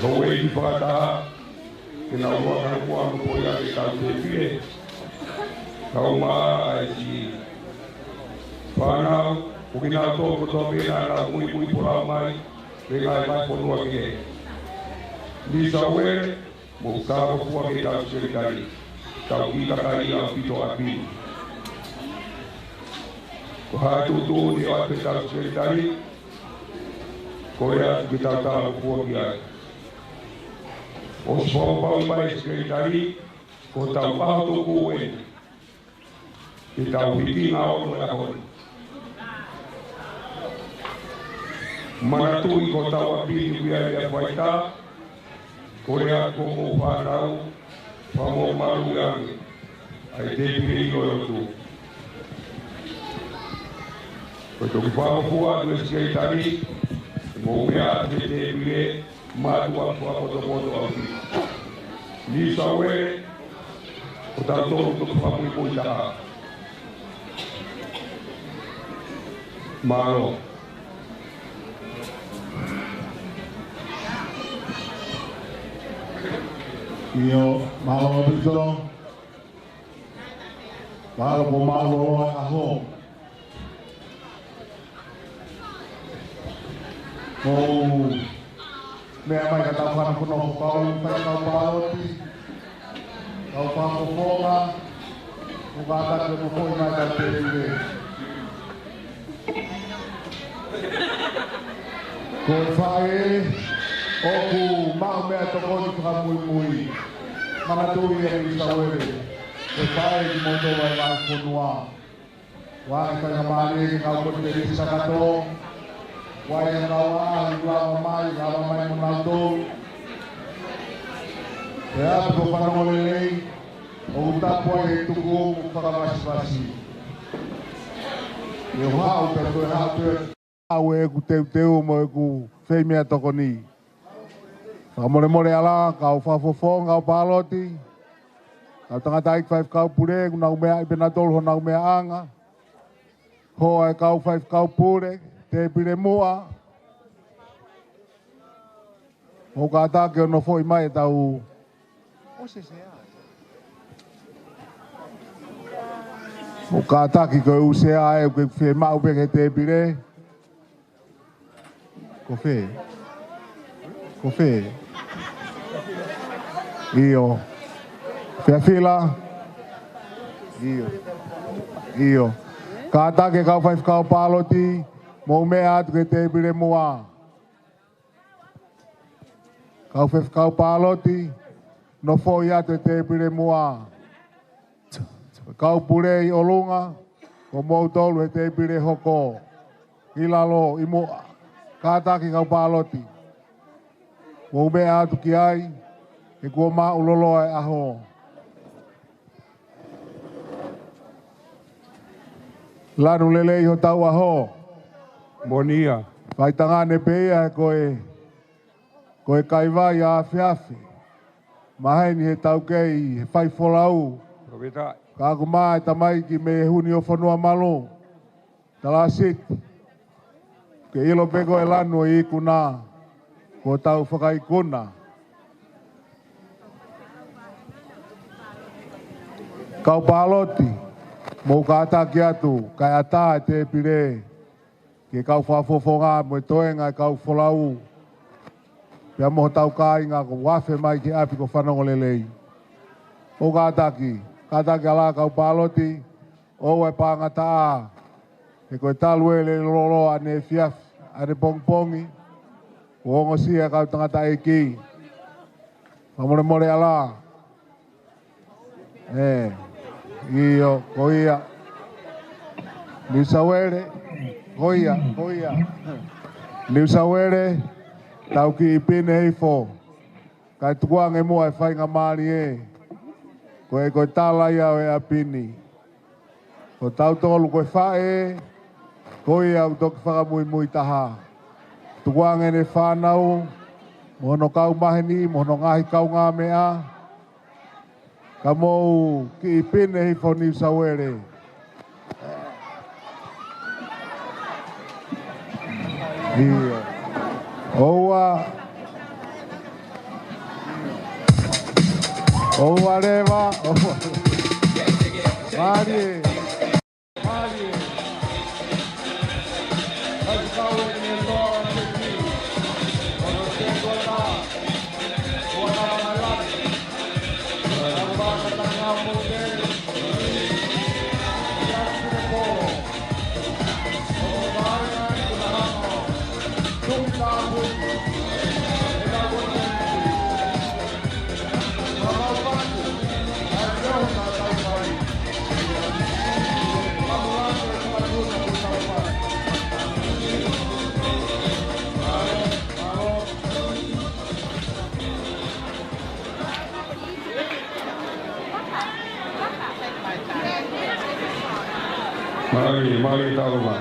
Hou'eiki whakataha, ke nā ua kanakua no poia ke tau te pire. Kau maa ai si whanau, o ki nā tōko tō pēnā nā mui pora mai, me ngai mai ponua ke. Nisa were, mo kāwa pua ke tau serikari, tau ki kakai au pito a pini. Ko hātu tō ni o ate tau serikari, ko ea ki tau tāma pua ki ai. O spōpau mai sekretari, ko tau pahato kōweni, ki tau hiki ngā ono e honi. Manatui ko tau apini kia ea whaita, ko rea ko mō whanau, whamo maru ange, ai te pire ino e tu. Ko toki whamapua atu e sekretari, mō mea te te pire, Matua tua foto au ki. Ni sawe o ta toro to papu ko ita. Malo. Io malo biso. Malo po malo a ho. Oh. Mea mai ka tau whana kono kau pai kau paoti, kau whango whonga, o ka atake mo hoi mai ka te ire. Ko whae, oku mau mea tokoni ka mui, mana tui e i sawere, ko whae ki mo tō wai wai whonua. Wai kai ka maare ki kau kote te risa kato, Wai ngawa, ngawa mai monaldo. E atu ko whanamolelei, o utapua e tuku o whakamasi. E o hao te koe hao te hao e ku teu mo e ku whei mea toko ni. Whakamore ala, kau whawhofo, ngau paloti. Kau tangata ik whaif kau pure, nau mea i penatol ho nau mea anga. Ho e kau whaif kau pure. Te pire mua. O ka atake o no foi mai tau. O se se a. O ka atake ko u se a e ko fe mau pe ke te pire. Ko fe. Ko fe. Io. Fairfield. Io. Ka atake kau fai kau paloti. Mo mea atu ke te pire mua. Kau whef kau paloti, no foi atu te pire mua. Kau pure i olunga, ko mou tolu e te pire hoko. I lalo i mua. kātaki kau pāloti. Wau mea atu ki ai, e kua mā ulolo ai aho. Lanu lele iho tau aho. Monia. Vai tangane peia e koe kaiwai a whiawhi. Maheni he tau kei, he whai wholau. Rovita. Ka aku mai tamai ki me huni o whanua malo. Tala sit. Ke ilo peko e lanu i kuna. Ko tau whakai kuna. Kau paloti. Mou ka ataki atu. Kai ata e te pire. Ke kau whafofonga mo e toenga e kau wholau. Pea moho tau ka inga ko wafe mai ki api ko whanongo lelei. O ka ataki. Kataki ala kau paloti, o e pāngata a. E koe talu e le lolo ane fiaf, ane pongpongi. O ongo sia kau tangata e ki. Whamore more ala. Iyo, koia. Niusawere, koia. Niusawere, tau ki ipine heifo. Kai tukuange mua e whainga maari e. Koe tala ia o e apini. Ko tau tolu koe whae, koe au toki whakamui taha. Tukuange ne whanau, mohono kau maheni, mohono ngahi kau ngā mea. Ka mou ki i pine hifo New Sawere. Iyo. Oua reva. Marie. Mari tauma.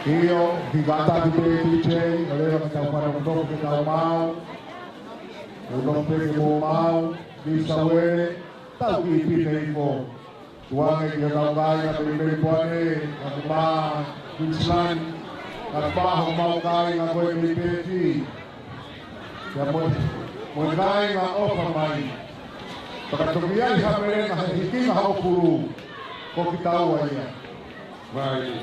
Iyo, higata di PTJ, oleh kita pada untuk kita mau, untuk kita mau, bisa weh, tahu ipi neiko, tuang kita tahu kaya, tapi berpuane, agama, Islam, agama mau kaya, aku yang PTJ, ya mau kaya, apa mai. Pagkatumiyan sa meron na hindi makakapuro ko kitawa niya. Mari.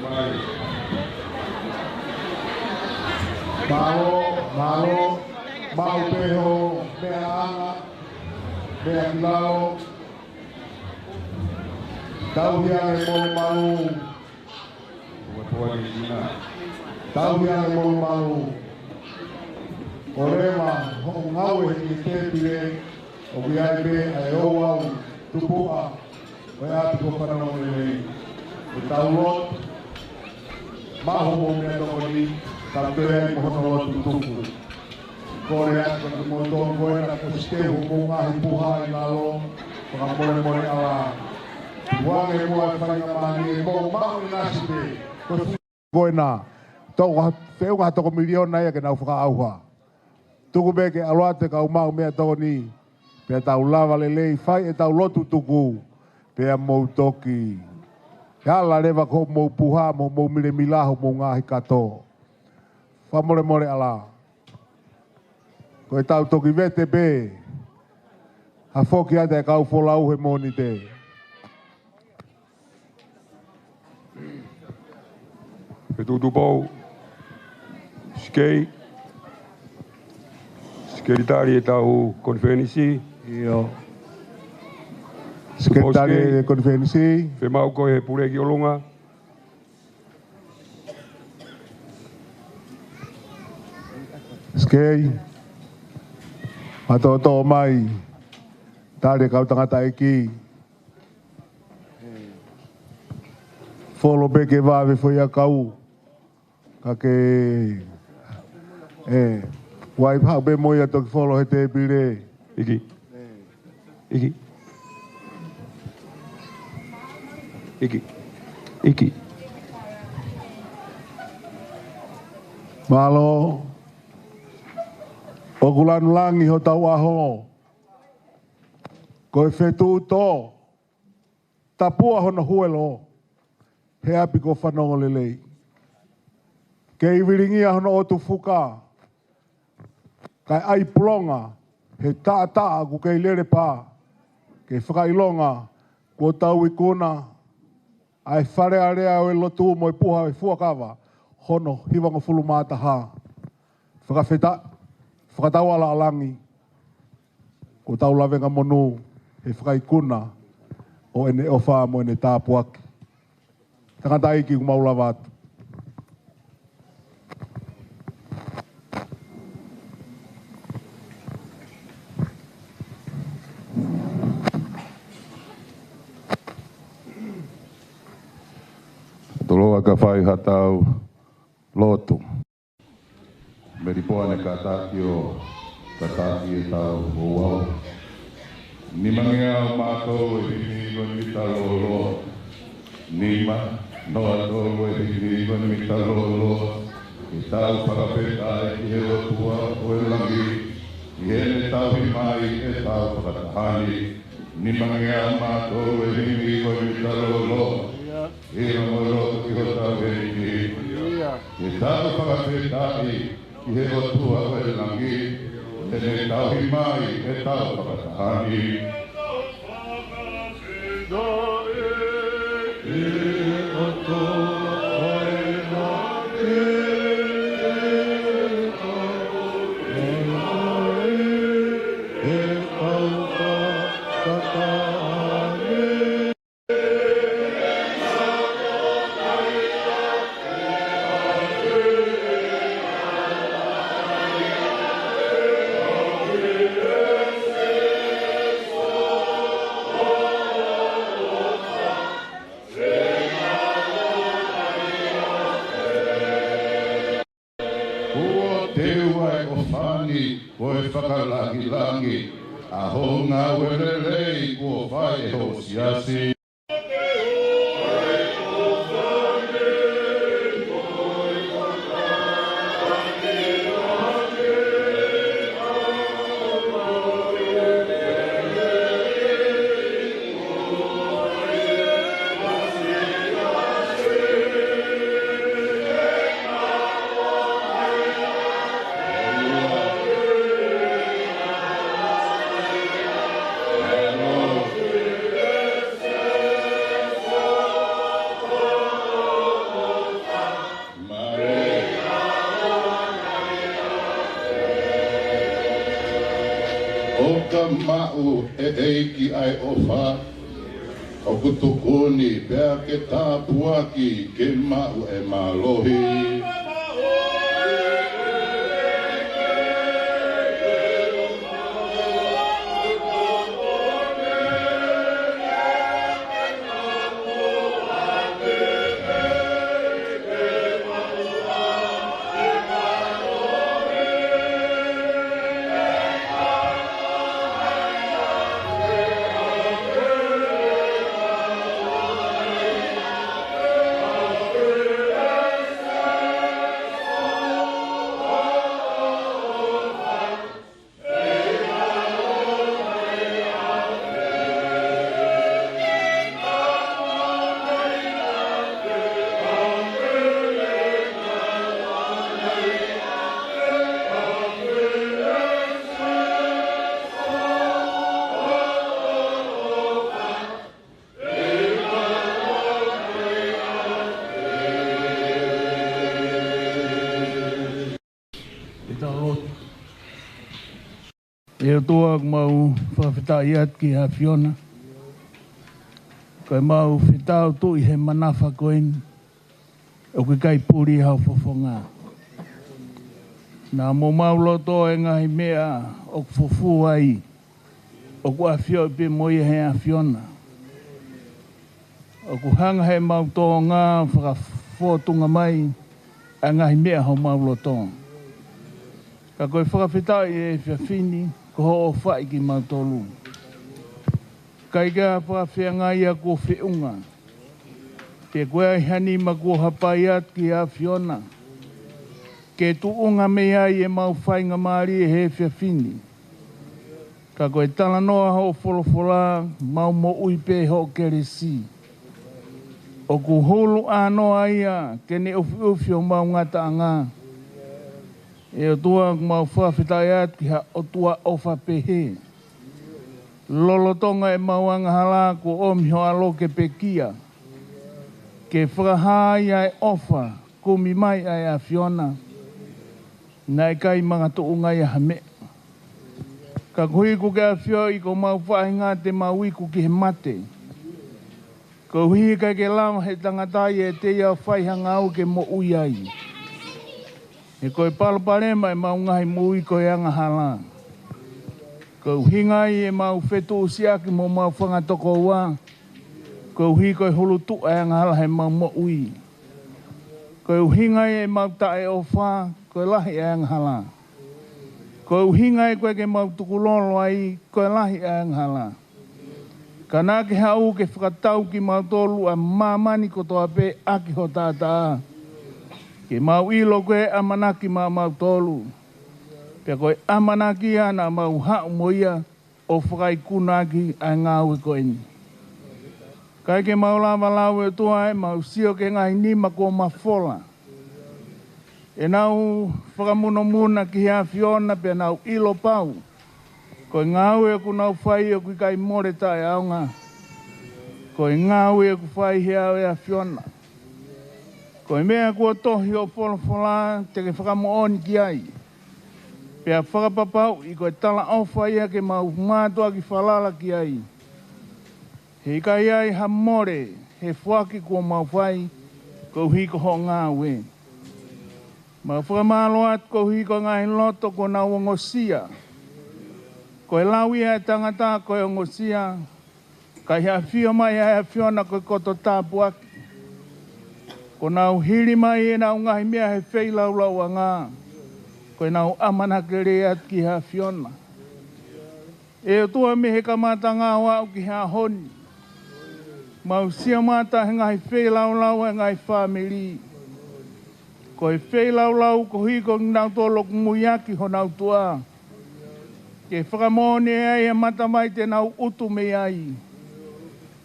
Mau peho, mea anga, mea kilao. Tau yang mau. Tau yang mau. Orema, ngawe ni tepile. O biai be ai o au tupua o atu ko whanau lelei. O tau lot, maho mo mea tokoni, ka pere mo hono lotu tupu. Kore atu ka mo tō koe na ko stehu mo ngahi puha i lalo, whaka more ala. Wange mo ai whainga mani e mo maho i nasi te. Koe na, tōko wheunga toko miliona ia ke nau whaka auha. Tuku beke aloate ka umau mea tokoni. Pea tau lava lelei whai e tau lotu tuku. Pea mou toki. Hala rewa ko mou puha, mou mire milahu, mou ngahi kato. Whamore ala. Ko e tau toki vete be. Ha whoki ate e kau wholau he moni te. E tutu pou. Sekretari e tau konferensi. Iyo. Sekretari e konferensi. Fe mau koe he pureki o lunga. Skei. Mato mai. Tare kau tangata eki. Folo beke vave foi a kau. Ka ke... Wai pā be moia toki folo he te pire. Iki. Iki. Iki. Iki. Malo. O kulanu langi ho tau aho. Ko e whetu tō. Tapua hono huelo. He api ko whanongo lelei. Ke iwiringia hono o tu fuka. Kai ai plonga. He taa ku kei lere pā. Ke whakailonga. Ko tau i kona. Ai whare area o e lotu mo e puha e fuakawa. Hono hiwanga fulu māta ha. Whakatau ala alangi. Ko tau lawenga monu. He whakaikuna. O ene ofa mo ene tāpuaki. Tangata iki ku maula watu. Toloa ka whai hatau lotu. Meri poane ka tāki o ka tāki e tau o wau. Ni mangea o mātou e hini goni mita lolo. Ni ma noa tōu e hini goni mita lolo. I tau whakapeta e ki he rotua o e langi. I hene tau hi mai e tau whakatahani. Ni mangea o mātou e hini goni mita lolo. E moro ki ho tau e hini. I tau whakapeta ki he rotua o e langi. Tene tau hi mai e tau whakatahani. Whakalangi, a honga welelei kua whae ho Siasi. Oka mau e eiki ai ofa. O kutukuni pea ke tāpuaki ke mau e malohi. E toa mau whawhitai at ki a Fiona. Kai mau whitau tu I he manafa koen. O ki kai puri hau whawhonga. Nā mo mau loto e ngahi mea o whawhu ai. O kua whio pe moi he a Fiona. O ku hanga he mau tō ngā whakafōtunga mai a ngahi mea hau mau loto. Ka koe whakawhitai e whiawhini ko ho o whai ki mau tōlu. Kai kia whakawhianga ia ko whiunga. Te koe ai hani ma ko hapai at ki a Fiona. Ke tuunga mea i e mau whainga maari e he whiawhini. Ka koe tala noa ho wholowhola mau mo uipe ho keresi. O ku hulu anoa ia ke ne ufi o mau ngata anga. E o tua mau whawhitai at ki ha o tua ofa pehe. Lolotonga e mau anga hala ko omi ho alo ke pekia. Ke whakahai ai ofa kumi mai ai a Fiona. Nai kai mga tuunga ia hame. Ka kui ku ke a Fio i ko mau whainga te mau iku ki he mate. Ko hui kai ke lama he tangatai e te ia whaihanga au ke mo ui ai. E koe palapalema e mau ngahi mo ui koe anga hala. Ko hinga i e mau whetu usiaki mo mau whangatoko ua. Ko hui koe hulu tu e anga hala he mau mo ui. Ko hinga i e mau tae o wha, koe lahi e anga hala. Ko hinga i koe ke mau tukulolo ai, koe lahi e anga hala. Ka nā ke hau ke whakatau ki mau tolu a mamani ko toa pe aki ho tātaa. Ke mau ilo koe amanaki mau tolu. Pea koe amanaki ana mau hau moia o whakai kunaki a ngāwe koe ni. Kai ke mau lava lau e tua e mau sio ke ngai nima ko mawhola. E nau whakamuno muna ki hea Fiona pea nau ilo pau. Koe ngāwe ku nau whai o kui kai more tae aunga. Koe ngāwe ku whai hea o ea Fiona. Koe mea kua tohi o wholawhola te ke whakamooni ki ai. Pea whakapapau i koe tala awha ia ke mau mātua ki whalala ki ai. He kai ai ha more he whaki kua mau whai ko hiko ho ngāwe. Mau whakamalo at ko hiko ngai loto ko nau o ngosia. Koe lawi e tangata koe o ngosia. Kai hea Fio mai hea Fiona koe koto tāpu aki. Ko nau hiri mai e nau ngahi mea he whei laulau a ngā. Koe nau amanakere at ki hea Fiona. E o tua me he kamata ngā wau ki hea honi. Mau sia mata he ngahi whei laulau e ngahi whamiri. Koe whei laulau ko hiko nau tolo kumuiaki ho nau tua. Ke whakamone ai e mata mai te nau utu me ai.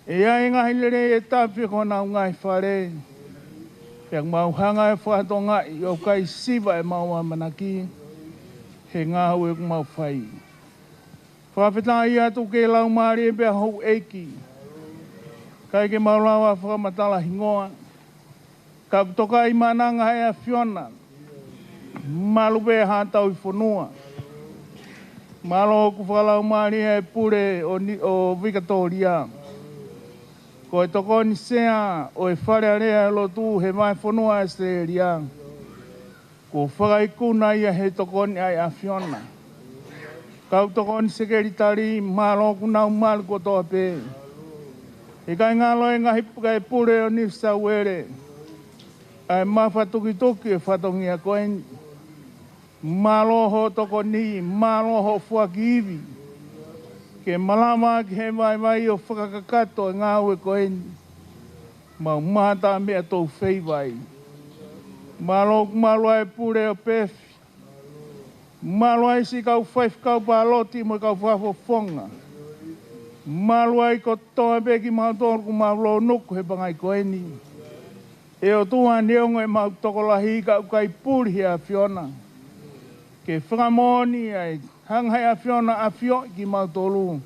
E ai ngahi lere e tāwhi ko nau ngai whare. Pea mau hanga e whatonga i o kai siva e mau amanaki. He ngāhu e mau whai. Whawhetā i atu ke lau maari e pea Hou'eiki. Kai ke mau lawa whakamatala hingoa. Ka toka i mananga e a Fiona. Malupe e hātau i whanua. Malo ku whakalau maari e pure o Victoria. Ko e toko ni sea o e whare area lo tu he mai whanua e Australia. Ko whakaikuna ia he toko ni ai a Fiona. Kau toko ni sekeritari malo ku nau malu ko toa pe. E kai ngalo e ngahi puka e pure o New South Wales. Ai mawhatuki toki e whatongi a koen. Malo ho toko ni, malo ho fuakiiwi. Ke malama ki he mai o whakakakato e ngāwe koen. Mau mata mea tau wheiwai. Malo ai pure o pefi. Malo ai si kau whaif kau pāloti mo kau whafofonga. Malo ai ko toa peki mau tōru ku mau lo nuku he pangai koeni. E o tua neongo e mau tokolahi ka ukai puri a Fiona. Ke whakamoni ai hanghai a Fiona a Fio ki mau tolu.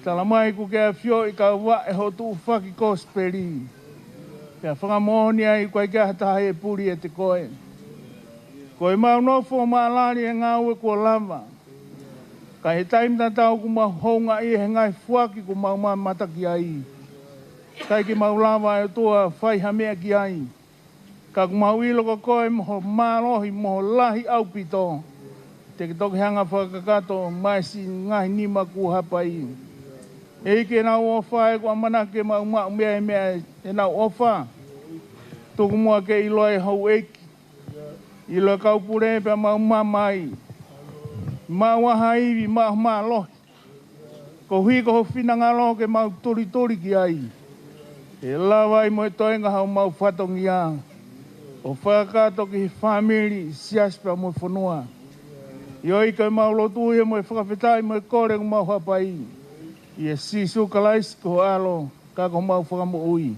Tala mai ku ke a Fio i ka wa e hotu whaki kosperi. Ke whakamoni ai koe kia tahi e puri e te koe. Koe mau nofo maalari e ngāwe kua lava. Ka he taimta tau ku mau honga i he ngai whaki ku mau mataki ai. Kai ki mau lava e tua whai hamea ki ai. Ka ku mau ilo ko koe moho mālohi moho lahi au pito. Te ki toki hanga whakakato mai si ngahi nima ku hapai. E ke na ofa e kua mana ke mau mea e mea e na ofa. Tuku mua ke iloa e Hou'eiki. Iloa kaupure pe mau mamai. Mau aha iwi, mau maa lohi. Ko hui ko whina ngalo ke mau tori ki ai. E lawa i mo e toenga hau mau whatongi a. O whakato ki family Siasi pa mo whanua. Ioi kai mau lotu e mo e whakawhetai mo e kore ko mau hapai. I e sisu kalais ko alo ka ko mau whakamo ui.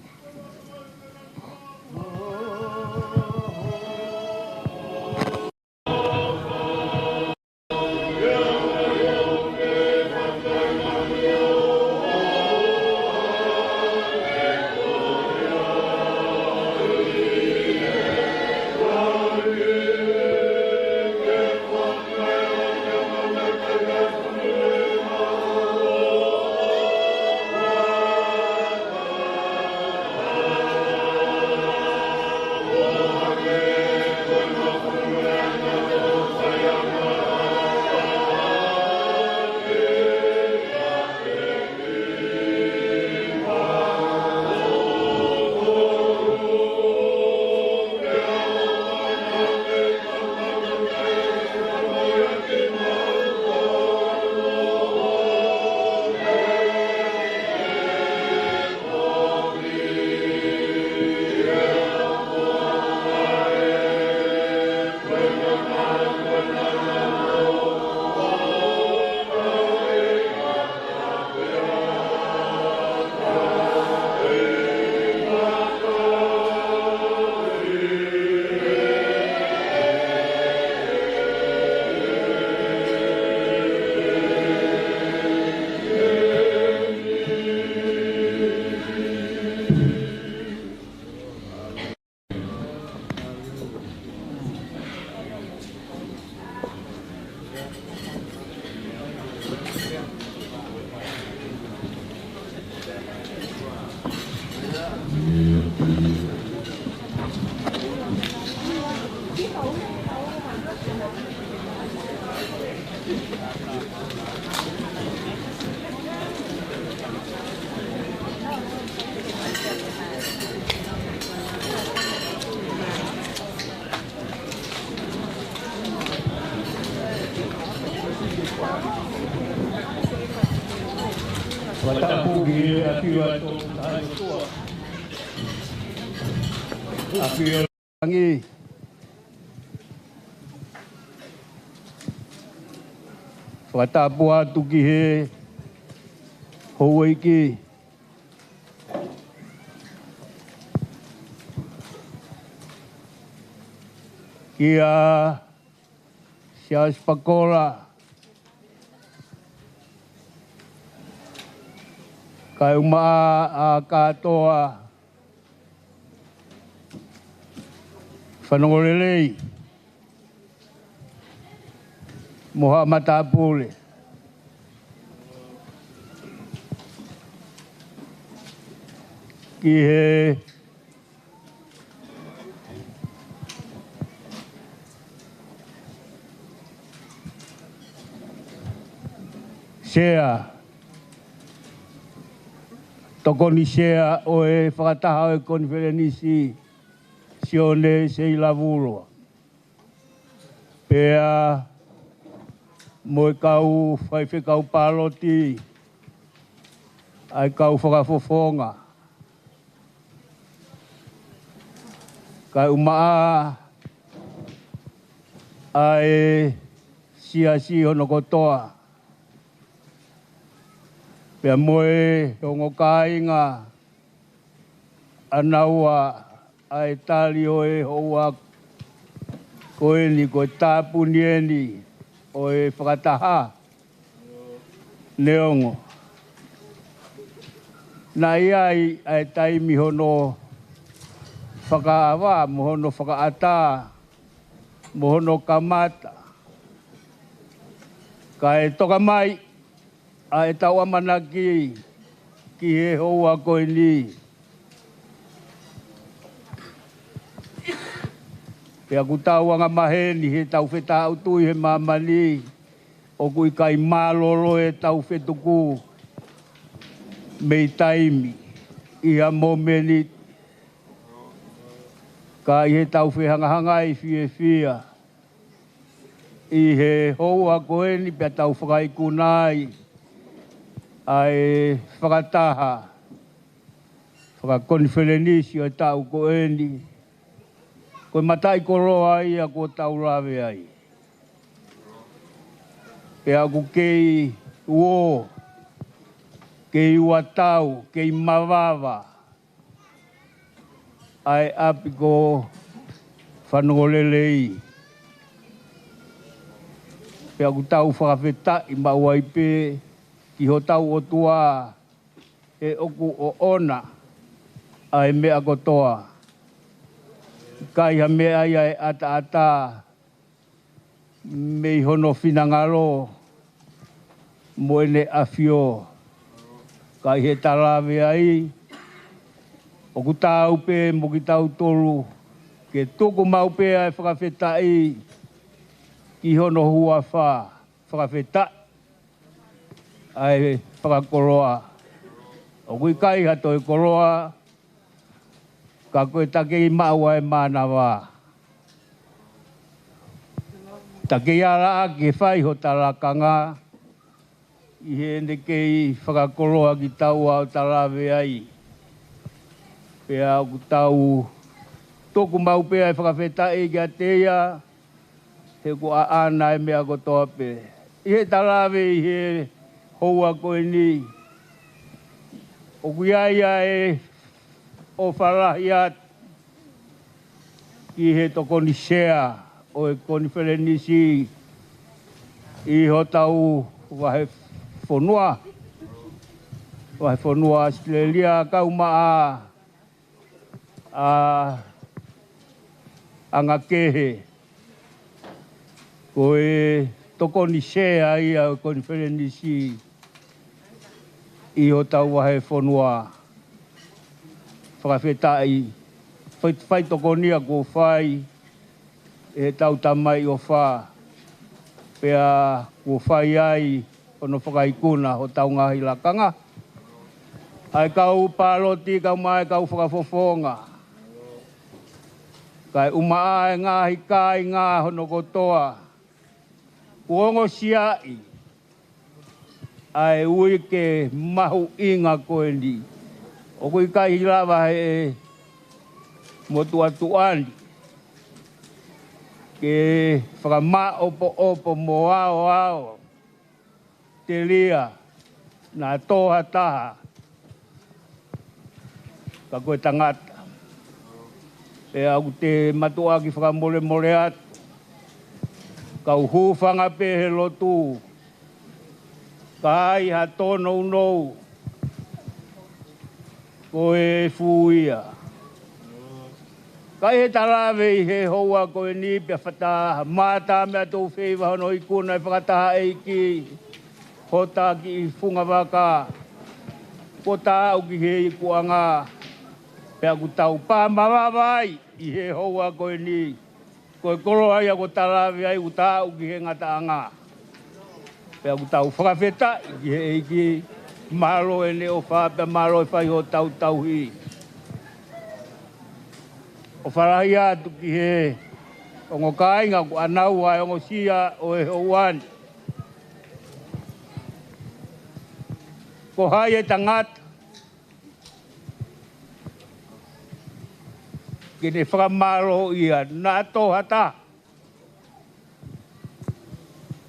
Watapugi akiwa toa. Akiwa Angi. Watapu atu ki he Hou'eiki. Kia Siasi pakola. Kai umaa a katoa whanongorelei moha matapule. Ki he sea tokoni sea o e whakataha o e konferenisi si o ne se i lavuloa. Pea mo e kau whaiwhi kau paloti ai kau whakafofonga. Kai umaa ai Siasi hono kotoa. Pea moe hongo kāinga anaua ai tali o e hoa koe ni koe tāpunieni o e whakataha neongo. Nā iai ai taimi hono whakaawa, mo hono whakaata, mo hono kamata. Ka e toka mai a e tau amana ki he hoa koe ni. Pea ku tau anga maheni he tau wheta autui he mamani o kui kai malolo e tau whetuku mei taimi ia momeni ka i he tau whehangahanga i whia i he hoa koeni pia tau whakaikunai ai whakataha whakakonferenisi o tau koeni koe matai koroa ia ko tau rawe ai pia ku kei uo kei watau kei mawawa ai api ko whanongolelei pia ku tau whakawheta i mauai pe ki ho tau o tua e oku o ona ai mea kotoa. Kai ha mea ia e ata mei hono whinangaro moene awhio. Kai he tarawe ai oku tau pe mo ki tau tolu ke tuku mau pe ai whakawhetai ki hono hua wha whakawheta ai whakakoroa. Oku i kai hato e koroa ka koe take i maua e mana wā. Take i ara ke whai ho tarakanga i he ne kei whakakoroa ki tau au tarawe ai. Pea ku tau toku mau pea e whakawhetai ki a teia he ku a ana e mea kotoa pe. I he tarawe i he houa koe ni. O kuiaia e o wharahi at ki he tokoni share o e konferenisi i ho tau wahe whonua. Wahe whonua Australia kaumaa a anga kehe. Ko e tokoni share i a konferenisi i ho tau wahe whonua. Whakawhetai, whai tokonia ko whai, e tau tamai o wha. Pea ko whai ai, ono whakaikuna ho tau ngahi lakanga. Ai kau pāroti, kau mai kau whakafofonga. Kai umaa e ngahi kai ngā hono kotoa. Kuongo Siai, ai ui ke mahu inga koe ni. O kui kai hilawa he motu atuani. Ke whakama opo mo ao. Te lia nā toha taha. Ka koe tangata. E au te matua ki whakamole atu. Kau hūwhanga pe he lotu. Kai ha tono nou. Ko e fuia. Kai he tarawe i he hoa koe ni pia whata mata mea tō whewha hono i kuna i whakataha eiki. Hota ki i whunga waka. Ko tā au ki he i kuanga. Pea ku tau pā mawawai i he hoa koe ni. Koe koro ai a ko tarawe ai ku tā au ki he ngata anga. Pea ku tau whakawheta i ki he eiki. Maro e ne o whapea maro e whai o tau hi. O wharahi atu ki he ongo kāinga ku anau ai ongo sia o e hoani. Ko hai e tangata. Kene whakamaro ia nā toha ta.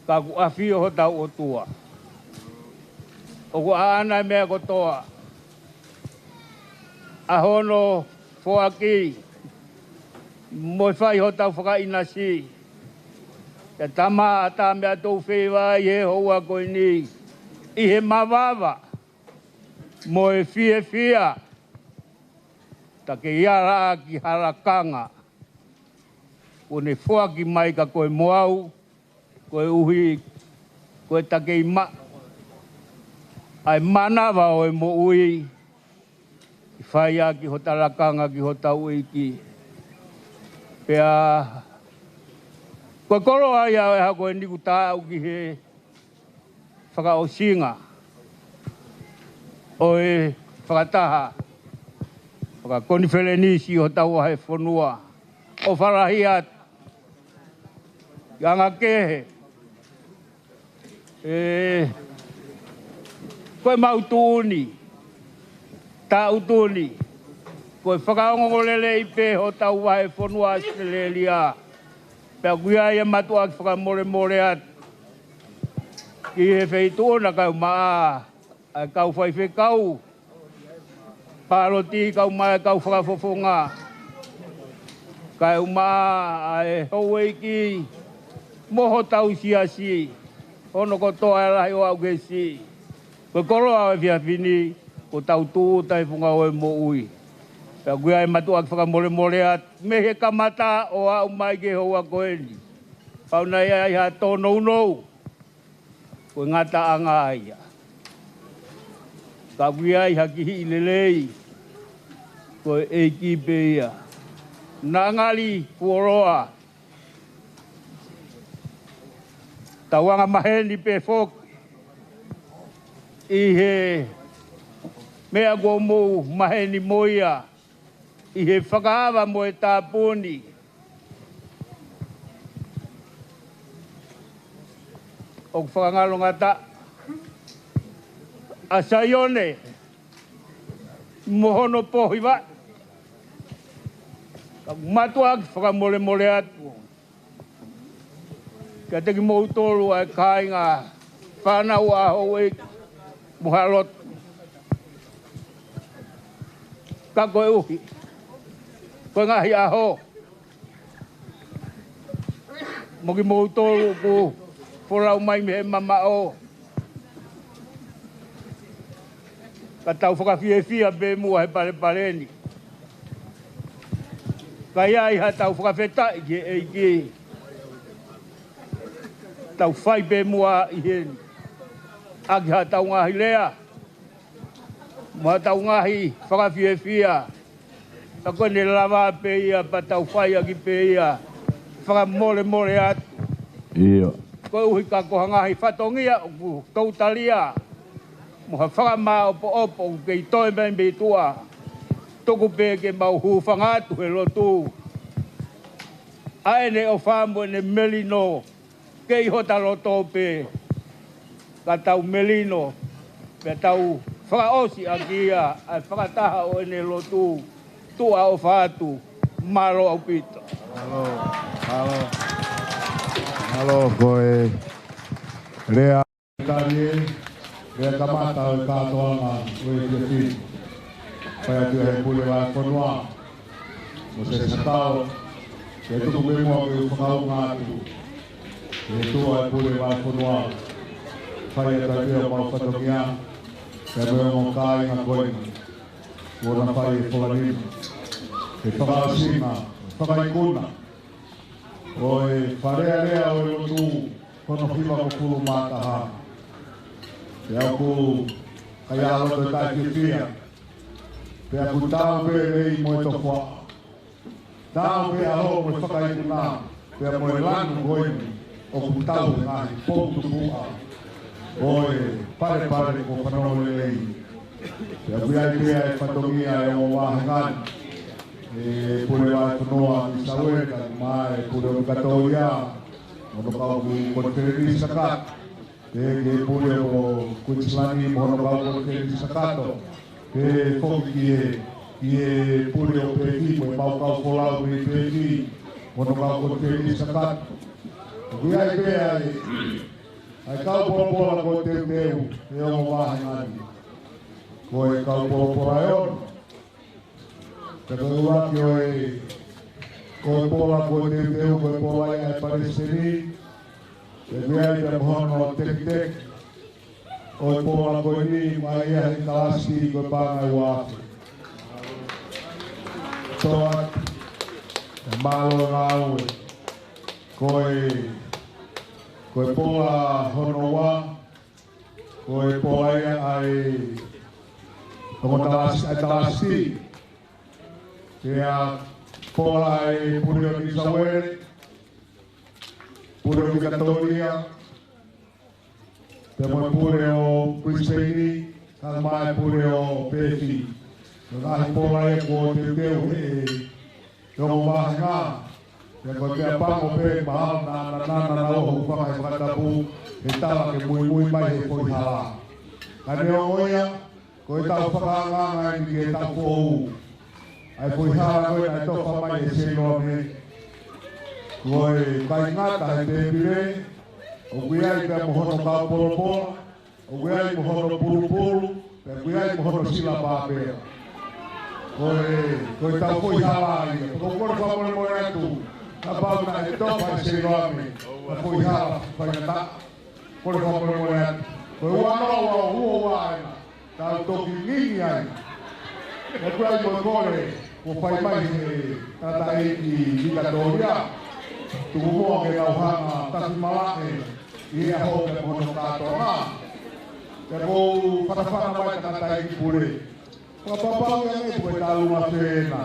Ka ku awhio ho tau o tua. O ku ana mea kotoa. Ahono whoaki. Moi whai ho tau whakainasi. Te tama ata mea tau whewa i he hoa koe ni. I he mawawa. Moi fia. Take iara ki harakanga. Kone whoaki mai ka koe moau. Koe uhi. Koe take i maa. Ai manawa o e mo ui, i whaia ki ho tarakanga ki ho tau iki. Pea, koe koro ai au e hako e niku tā au ki he whakaosinga. o e whakataha. Whakakoni whelenisi o tau ahe whanua. O wharahi atu. Ganga kehe. Koe mautuni. Ta utuni. Koe whakaongolele i pe ho tau ahe whanua Australia. Pea kuia ia matua ki whakamore atu. Ki he whaitona kau maa. Ai kau whaiwhe kau. Pāroti kau mai kau whakafofonga. Kau maa ai Hou'eiki. Moho tau Siasi. Ono ko toa rahi o au gesi. Koe koroa e whiawhini. Ko tau tū tai whunga oe mo ui. Pea kuia e matua ki whakamore atu. Me he kamata o au mai ke hoa koeni. Pauna ia iha tōnou nou. Koe ngata anga aia. Ka kuia iha kihi i lelei. Koe eiki pe ia. Nā ngali kuoroa. Tauanga maheni pe foki. I he mea go mou maheni moia. I he whakaawa mo e tāpuni. O whakangalo ngata. A saione. Mohono pohiwa. Matua ki whakamole atu. Kia teki mou tolu ai kāinga whanau a Hou'eiki. Muhalot. Ka koe uhi. Koe ngahi aho. Moki mou tolu ku whorau mai me he mamao. Ka tau whakawhiewhia be mua he pareni. Ka ia iha tau whakawhetai ki eiki. Tau whai be mua i heni. Aki ha tau ngahi lea. Mua tau ngahi whakawhiewhia. Ka koe ne lava pe ia pa tau whai aki pe ia. Whakamore atu. Ia. Koe uhi ka koha ngahi whatongia ku tautalia. Moha whakama opo kei toi mai me tua. Toku pe ke mau hu whangatu he lotu. Aene o whamu ne melino. Kei hota loto pe. Ka tau melino. Pe tau whakaosi a kia. Ai whakataha o ene lotu. Tua o whatu. Maro au pito. Halo, koe. Rea karie. Rea kamata o katoanga. Ue te fi. Pai atu he pule wa konua. Mo se satao. Ke tuku me mua ke whakau ngātu. Ke tua e pule wa konua. Pai atu he mau whatongia. Ke me mo kai ngā koina. Kona pai e whakarima. Ke whakau singa. Whakaikuna. Oi, wharea rea o e lotu. Kono whima ko kuru mātaha. Te aku kai aloto e tai whiwhia. Te aku tau pe rei mo e tokoa. Tau pe aho mo e whakaikuna. Te mo e lanu koini. O ku tau e ngahi poutu pua. Oi, pare ko whanau lei. Te aku iai pia e whatongia e o wahangani. E pule wa tonoa ki saweka mai pule o katoia ono kau ku konferensi sakat ke pule o Queenslandi ono kau konferensi sakato ke foki e pule o peki mo mau kau folau ni peki ono kau konferensi sakat dia pe ai kau pola ko te teu e o wahangani ko e kau pola e Te koe ki oe koe pola koe te teu, koe pola ia e pareseri. Te mea i te mohono tek. Koe pola koe ni, mai ia he kalasi koe pāngai wāwhi. Toa, te mālo ngā ue. Koe pola hono wā. Koe pola ia ai tomo talasi. Kea pola e pure o Nisawere, pure o Katolia, te moe pure o Brisbane, Kalmai pure o pesi. Ngai pola e ko te teu e. Tomo mahinga. Te ko te apango pe mahal na o whakai whakatapu. E tala ke mui mai he poi hala. Kane o ngoia, ko e tau whakanganga i ke tau fōu. Ai poi hala koe nai tofa mai e selo me. Koe kai ngata he te pire. O kuiai te mohono ka polo. O kuiai mohono pulu. Te kuiai mohono sila pāpea. Koe tau poi hala ia. Ko kore whamone mo atu. Na pau na e tofa e selo ame. Na poi hala whangata. Kore whamone mo atu. Koe wanoa ua waina. Tau toki ngingi ai. E kuiai mo kore. Ko whai mai he tata e ki Victoria. Tuku mua ke lau hanga tasi malake. Ia ho ke mohono katoa. Te kou whatawhana mai tata e ki pure. Ko papau ia me koe talunga sena.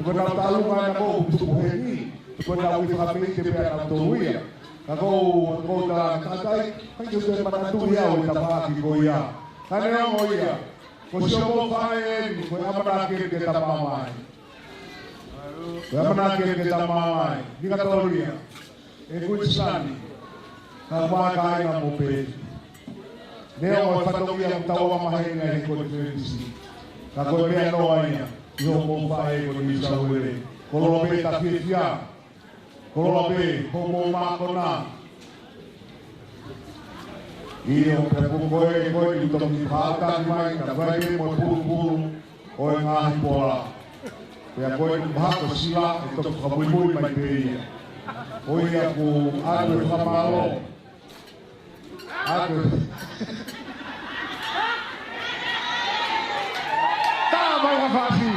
Koe tau talunga na kou tuku he ni. Koe tau i whakapei te pia tau toruia. Ka kou tata e kai te manatu ia o i tapaki ko ia. Kane ongo ia. Ko siomo whae e ni koe amana ke tamamai. Koe amana ke tamamai. Nika toruia. E kuitsani. Ka waka aina mo pēsi. Nea o whatokia mtaua mahenga he koe pēsi. Ka koe mea noa ia. Iho mo whae koe ni sauere. Kololo pe ta whia. Kololo pe homo makona. Iyo pe koe ni toki whaata ni mai. Ka koe pe mo puru. O e ngahi pola. Pea koe ni mahako sila. E toki whamui mai peia. O ia ku atu e whamalo. Atu. Tā mai ha whasi.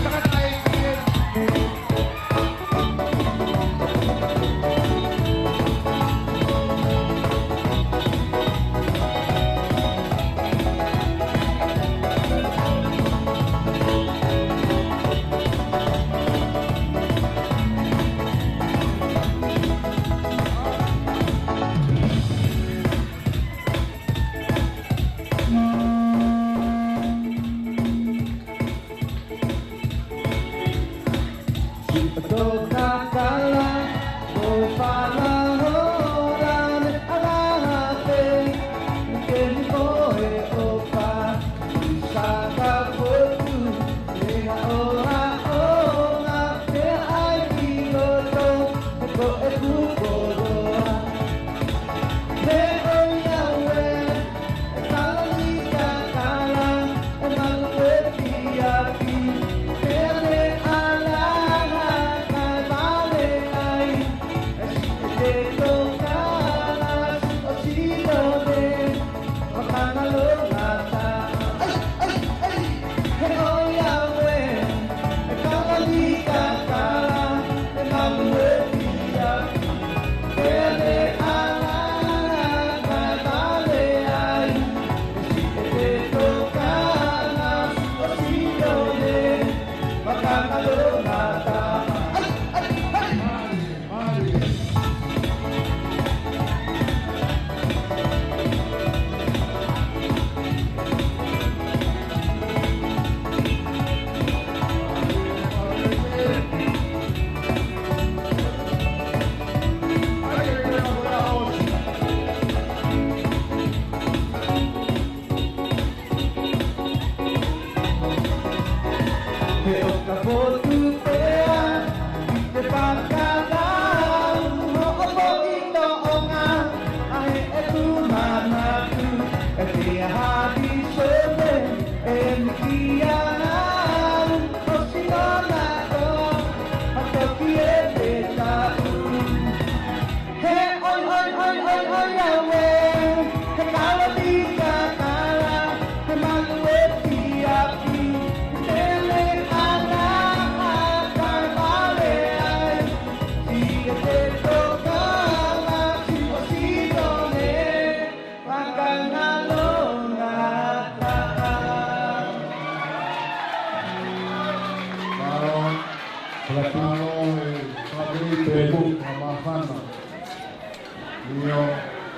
Tata e kia.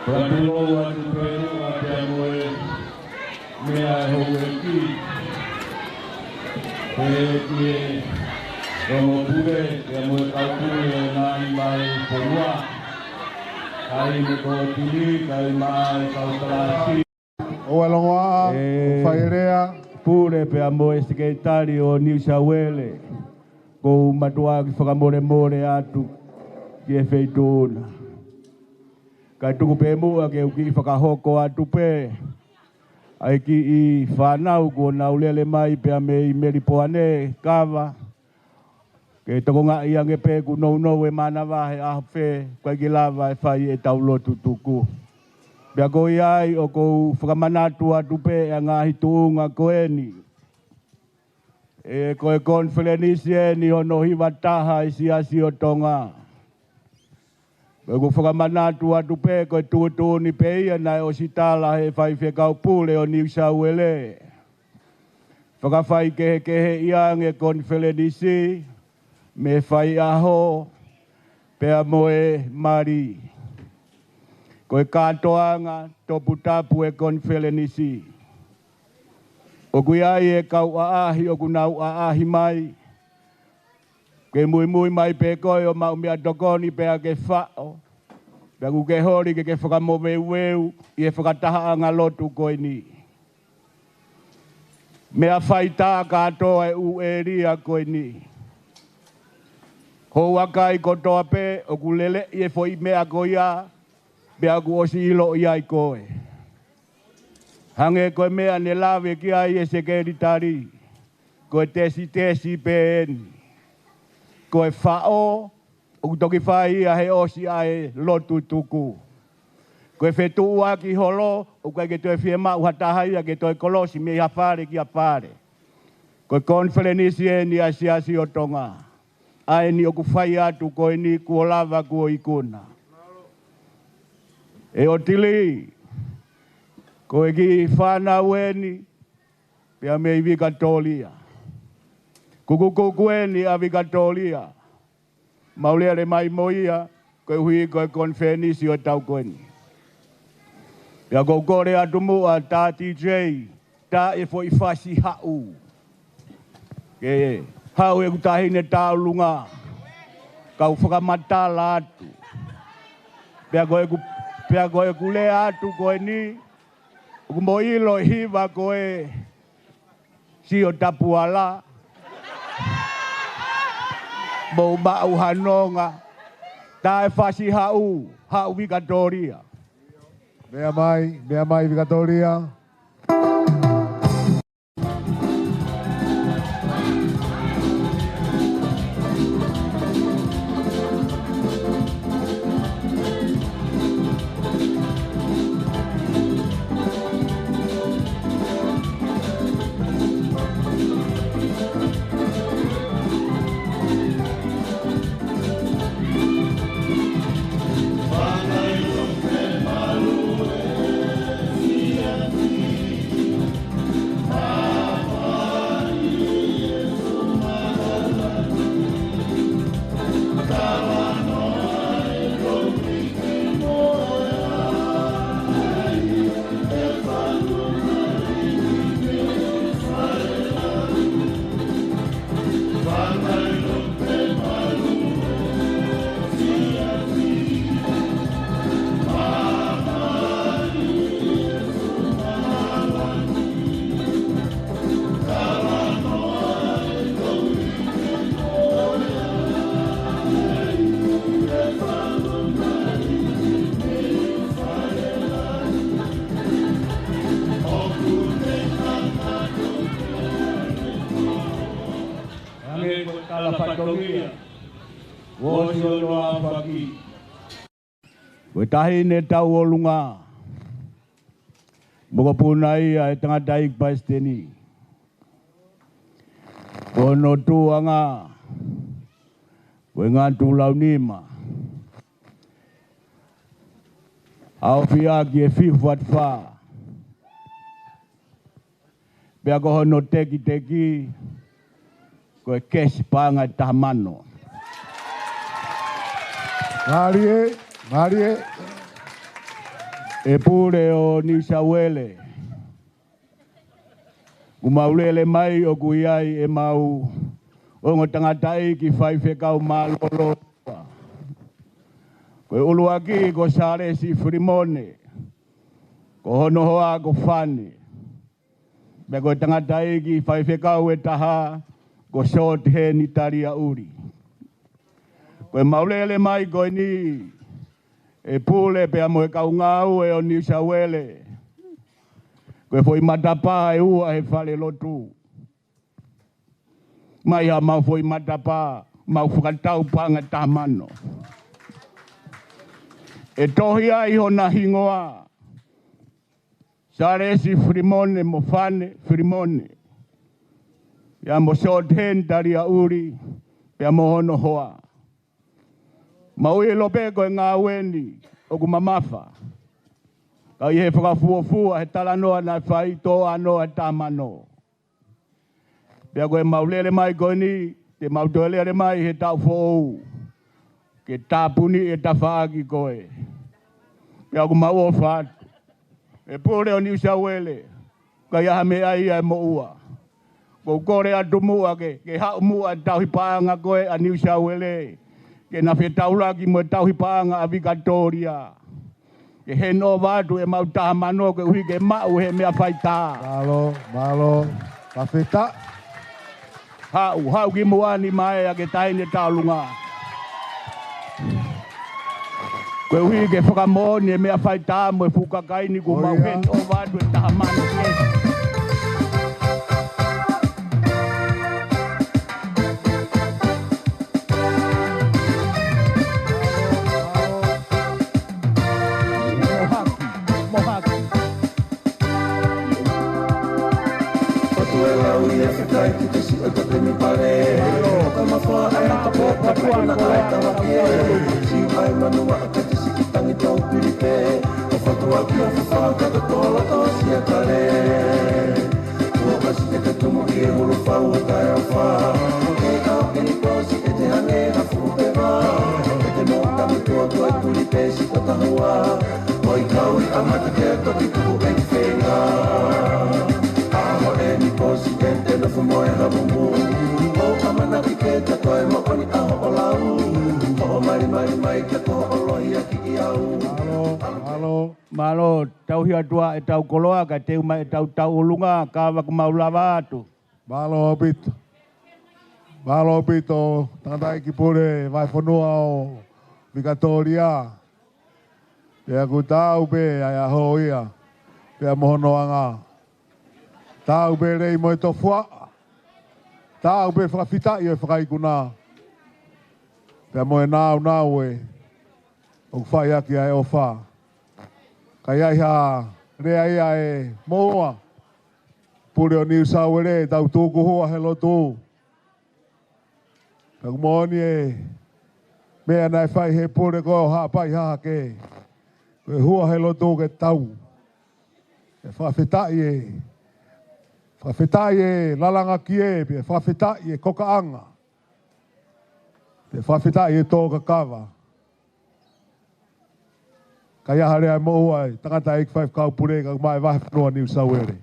Pratulou atu perua pia moe mea Hou'eiki. Pēkie rongo pure pia moe kaupure nai mai ponua. Kai me ko tini, kai mai kautalasi. O alonga, whairea. Pure pia moe sikeitari o New South Wales. Ko matua ki whakamore atu ki e wheituna. Kai tuku pe mua ke uki whakahoko atu pe. Ai ki i whanau ko naulele mai pia me i meripoane kawa. Ke toko ngā iange pe ku nou e mana wahe aho pe. Kai ki lava e whai e taulotu tuku. Pia ko iai o ko whakamanatu atu pe a ngā hituunga koeni. E ko e konferenisi ni ono hiwa taha i Siasi o Tonga. Ko whakamanatu atu pe ko e tuutu ni pe ia nai o sitala he whai whekau pule o New South Wales. Whakawhai kehe ia nge konferenisi me whai aho pea moe mari. Ko e katoanga topu tapu e konferenisi. O kui ai e kau aahi o kunau aahi mai. Ke mui mai pe koe o mau mea tokoni pe a ke whao. Pea ku ke hori ke whakamove weu i e whakataha anga lotu koe ni. Mea whaita katoa e u e ria koe ni. Ho wakai kotoa pe o ku lele i e foi mea koe ia. Pea ku osi ilo i ai koe. Hange koe mea ne lawe ki ai e sekeritari. Koe tesi PN. Koe whao. O kutoki whai a he osi ai lotu tuku. Koe whetu ua ki holo. O koe ke toi whiema uhatahai a ke toi kolosi me ha whare ki a whare. Koe konferenisi e ni a Siasi o Tonga. Ai ni o ku whai atu koe ni kua lava kua ikuna. E o tili. Ko e ki whanau eni, pia me i vikatolia. Kukuku eni a vikatolia. Mauleare mai moia, ko e hui ko e konferenisi o tau koeni. Pia kore atu mua tā TJ, tā e fo i whasi hau. Ke hau e kutahine tau lunga. Kau whakamatala atu. Pia ko e kule atu koe ni, mo ilo hiva koe si o tapuala. Mo mau hanonga. Ta e whasi hau Vikatoria. Mea mai Vikatoria. Koe tahi ne tau o lunga. Moko puna ia e tangata ik paisteni. Kono tuanga. Koe ngā tūlau nima. Au fiaki e fifuat wha. Pea ko hono teki. Koe kesi panga tahamano. Marie. E pule o New South Wales. Umaulele mai o kuiai e mau o ngo tangatai ki whai whekau mālolo. Koe uluaki ko Siasi Frimone. Ko hono hoa ko whane. Me koe tangatai ki whai whekau e taha ko short he ni taria uri. Koe maulele mai koe ni e pule pe amo e kaungau e o New South Wales. Koe foi matapa e ua he whale lotu. Mai ha mau foi matapa, mau whakatau panga tamano. E tohi ai hona hingoa. Siasi Frimone mo whane Frimone. Pea mo short hen taria uri, pea mo hono hoa. Mau e lope koe ngā weni o ku mamafa. Ka i he whakafuafua he talanoa na whai tō anoa tamano. Pea koe maulele mai koe ni, te mautolele mai he tau whou. Ke tāpuni e tawhaaki koe. Pea ku mau o whātu. E pōre o New South Wales, ka iaha me ai ai mo ua. Ko kore atu mua ke hau mua tauhi pāanga koe a New South Wales. Ke na whetaulaki mo tauhi pāanga a Victoria. Ke he no wātu e mau taha mano ke uhi ke mau he mea whaitā. Malo, ka wheta. Hau ki muani mai a ke taine tālunga. Koe uhi ke whakamoni e mea whaitā mo e whukakaini ku mau he no wātu e taha mano ke. Malo, tau hia tua e tau koloa ka teu mai e tau ulunga ka waku maulawa atu. Malo pito, tangatai ki pure, vai whanua o Victoria. Pea ku tau pe ai aho ia, pea mohonoanga. Tau pe rei mo e tofua, tau pe whakawhitai e whakaikuna. Pea mo e nau e, o whai aki ai o wha. Kai ai ha rea ia e moa. Pure o New South Wales tau tūku hoa he lotu. Pea kumoni e mea nai whai he pure koe o hapai haha ke. Koe hua he lotu ke tau. E whawhetai e lalanga ki e, pe whawhetai e kokaanga. Pe whawhetai e tō kakawa. Ka ia harea mo ai, tangata e whai kau pure ka mai wahe whanua New South Wales.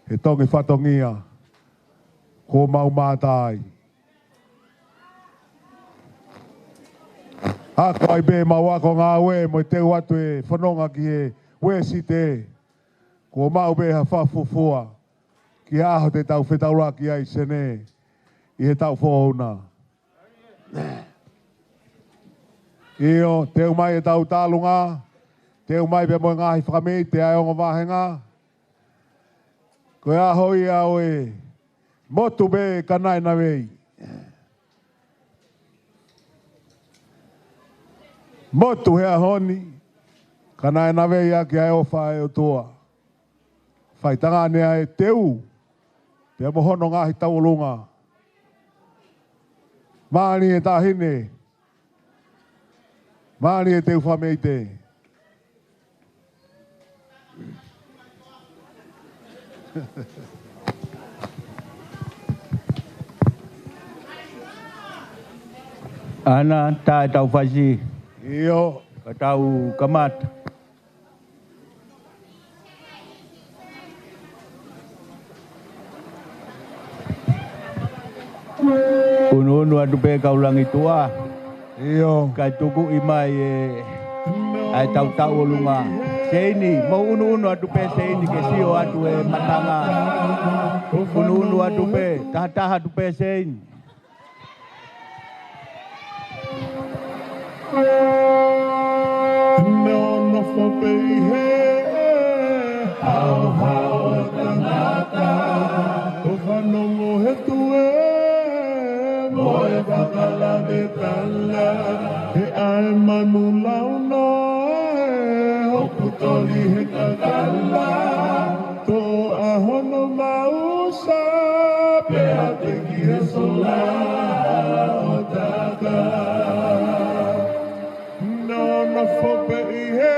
He tongi whatongia, ko mau mātai. Ako ai be mau ako ngā we, mo te watu e whanonga ki he we si te. Ko mau be ha whafufua, ki aho te tau whetaura ki ai sene, i he tau whohona. Io, teu mai e tau tālunga, teu mai pe mo ngāhi whakamei, te ai ongo wāhenga. Koe aho ia oe, motu be kanai na wei. Motu hea honi, kanai na wei a ki ai o whae o toa. Whaitanga nea e teu, pia mo hono ngāhi taulunga. Māni e tāhine, Māni e teu whamei te. Ana, tā e tau whaisi. Io. Ka tau kamata. unu atu pe kaulangi tua. Iyo. Kai tuku imai ai tau olunga. Seini, mau unu atu pe seini ke sio atu matanga. Unu atu pe, taha atu pe seini. No fo pe he. How tangata. O whanongo he tue. Moe whakala de tala. He ai manu launa. Hoku toli he kakala. To ahono mausa. Pea te ki he sola. O taka. No fo pe he.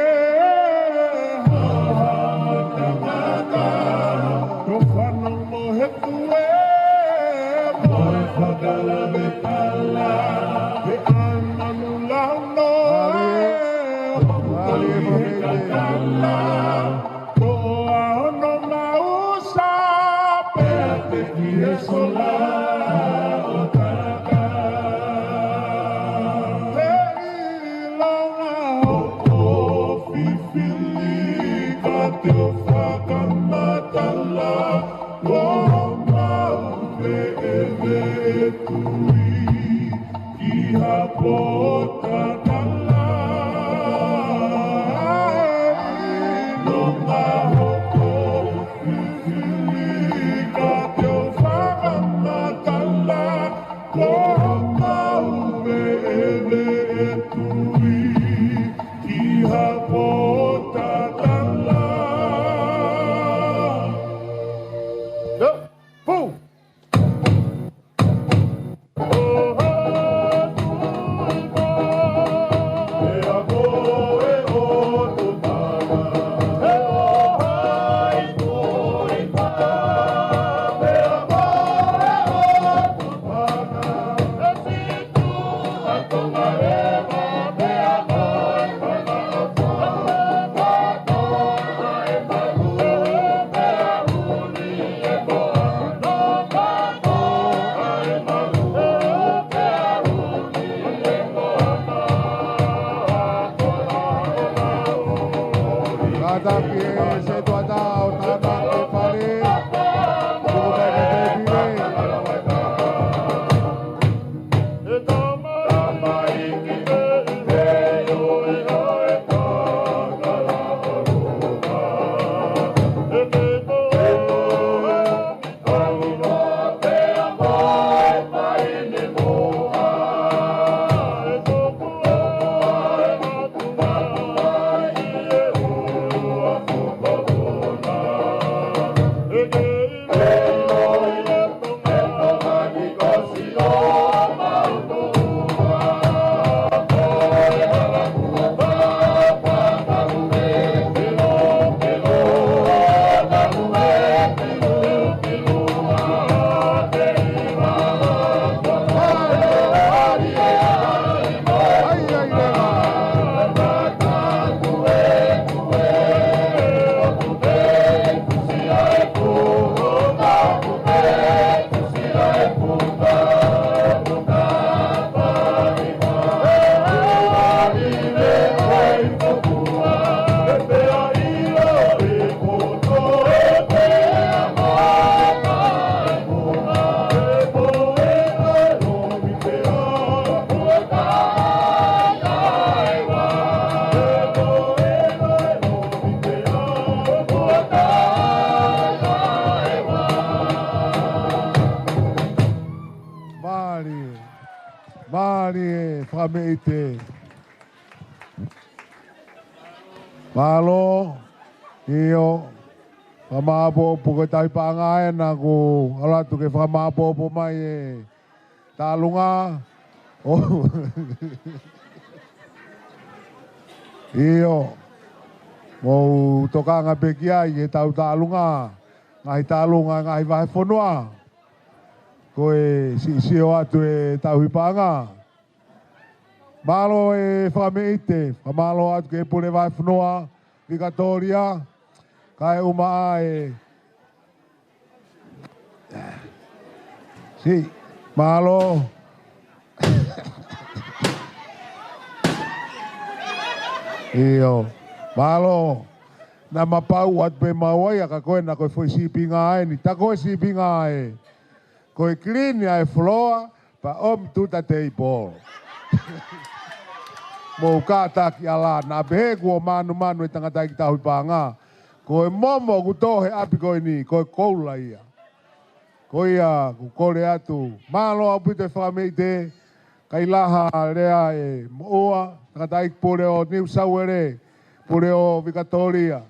Whameite. Malo, iyo, whamaapo puke tai paangae na ku alatu ke whamaapo po mai e talunga. Oh. Iyo, mau tokanga pekia i e tau talunga, ngai talunga ngai vahe whanua. Koe si o atu e tau hipanga. Malo e whameite, malo atu ke pune vai whanua, Victoria, kai umaa e. Si, malo, Iyo. Malo. Na mapau at pe mawai ka koe na koe foi sipinga ai ni ta koe sipinga ai. Koe clean ai floor pa om tuta table. Mo ka taki ala na bego manu e tangata ki tahu panga. Koe momo ku tohe api koe ni koe koula ia. Koe ia ku kore atu. Malo apu te whameite kai laha rea e moa tangata ki pore o New South Wales pore o Victoria.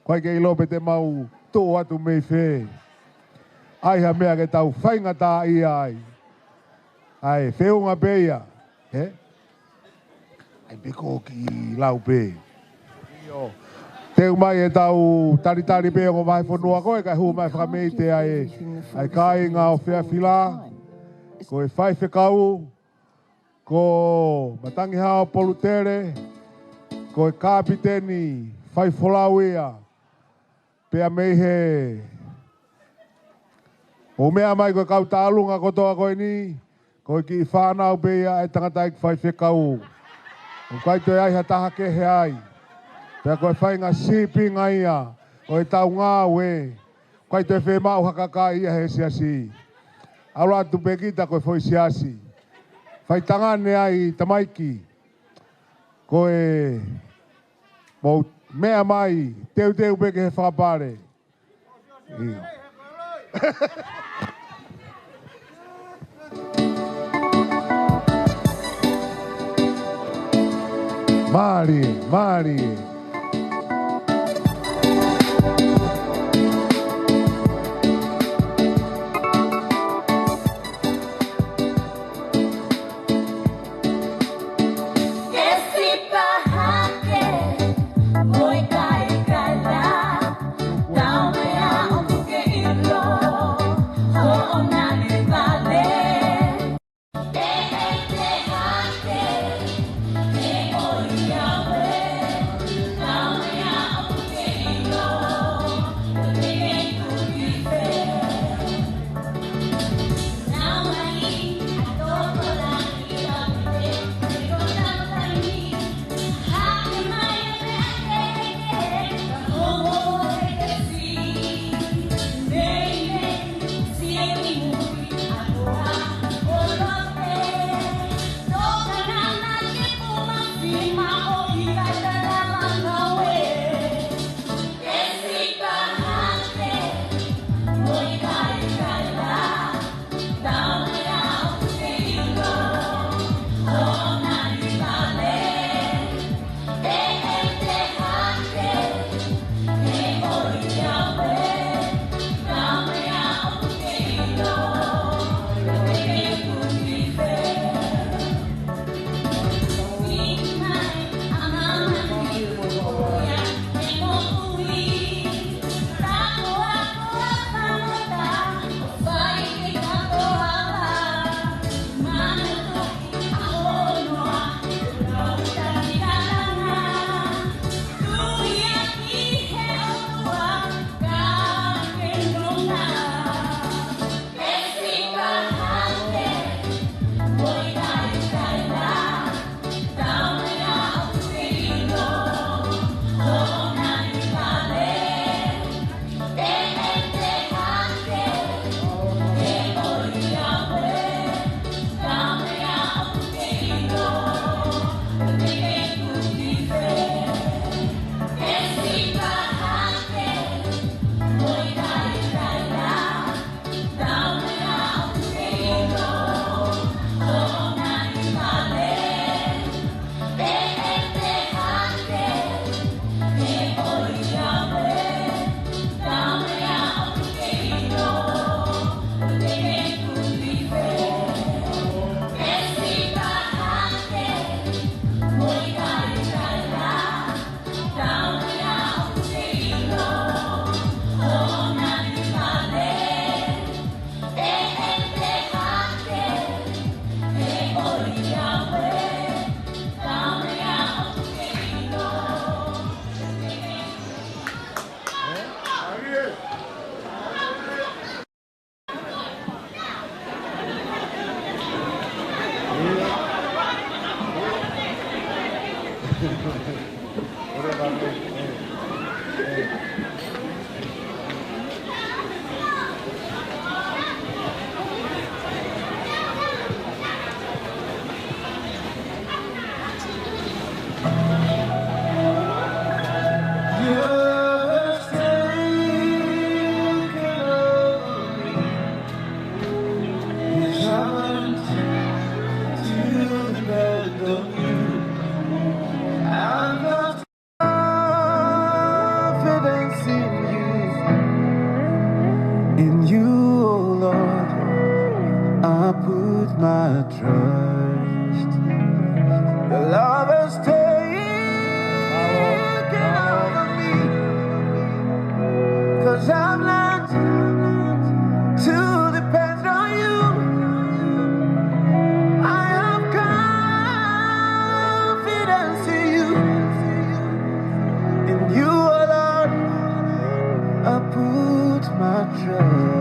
Koe ke ilope te mau tō atu mei whē. Ai ha mea ke tau whainga tā ia ai. Ai, whiunga pēia. He? Ai beko ki lau pē. Te umai e tau taritari pēo ko vai whanua koe kai hu mai whakameite ai. Ai kai ngā o Fairfield. Ko e whai whekau. Ko matangi hao polutere. Ko e kapiteni whai wholau ia. Pea mei he. O mea mai koe kau tālunga kotoa koe ni. Koe ki whanau pēia e tangata ki whai whekau. O kai toi ai ha taha kehe ai. Pea koe whai ngā sipinga ia. O e tau ngā we. Kai toi whē mau hakaka ia he Siasi. Aura atu pekita koe foi Siasi. Whai tangane ai tamaiki. Koe mo mea mai, teu peke he whapare. Mari. put my trust. Your love has taken over me, 'cause I've learned to depend on you. I have confidence in you. In you alone, I put my trust.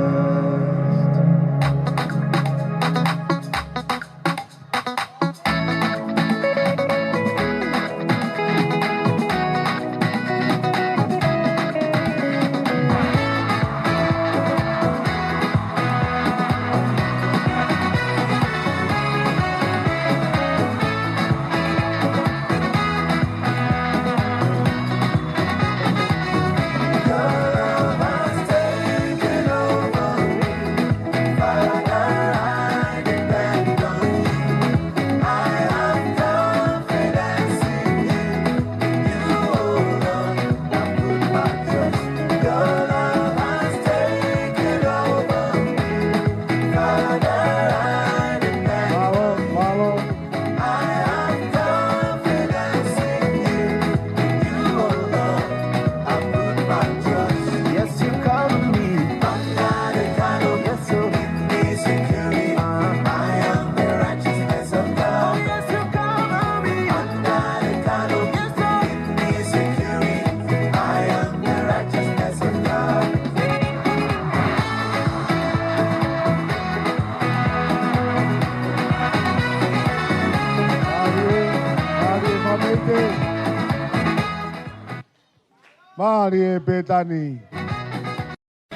Mari e Betani.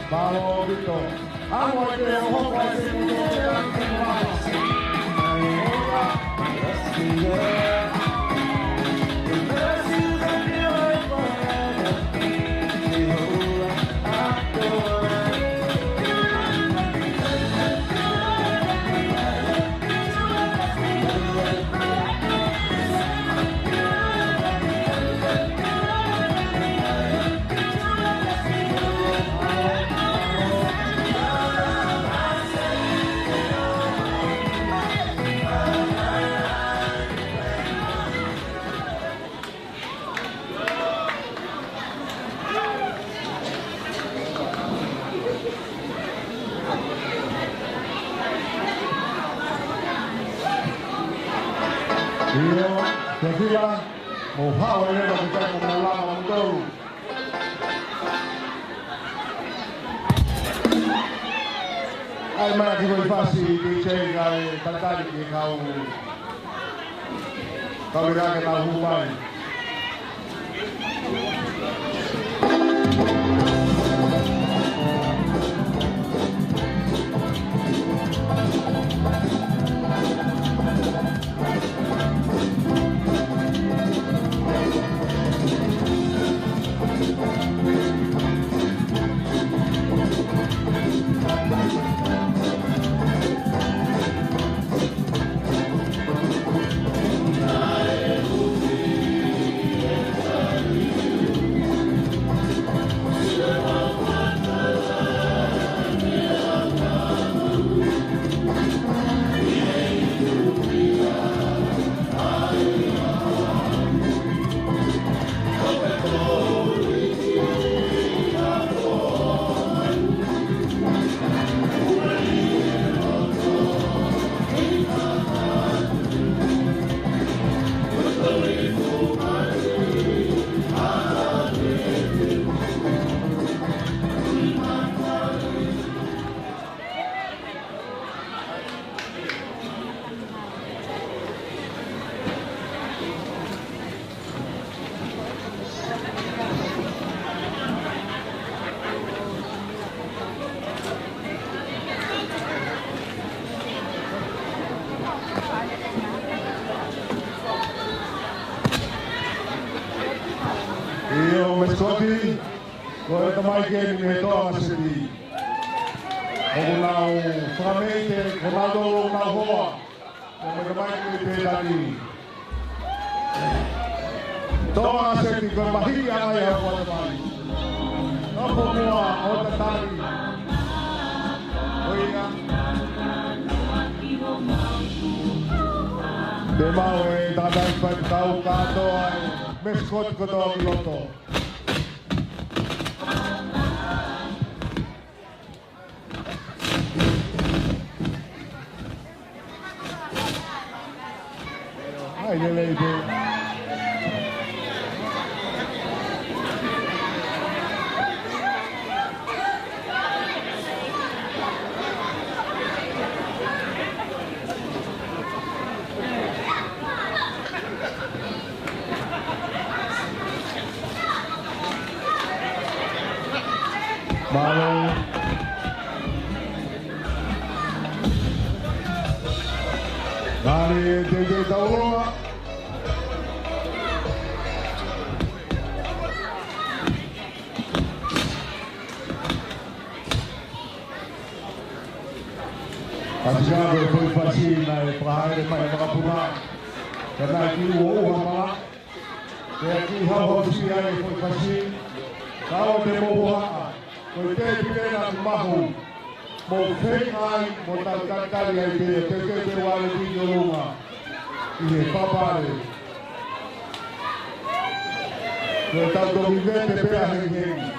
Malo Vito. Amo te ho kwa se mo Kira mau hawa ini kalau kita mau pulang untuk ai mana kita pasti dicegah tentang di kau tidak kita hubungan. Mascot, kau tamai ke ni meto masih. Aku nak family kemado nak hoa, kau tamai ke pedani. Tonga masih kau mahir yang ayah kau tamai. Apa mua kau tadi? Oh iya. Te mau e tātai whai tau kātoa e Mascot kotoa ki loto. Ai lelei te. Malo. Mari te tauloa. Asiago foi fascina e praia mai makapuna. Kana ki o hama. Te ki hawo sia e foi fascina. Kao te moa. Ko te pina mahu. Mo whengai, mo tautari ai te wale tino runga. I he papare. Ko tauto vivete pea hengi.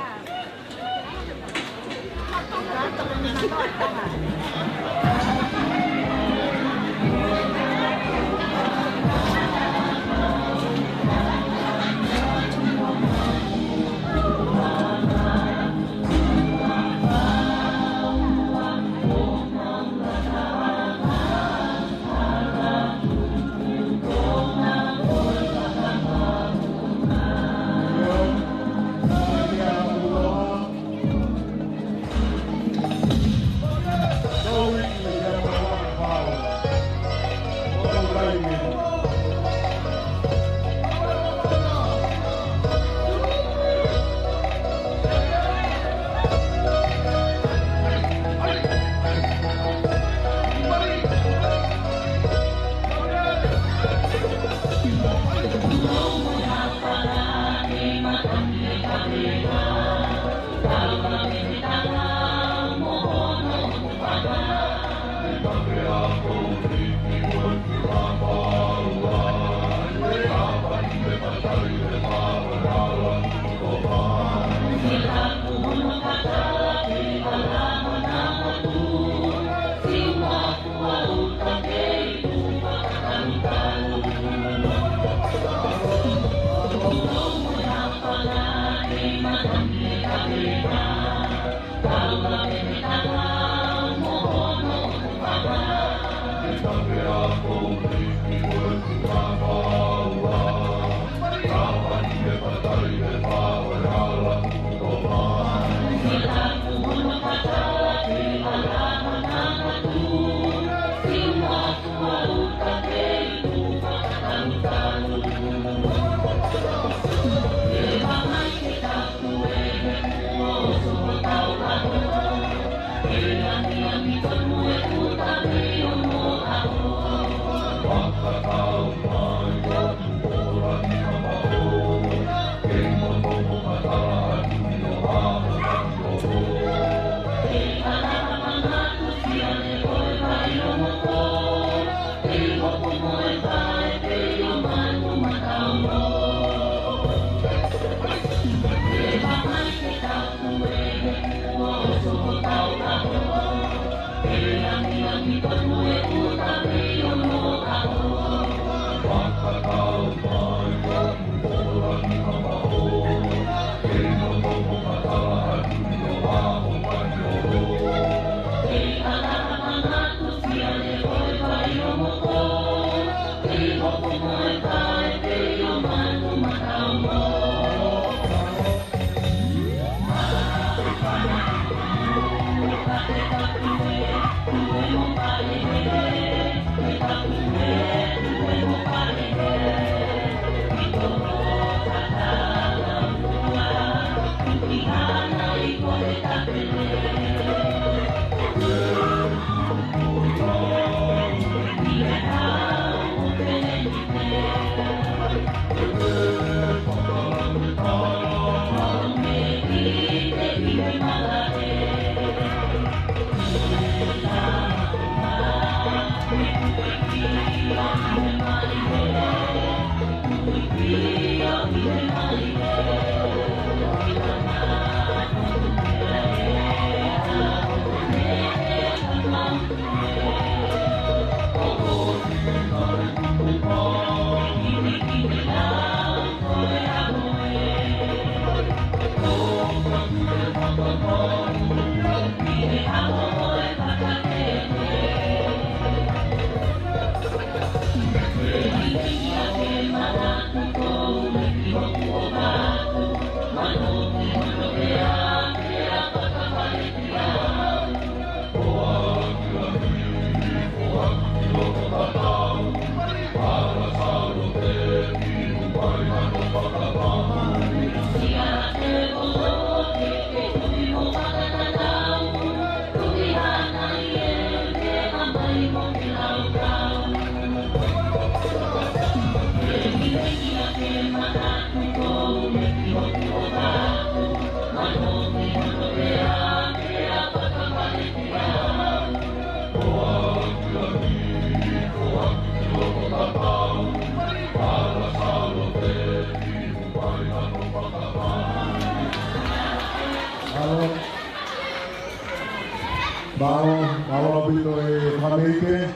Malo pito e Hou'eiki,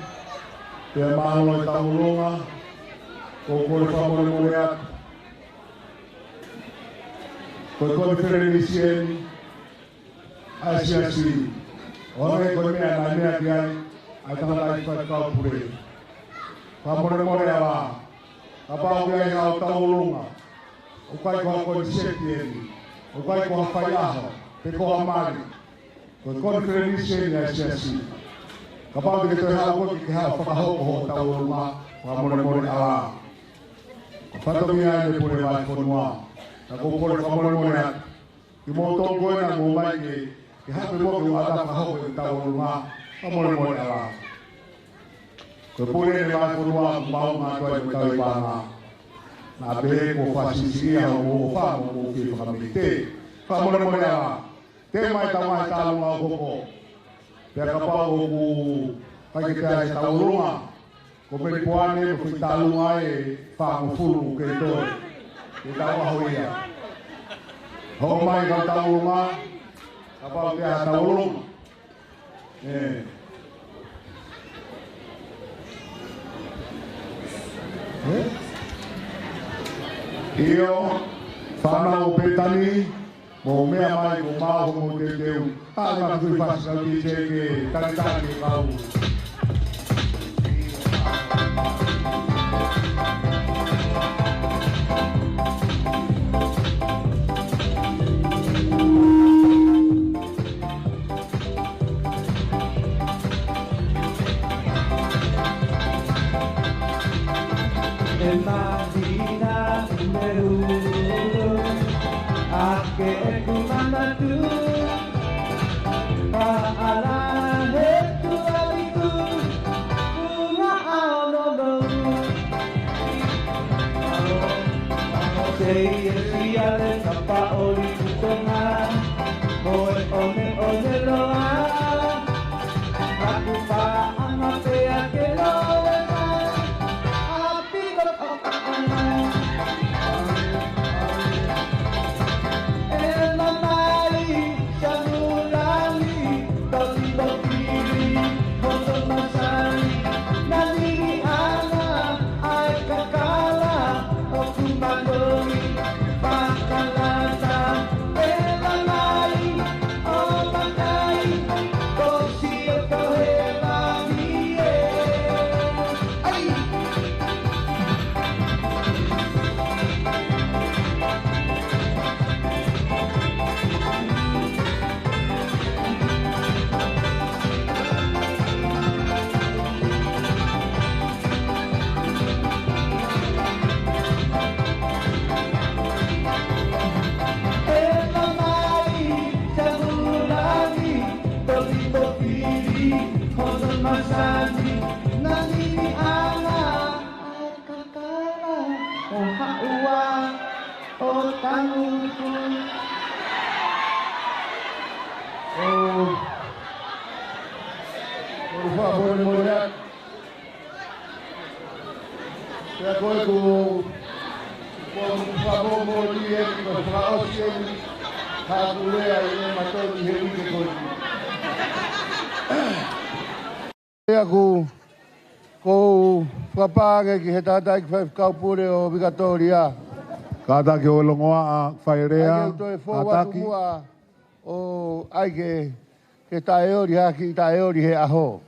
te malo e Taulonga, ko kore whamore more atu. Ko kore wherenisieni, ai Siasi, ore koe mea nai mea ki ai, ai tangata i whaikau pure. Whamore more awa, ka pao ki ai ngau Taulonga, o kai koha koe seki eni, o kai koha whai aho, te koha mari. Koe konferenisieni ai Siasi. Ka pao ki toi hao koe ki hao whakahoko Taulonga, whamore awa. Ko whatomi ai me pure vai whanua. Na ko kore whamore more atu. Ki mō tō koe na mō mai ki hape mo ki wata whakahoko i Taulonga, whamore awa. Koe pure ne vai whanua ku mau ngā toi me tau i wāna. Nā pehe ko whasisiria o mō whamo mō ki whakamite. Whamore awa. Te mai tamai Taulonga o koko. Pea ka pao o ku kai te ai Taulonga. Ko me poane mo ki Taulonga e whango furu ke toi. Ke tau aho ia. Ho mai ka Taulonga. Ka pao te ai Taulonga. Io whanau petani. Mo mea mai ko mau mo te teu. Ale ma kui whasau ki te ke tanitani kau. E Madina Meru Ake e kumamatu Pa'ala he tualiku Una aonono Amo te e siale Kapa ori kutonga Moe one loa Aku pa'ama te ake loa Aku ko whapāge ki he tātai ki whaifkau pure o Victoria. Kātā ki o longoa a whairea, kātaki. O aike ke taeori haki, taeori he aho.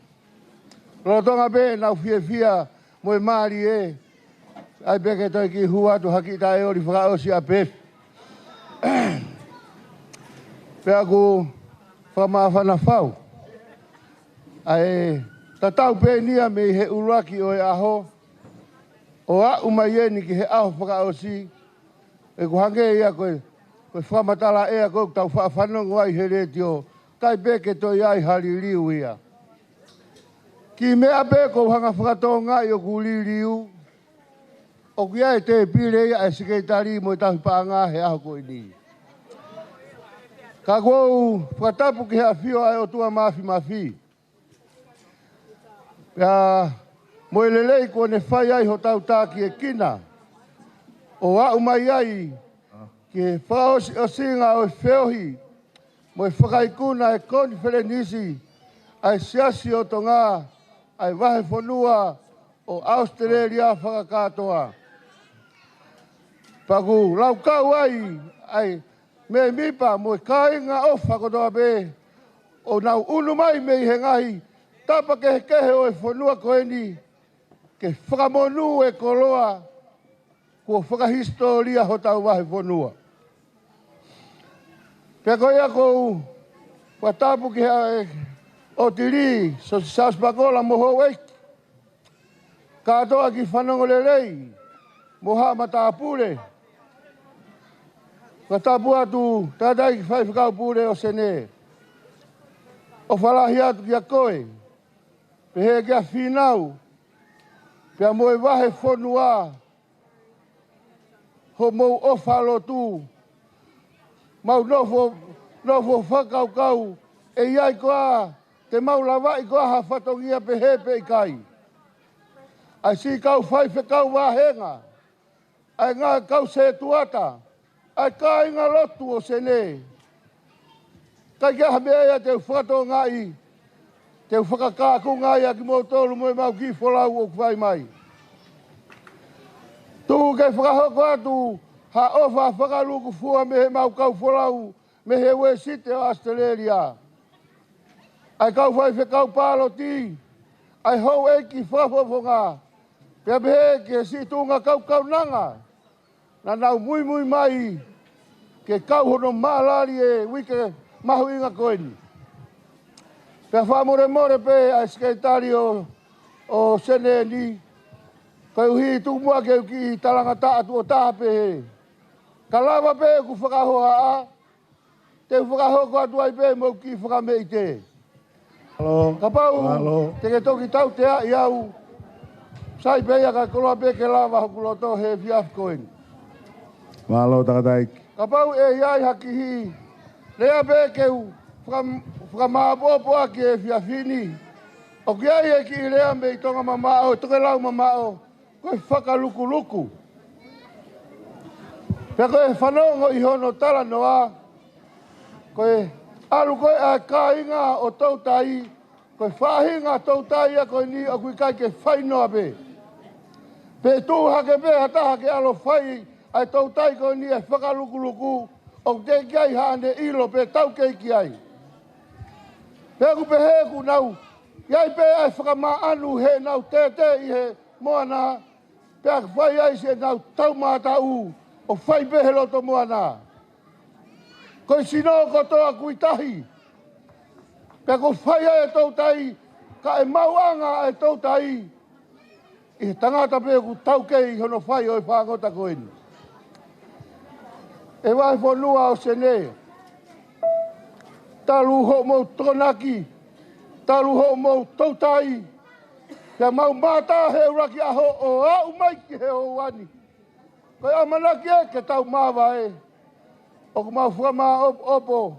Rotonga be nau whia mo e maari e. Ai beke toi ki huatu haki taeori whakaosi a pef. Pea ku whamawhana whau. Ai tatau pe nia me he uraki o e aho. O a umaieni ki he aho whakaosi. E ku hange ia koe whamatala ea koe tau whaafano ai he retio. Tai beke toi ai hari liu ia. Ki mea be ko hanga whakatonga i o ku liu. O ki ai te pire ia e sekretari mo i tahi paanga he aho koe ni. Ka kou whakatapu ki hea whio ai o tua mafi. Pea mo i lelei ko ne whai ai ho tau tāki e kina. O au mai ai ki he whaosi o singa o e whiohi. Mo e whakaikuna e koni wherenisi ai Siasi o Tonga, ai wahe whanua o Australia whakakatoa. Paku lau kau ai me mipa mo kāinga ofa kotoa be, o nau unu mai me he ngahi, tapa kehe o e whanua koeni, ke whakamonu e koloa, kua whakahistoria ho tau wahe whanua. Pea koe ako watapu ki o tiri, so si saus pakola mo Hou'eiki. Katoa ki whanongo lelei, mo haa matapure. Watapu atu, tādai ki whai whakau pure o sene. O whalahi atu ki a koe, pehe ki a whinau, pea moe wahe whanua, ho mou ofalo tu, mau nofo whakaukau, e iai koa, te mau lawai koa ha whatongia pehe pe kai. Ai si kau whai whekau wahenga, ai ngā kau se tuata, ai ka inga lotu o sene. Kai kia hamea te whakato ngai, te whakakaku ngai a ki mo tolu mo mau ki wholau o kwai mai. Tu ke whakahoko atu, ha ofa whakaluku fua me he mau kau wholau, me he we site o Australia. Ai kau whai whekau pālo ti, ai Hou'eiki whafofonga, pia mehe ke si tunga kau nanga, na nau mui mai, ke kau hono maalari e wike mahu inga koeni. Pea whamore pe ai skeitari o sene ni, kai uhi tukumua ke uki talanga taatu o taha pehe. Ka lava pe ku whakahoa a, te whakahoko atu ai pe mo ki whakamei te. Ka pau, te ke toki tau te a iau, sai pe ia ka koloa pe ke lava hokuloto he fiaf koeni. Malo takataiki. Ka pau e iai hakihi, lea pe keu whakamaapopo a ki e fiafini, o ki ai e ki lea me i tonga mamao, toke lau mamao, koe whakalukuluku. Pea koe whanongo i hono tala noa, koe alu koe a kāinga o tautai, koe whahinga tautai a koe ni o kui kai ke whainoa pe. Pe tū hake pe hataha ke alo whai, ai tautai koe ni e whakalukuluku, o te kiai haane ilo pe tau keiki ai. Pea ku pe heku nau, iai pe ai whakama anu he nau tete i he moana, pea ku whai ai se nau tau māta u, o whai pehe loto moana. Koe sino kotoa kui tahi. Pea ko whai ai e tautai, ka e mauanga e tautai, i he tangata pe ku tau kei hono whai o e whangota koeni. E wai whanua o sene. Talu ho mou tonaki, talu ho mou tautai, pea mau mata he uraki aho o au mai ki he o wani. Koe amanaki e ke tau mawa e. O ku mau whama opo.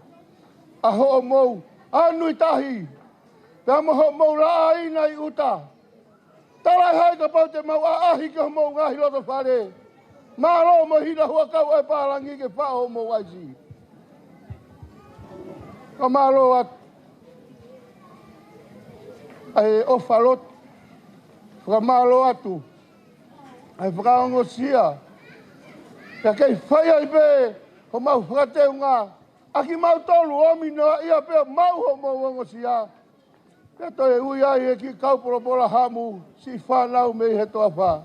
Aho o mou. Anui tahi. Pea mo mou la ina i uta. Talai hai ka pau te mau ahi ke mou ngahi loto whare. Malo mo hina hua kau e pārangi ke whao mou aisi. Ka malo at. Ai ofalot. Ka malo atu. Ai whakaongo sia. Pea kei whai ai pe, ho mau whakateu ngā. Aki mau tolu omi noa ia pea mau ho mau ongo sia. Pea toi ui ai e ki kauporopola hamu, si whanau mei he toa wha.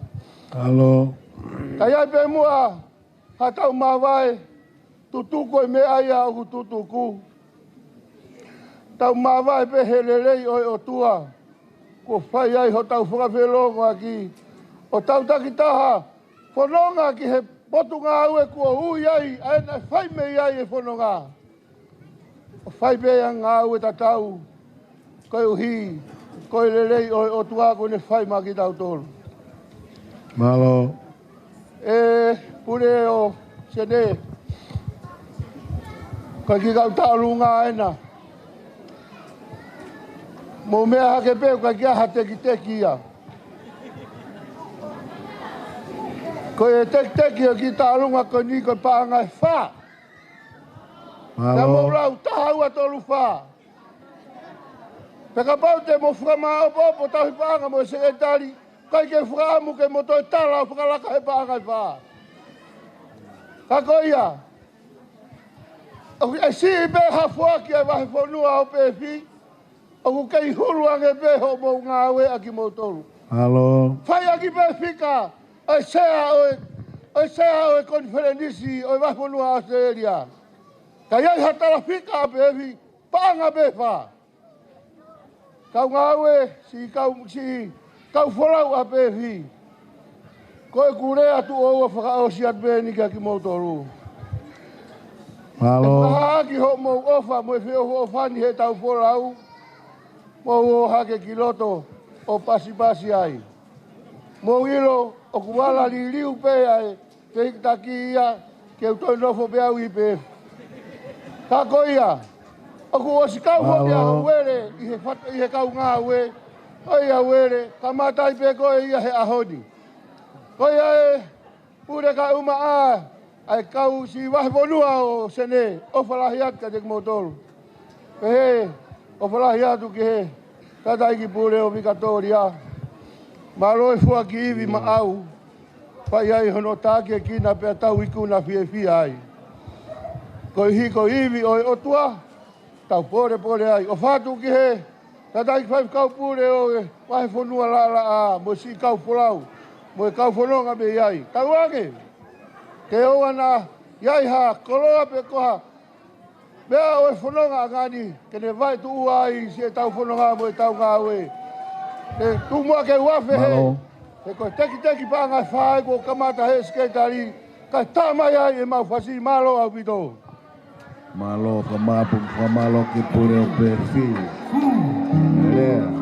Alo. Kai ai pe mua, ha tau mawai, tutuko e me ai au ku tutuku. Tau mawai pe he lelei oi o tua. Ko whai ai ho tau whakawhelongo aki. O tau takitaha, whanonga ki he potu ngā au e kua hui ai, ai nai whai mei ai e whanonga. O whai pea ngā au e tatau, koe uhi, koe lelei o tua koe ne whai maki tau tolu. Malo. E pure o sene, koe ki kau talu ngā ena. Mo mea hake peo kai kia ha teki ia. Koe teki o ki tālunga koe ni koe pāngai whā. Ka mō rau taha ua tolu whā. Peka pau te mo whakama opo tau hi paanga mo sekretari. Kai ke whakaamu ke mo toi tala o whakalaka he paanga i paa. Ka koia. E si i be hafuaki e wahi whanua o pefi. O ku kei huru ange be ho mo ngā we aki mo tolu. Halo. Whai aki be whika. O sea o e konferenisi o e wahi whanua Australia. Ka iai hatara whika a pefi. Paanga be wha. Kau ngāwe si kau wholau a pefi. Koe kure atu oua whakaosi at bēni ka ki motoru. Halo. E whakaaki ho mou ofa mo e whio ho whani he tau wholau. Mou o hake ki loto o pasi ai. Mou ilo o kuwala li liu pe ai pe hikitaki ia ke utoi nofo pe au i pe. Ka koia. O ku o si kau ho te aha were i he kau ngā we. Oi a were, ka matai pe koe ia he ahoni. Koia e, pure ka uma a, ai kau si wahi wonua o sene, o whalahi atu ka te motoru. Pe he, o whalahi atu ki he, kata iki pure o Victoria. Ma roi fua ki iwi ma au, pai ai hono tāke kina pe tau iku na fie ai. Ko hiko iwi o e otua, tau pore ai. O whātu ki he, kata iki whai kau pure o e, wahi wonua la a, mo si kau polau. Mo e kau whanonga me iai. Tau ake, te oa na iai ha, koloa pe koha. Mea o e whanonga ngani, ke ne vai tu ua ai si e tau whanonga mo e tau ngā ue. Te tumua ke uafe he, te koe teki pā ngai whae ko kamata he sketari, kai tāmai ai e mau whasi malo au pito. Malo ka mapu ka malo ki pure o pefi. Lea.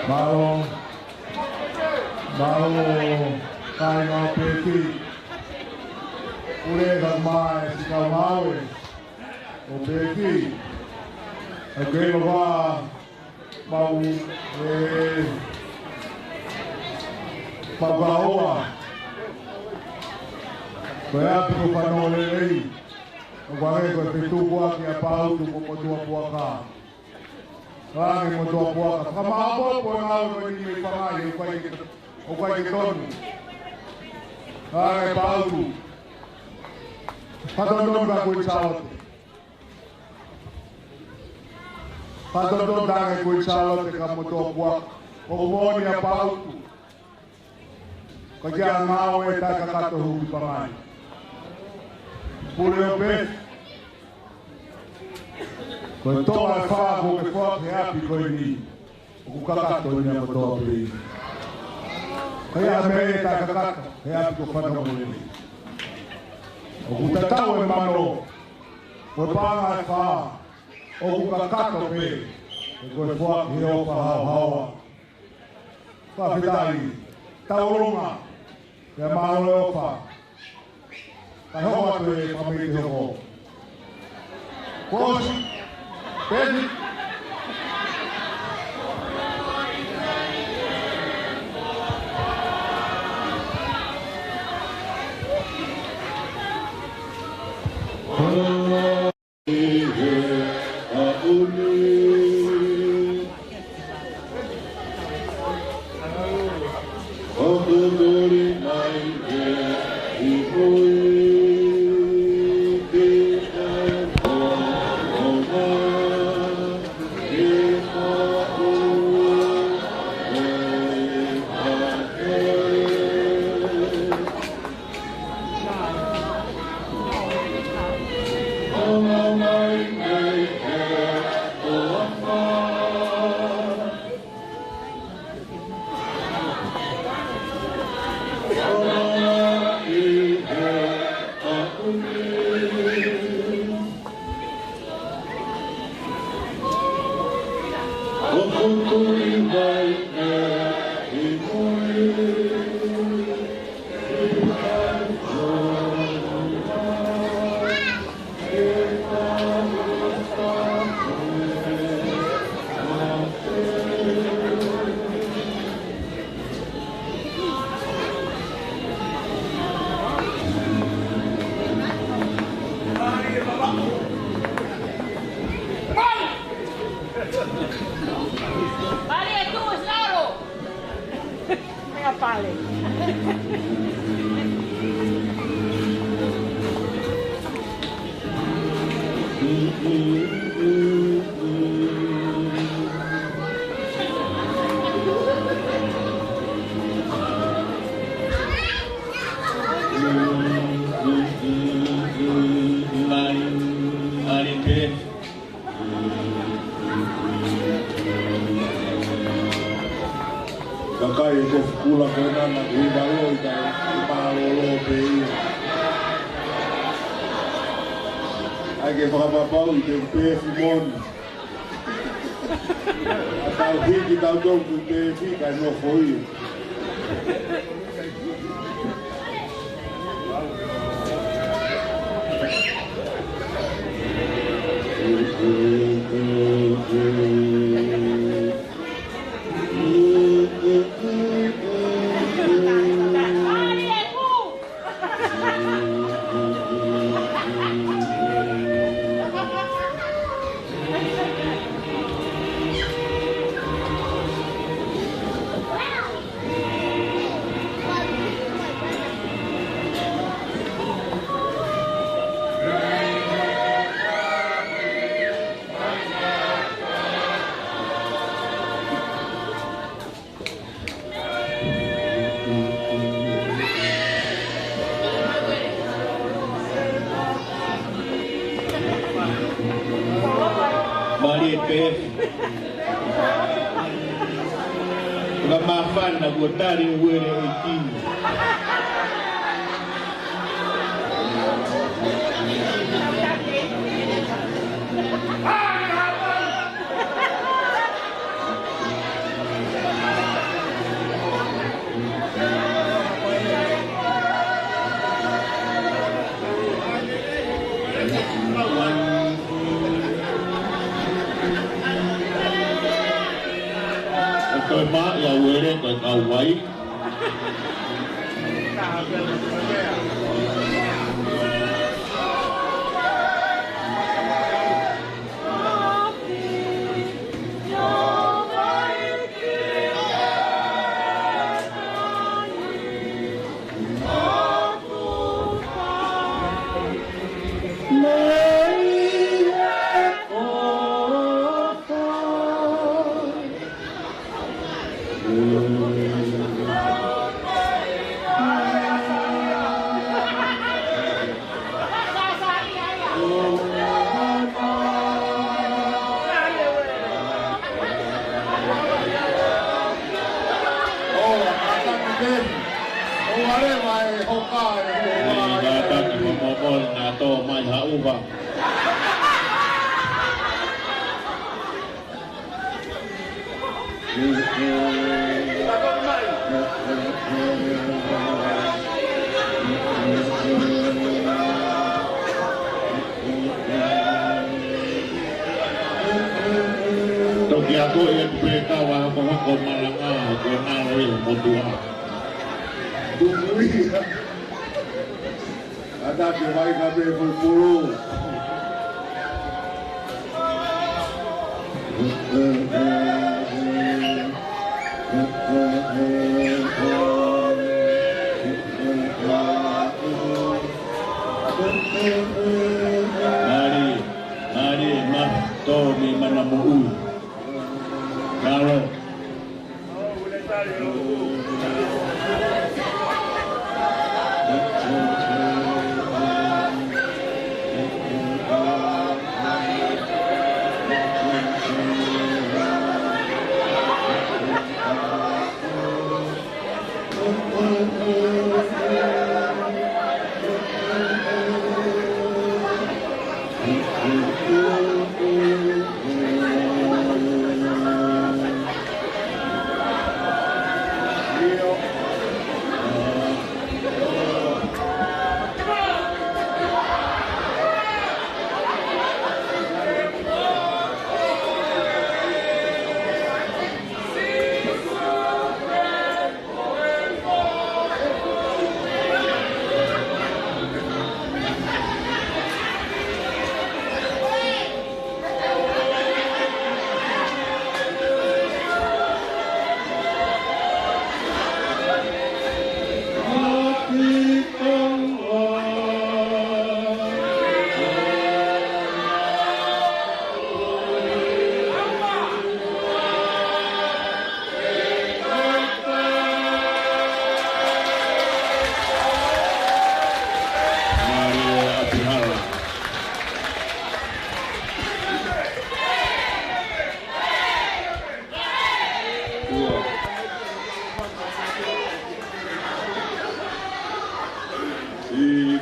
Malo kai ngā pēti ure ka mai si ka mawe o pēti a kēlo wā mau pagaoa koe api ko whanau le rei o whange koe petu kua ki a pautu mo motua puaka Rangi mo tua puaka. Kamahapo po ngau ko ni may pangai o kwai ki tonu. Rangi pautu. Patondon ka kui chalote. Patondon rangi kui chalote ka mo tua puaka. O kumoni a pautu. Ka kia ngau e tai kakato huki pangai. Pule o pēs. Koe toa e whaa ko ke whaa ke api koe ni. O ku kakato ni a toa pei. Hei a me e ta kakato. He api ko whanau koe ni. O ku tatau e mano. Koe pānga e whaa. O ku kakato pei. E koe whaa ke opa hao hawa. Whawhitai. Taurunga. Ke maole opa. Ka hoko atu e pamei te hoko. Kosi. Pedi. kena na kui balo ita palo pe. Ake whakapapau i te pe fimon. A tau hiki tau tau ku te whika no whoi. Mafana gotari wele ikini. Tôi má là quê đây còn cầu quấy. Aku yang mereka wah kau malanga kau nari modua. Tunggu ya. Ada kembali kami berpuluh. Mari mah Tommy mana mau. Kalau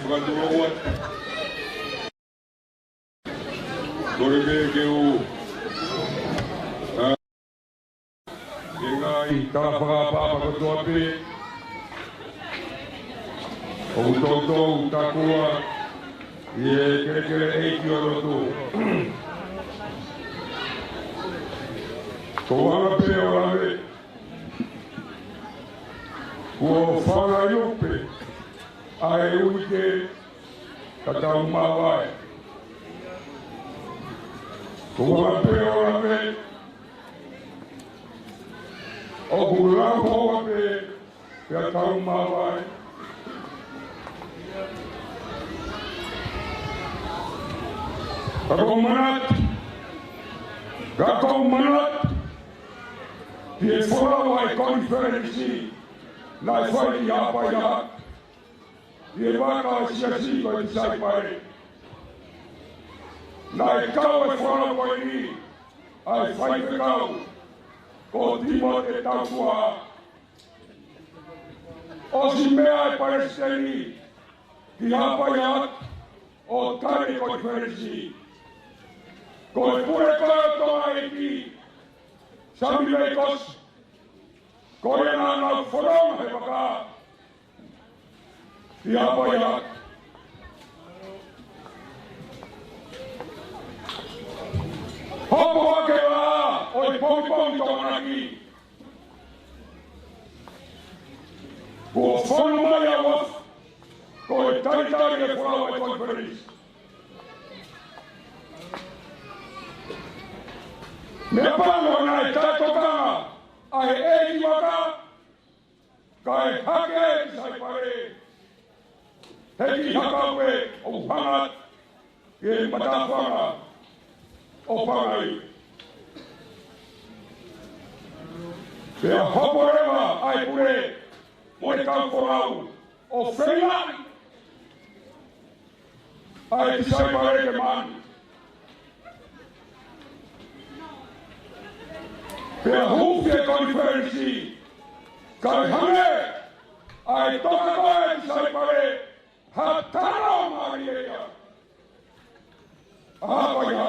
whakaturo Kore me ke o Ingai tala whakapapa katoa pe O utoto utakua Ie kere eiki o roto Ko wanga pe o rame Ko whanga iupe Ai uike Katau mawai Ko wanga pe o rame O kulau hoa pe Katau mawai Gakau manat, die vooral conferentie, na fai apa ya, die baka siasi ko isai pare, na kau vooral ko ni, ai fai kau, ko timo te takua, o si mea palestini, die apa ya, o kari conferentie. Koe pure koe toa eki, sami leikos, koe nā nau whanong he waka, i apa ia. Hopo ake la, oi poupou tōnaki. Ko whanu mai a waf, koe taritari e whanau e konferensi. Me pango nai tato kanga, ai eki waka, kai hake sai pare. Heki hakawe o hangat, e matawhanga o pangai. Pea hopo rewa ai pure, moe kaukorau o whengai. Ai sai pare ke mani. Pea hufie konferensi, kai hange, ai toka koe sai pare, ha taro mariea. Apa ya?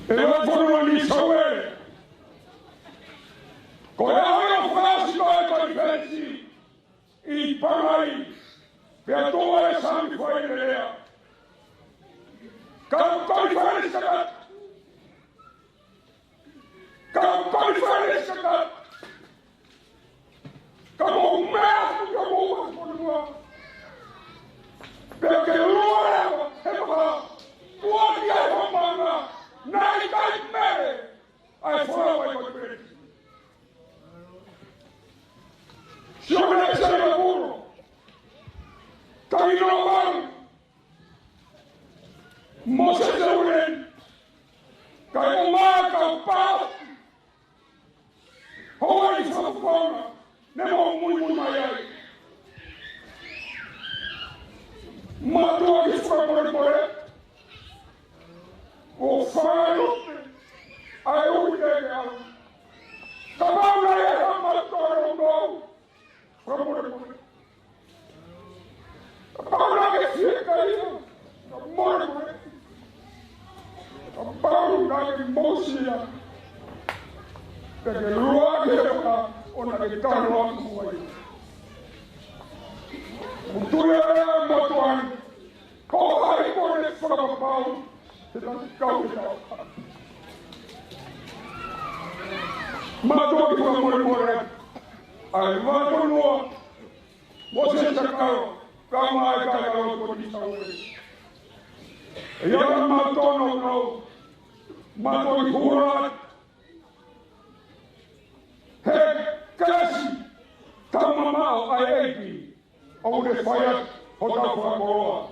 Ewa kono ni sawe. Koe aia frasi koe konferensi, I pangai, pea toa e sami koe nelea. Kau konferensi sakat. Kau konferensi sakat. Kau mea kau mua. Pea ke luare hepa. Tuaki ai homanga. Nai kai mere. Ai fora vai konferensi. Siomene sema puro. Kau no wang. Moses Lauren, kay umakaw pa, Hou'eiki whakapona, nemo mui mayai. Matua ki whakapore, o whakarupe, ai uite ke au. Kapauna e hamatore o nou, whakapore. Kapauna ke whieka ia, whakapore. Baru nake mosia, peke lua ke waka, ona ke kano aku wai. Mutule rea motuan, ko hai kone whakapapau, te tanti kau te kau. Matua ki whakamore, ai wakonua, mose sakaro, kama ai kakaro koni saure. Ia matono no, matoi hurat, he kasi, tamamao ai eiki, au de whaiat, hota whakoroa.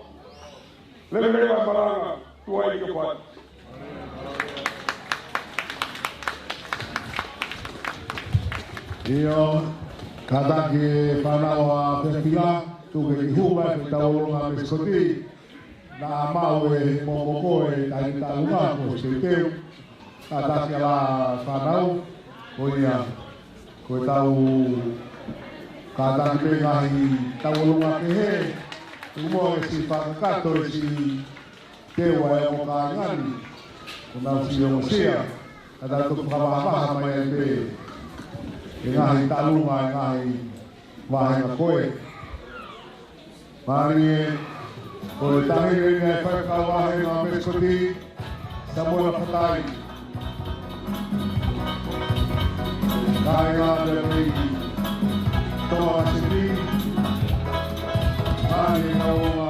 Lemerewa maranga, tua ike pat. Io, kata ke whanau a Fairfield, tuke ki huma e taurunga Mascot, na mau e momoko e taunga ko se teu, kata ke la whanau, o ia, Koe tau kātaki pe ngahi tau lunga ke he. Umo e si whakakato e si tewa e o ka ngani. Kuna si o sia. Kata tuku whakawaha mai e pe. E ngahi talunga e ngahi wahenga koe. Mari e koe tahi ringa e whakaka wahenga Mascoti. Samoa Patai. Kaya de Brady. Tonga City. Ani Nauma.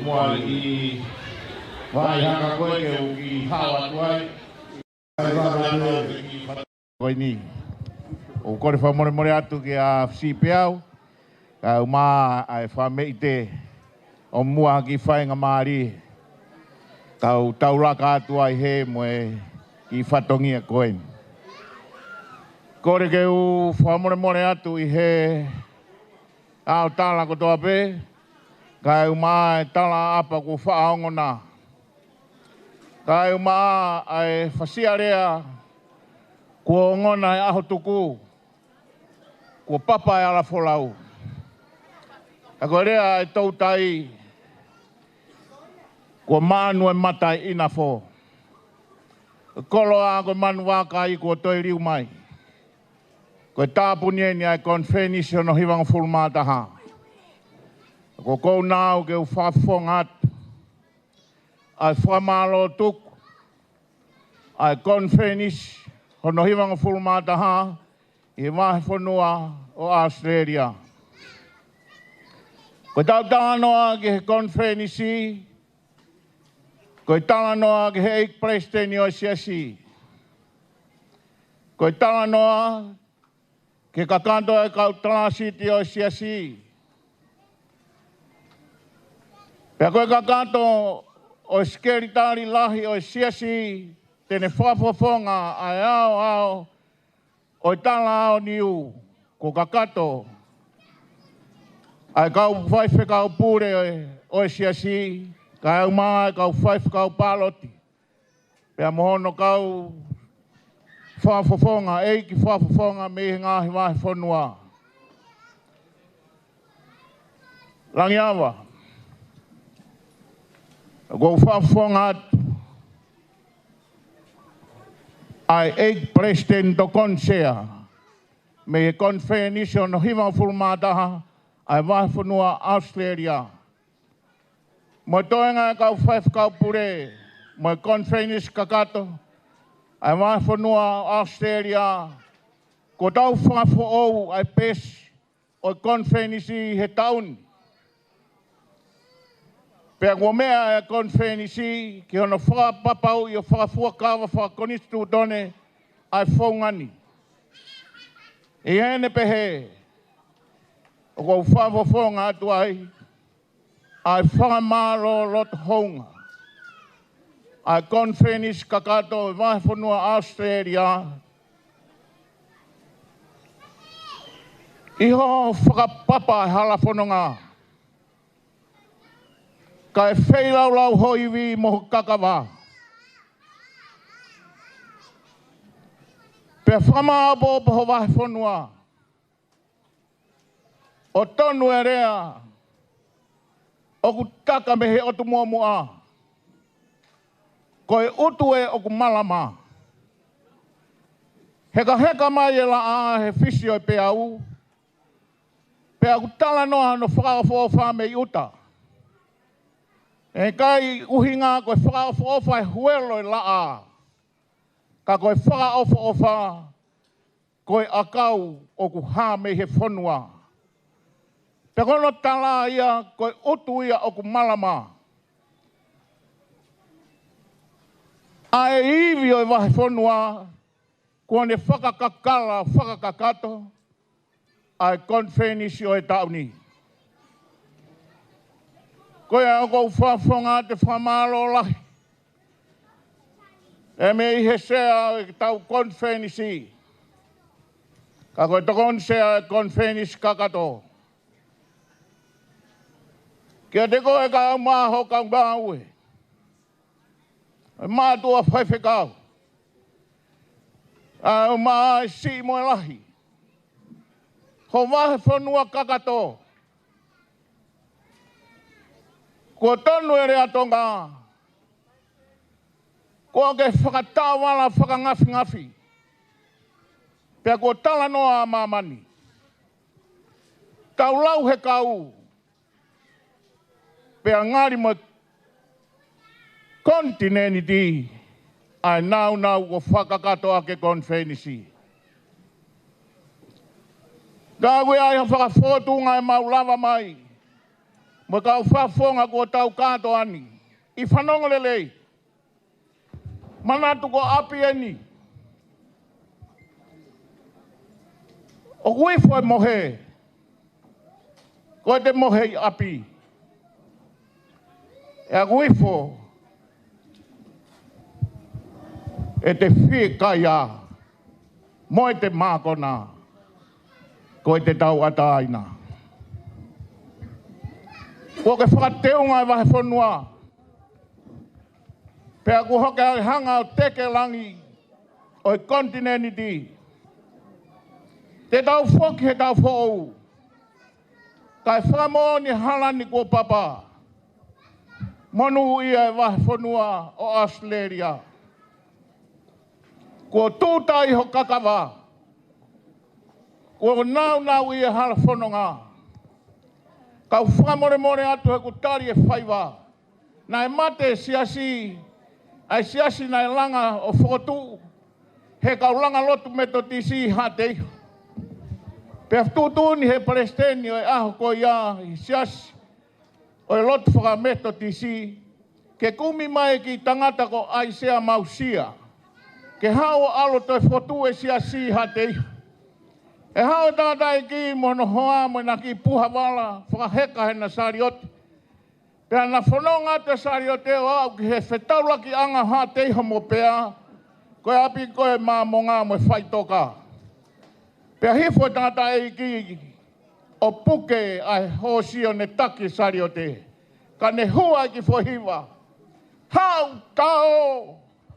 Mua i vai hanga koe ke o ki hawa tuai. Koe ni. O kore whamore more atu ki a sipeau. Ka uma ai whameite o mua ki whainga maari. Ka u tauraka atu ai he moe ki whatongia koe. Kore ke u whamore more atu i he au tala ko toa pe. Ka uma ai tala apa ko whaongona. Ka uma ai whasiarea ko ngona e aho tuku. Ko papa e ala wholau. Ka koe rea e tautai. Ko manu e matai ina fo. Kolo a ko manu waka i ko toi riu mai. Ko tāpuni e ni ai konfenisi no hiwanga fulmataha. Ko kou nāu ke u whawhongat. Ai whamalo tuku. Ai konfenisi hono hiwanga fulmataha. I mahi whanua o Australia. Ko tau tānoa ke he konfenisi. Ko tānoa ke he Hou'eiki presidenti o Siasi. Ko tānoa ke kakanto e kau transiti o Siasi. Pea koe kakanto o skeritari lahi o Siasi. Tene whafofonga ai ao o tala ao niu. Ko kakato. Ai kau whaife kau pure o Siasi. Ka au mai kau whaife kau paloti. Pea mohono kau whafofonga, eiki whafofonga me ngahi wahi whanua. Rangi awa. Ko whafofonga ai eiki presidente to konsea. Me he konfenisi no hiwanga fulmataha. Ai wahi whanua Australia. Mo toenga kau whaifu kau pure. Mo konfenisi kakato. Ai wahi whanua Australia. Ko tau whafo ou ai pes. O konfenisi he tauni. Pea ko mea e konfenisi. Ki hono whapapau i o whafua kawa whakonistu tone. Ai whaungani. I hene pehe. O ko whafofonga atu ai. Ai whamalo lot honga. Ai konfenisi kakato i wahi whanua Australia. Iho whakapapa e hala whanonga. Ka e wheilau hoiwi moho kakawa. Pea whamaapo poho wahi whanua. O tonu e rea. Oku taka me he otu mua. Ko e utu e oku malama. Heka mai e la a he fisio e pe au. Pe aku tala noa no whakawhawha me uta. E kai uhinga ko e whakawhawha e huelo e la a. Ka ko e whakawhawha ko e akau oku ha me he whanua. Pe kono tala ia ko e utu ia oku malama. A e iwi o e wahi whanua. Ko ne whakakakala, whakakakato. Ai konfenisi o e tauni. Ko e ako whawhonga te whamalo lahi. E me i he sea e tau konfenisi. Ka koe tokon sea e konfenisi kakato. Kia te koe ka au maho ka ngaue. E mātua whaife kau. Au maa si moe lahi. Ho wahe whanua kakato. Ko tonu e rea Tonga. Ko ke whakatawala whakangafi. Pea ko tala noa a mamani. Tau lau he kau. Pea ngari mo kontinenti ai nau ko whakakato ake konfenisi. Ka koe ai whakafotu ngai maulava mai. Mo ka ufafonga ko tau kato ani. I whanonga lelei. Manatu ko api ani. O kuifo e mohe. Ko te mohe i api. E a kuifo. E te whie kai a. Mo e te mākona. Ko e te tau ata aina. Ko ke whakateunga e wahe whanua. Pea ku hoke ai hanga o teke langi o i kontineniti. Te tau whoki he tau whou. Kai whamoni halani ko papa. Monu ia e wahe whanua o Australia. Ko tūtai ho kakawa. Ko nau ia hala whanonga. Kau whamore atu he kutari e whaiwa. Nai mate siasi. Ai siasi nai langa o whotu. He kau langa lotu metotisi hatei. Pea tūtuni he palestini o e aho ko ia siasi. O e lotu whaka metotisi. Ke kumi mai ki tangata ko ai sea mausia. Ke hao alo toi whotu e siasi hatei. E hao tangata e ki mono hoa mo na ki puha wala. Whakaheka he na sarioti. Pea na whanonga te sariote o au ki he whetaula ki anga ha teiho mo pea. Koe api koe mā monga mo whai toka. Pea hifo tangata e ki o puke ai hōsio ne taki sariote. Ka ne hua ki whohiwa. Hau tao!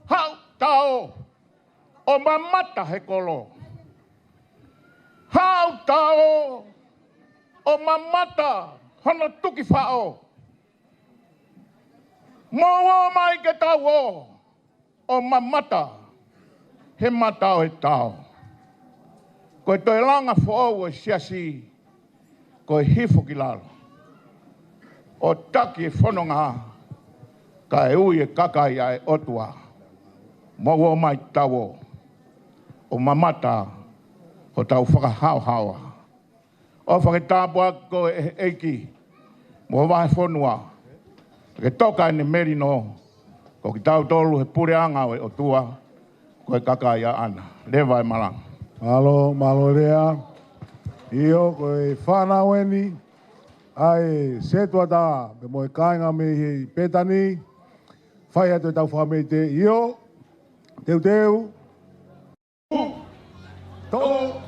Hau tao! O mamata he kolo. Hau tao! O mamata! Hono tuki whao! Moa mai ke tau o mamata, he matao he tau. Koe toi langa whoau e siasi, koe hifo ki lalo. O taki e whanonga, ka e ui e kakai a e otua. Moa mai tau o mamata, ho tau whakahau-haua. O whaketāpua koe e eiki, mo wahe whanua. Ke toka ni merino, ko ki tau tolu he pureanga o tua, ko e kaka ia ana. Lewa e marang. Malo rea. Io ko e whanau eni. Ai setua ta, me mo e kāinga me he petani. Whai atu e tau whamei te io. Teu. Tō.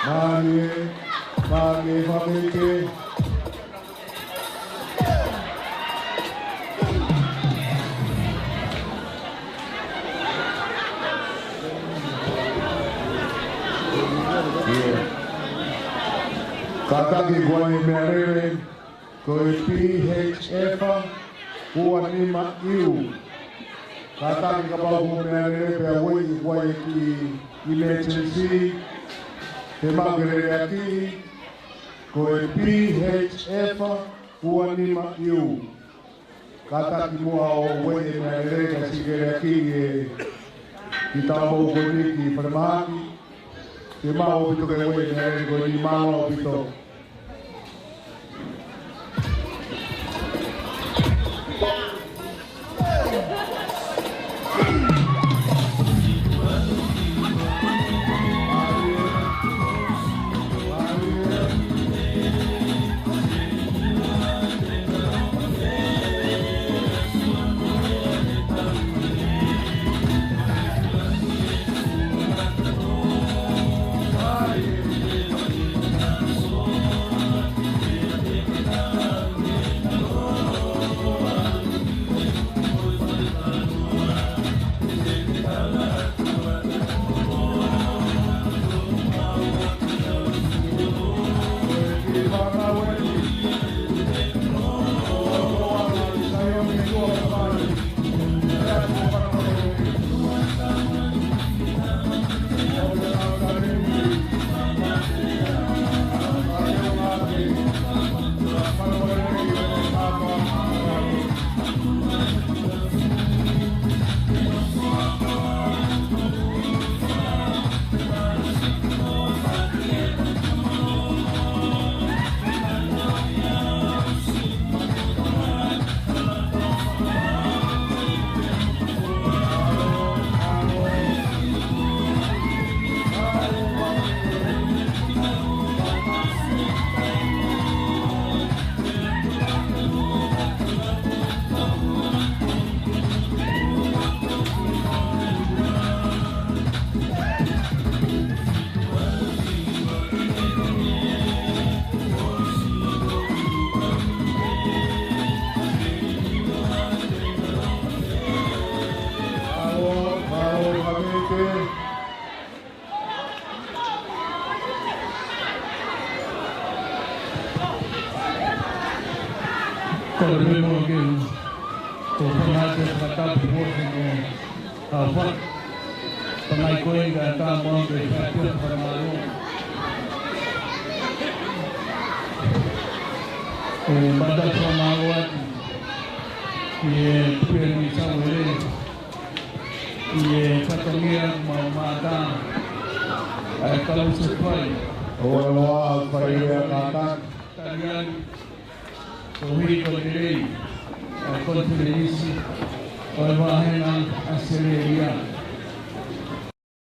Mani, Hou'eiki. Kataki guai merere, koe PHF, ua nima iu. Kataki kapau merere, pea wei guai ki emergency, te magerere aki, koe PHF, ua nima iu. Kataki mua o wei merere, ka sigere aki, ki tamo koni ki paramaki, te mao pito ke wei merere, koe ni mao pito.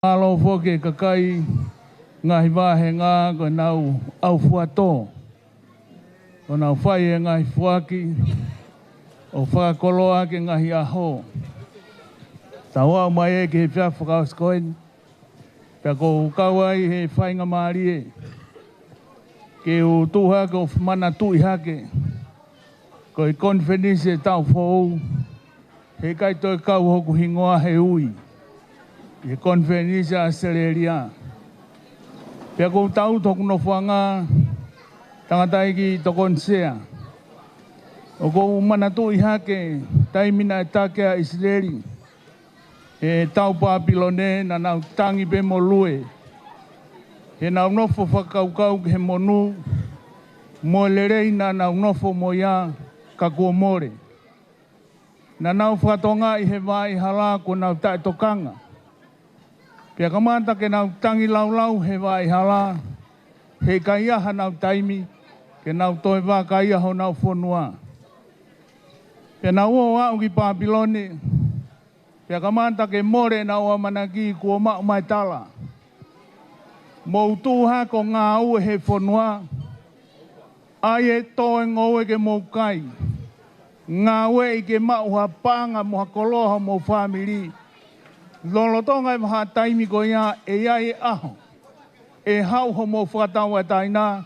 Alo foke kakai ngahi wahe ngā ko nau au fuato. Ko nau whai e ngahi fuaki o whakakoloa ke ngahi aho. Tawa mai e ke he whia whakauskoen. Pea ko kawai he whainga maari e. Ke o tuha ko mana tui hake. Ko i konfenisi e tau whou. He kai toi kau hoku hingoa he ui. He konfenisi a Seleria. Pea ko tau toku no whanga. Tangata iki tokon sea. O ko mana tui hake. Taimina e take a Israeli. He tau Papilone na nau tangi pe mo lue. He nau nofo whakaukau he monu. Mo lerei na nau nofo mo ia kakua more. Na nau whatonga i he vai hala ko nau tae tokanga. Pea kamata ke nau tangi laulau he vai hala. He kaiaha nau taimi. Ke nau toi wā kaiaho nau whonua. Pea nau o au ki Papilone. Pea kamata ke more nau amanaki kua mau mai tala. Mou tūha ko ngā ue he whonua. Ai e toe ngoe ke mou kai. Ngā ue i ke mau ha panga mo ha koloha mo whamiri. Lolo tonga e maha taimi ko ia e ai e aho. e hau ho mo whakatau e taina,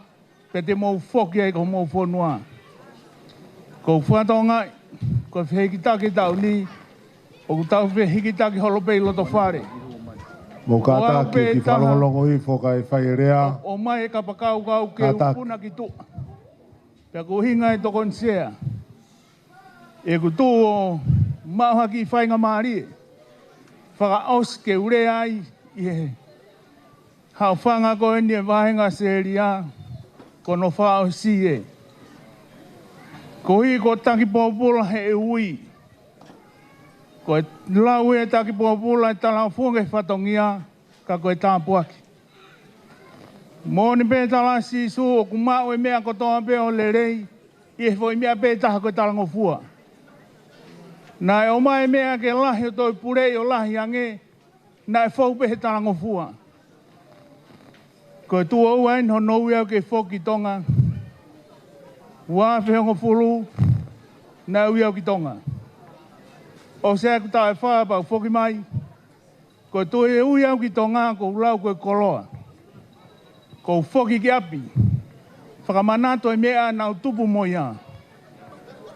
pe te mo whoki e ko mo whonua. Ko whakatau ngai, ko whihiki take tau ni, o ku tau whihiki take holopei loto whare. Mo kata ki whalongolongo i whoka e whai rea. O mai e kapakau kau ke upuna ki tu. Pea ko hinga e tokon sea. E ku tu o maha ki whainga maari. Whaka aus ke ure ai i he. Hau whanga ko e ni e wahenga seria. Ko no whao si e. Ko hi ko taki pōpula he e ui. Ko e lau e taki pōpula e talang whunga e whatongia. Ka ko e tāpuaki. Mō ni pē tala si su o ku mao e mea kotoa pē o le rei. I e fwoi mea pē taha ko e talango fua. Nā e o mai mea ke lahi o toi purei o lahi ange. Nā e fwou pē he talango fua. Ko e tua ua en hono ui au ke whoki Tonga. Wā whihongo fulu. Nā ui au ki Tonga. O sea ku tā e whaa pau whoki mai. Ko e tua e ui au ki Tonga ko ulau ko e koloa. Ko whoki ki api. Whakamanato e mea nau tupu mo ia.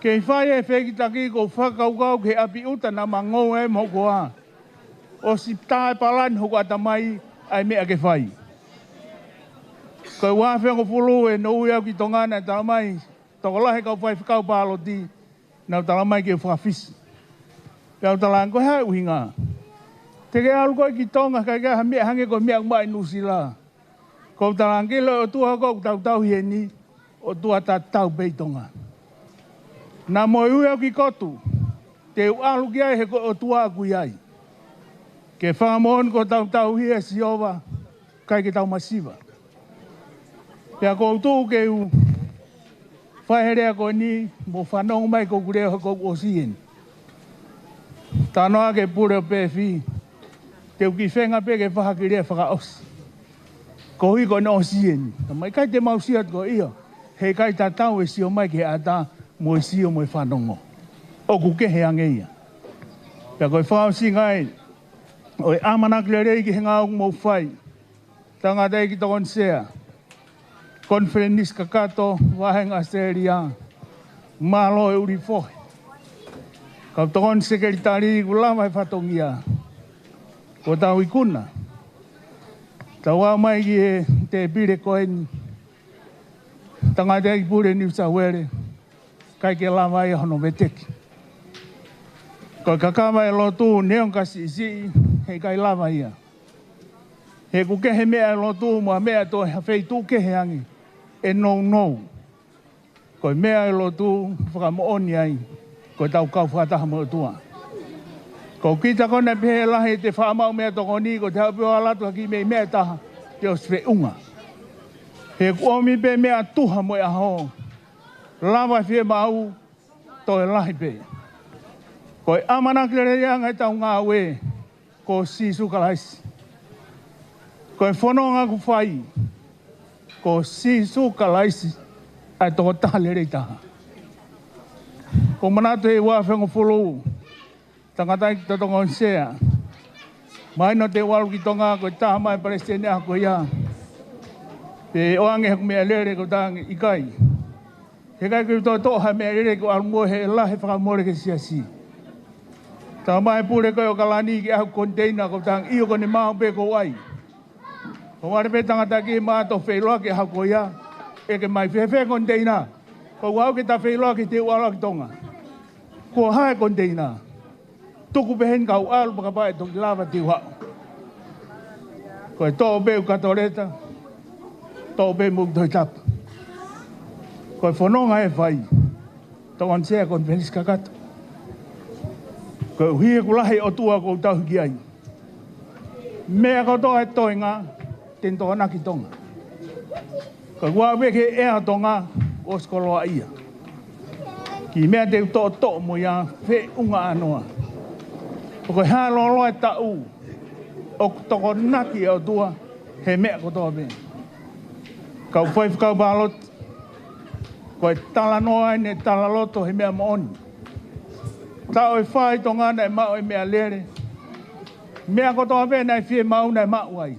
Ke i whaia e wheki taki ko whakaukau ke api uta na mangou e moko a. O si tae palani hoko atamai ai mea ke whai. Ko i wāwhengo pulu e no ui au ki Tongana e talamai. Toko lahe kau whai whakau pālo ti. Nau talamai ke whakawhisi. Pea utalang ko hea uhinga. Te ke alu koe ki Tonga kai kaha mea hange ko mea kumai nusi la. Ko talang ke lo o tua ko tau hieni. O tua tau pei Tonga. Nā mo ui au ki kotu. Te alu ki ai he ko o tua kui ai. Ke whangamon ko tau hia si ova. Kai ke tau masiva. Pea ko utu ke u whaherea ko ni mo whanong mai ko kureo ko o sien. Tanoa ke pure o pēwhi. Te uki whenga pe ke whahakirea whakaosi. Ko hui ko no sien. Mai kai te mausiat ko ia. He kai ta tau e sio mai ke ata mo e sio mo e whanongo. O ku ke he ange ia. Pea ko e whaosi ngai. O e amanakile rei ki henga au mo whai. Tanga tei ki tokon sea. Konferenis kakato wahenga seria. Malo e uri fohe. Kau tokon sekretari kulama e whatongia. Ko tau ikuna. Tau au mai ki e te pire koeni. Tanga te pure New South Wales. Kai ke lama e hono veteki. Ko kakama e lotu neon kasi isi. He kai lama ia. He kuke he mea lotu mua mea to he whei tu ke he angi. E no. Ko mea e lotu whakamooni ai. Ko tau kau whataha mo tua. Ko kita kone pehe lahi te whaamau mea toko ni. Ko te hau peo alatu haki mea taha. Te o sve unga. He kuomi pe mea tuha mo e aho. Lawa fie mau. To e lahi pe. Ko e amanakere reanga e tau ngā we. Ko si sukalaisi. Ko e whanonga ku whai. Ko si sukalaisi. Ai toko taha lerei taha. Ko manatu e wāwhengo whulu. Tangatai ki totonga sea. Mai no te walu ki Tonga ko taha mai palestine ako ia. Pe oange haku mea lere ko tangi ikai. He kai ki toha mea lere ko almo he lahe whakamore ke Siasi. Taha mai pure koe o kalani ki ahu konteina ko tangi iyo kone maa pe ko ai. Ko ware pe tangata ki maa to whailoa ki ahu ko ia. E ke mai whewhe konteina. Ko wau ki ta whailoa ki te uala ki Tonga. Ko hae konteina. Tuku pehen kau alu makapae toki lava ti wau. Ko e tō peu katoreta. Tō peu muk toi tapa. Ko e whanonga e whai. Tongan sea kon penis kakata. Ko e uhi e kulahi o tua ko tau ki ai. Mea ko tō e toinga. Ten tō anaki Tonga. Ko e wawe ke ea Tonga. O skoloa ia. Ki mea te tō mo ia. Whe unga anoa. O koe hā lolo e tau, o toko naki au tua, he mea kotoa me. Kau whai whakau pālot, koe tala noa ne tala loto he mea mooni. Tau e whai tongana e mau e mea lere. Mea kotoa me nei whie mau nei mau ai.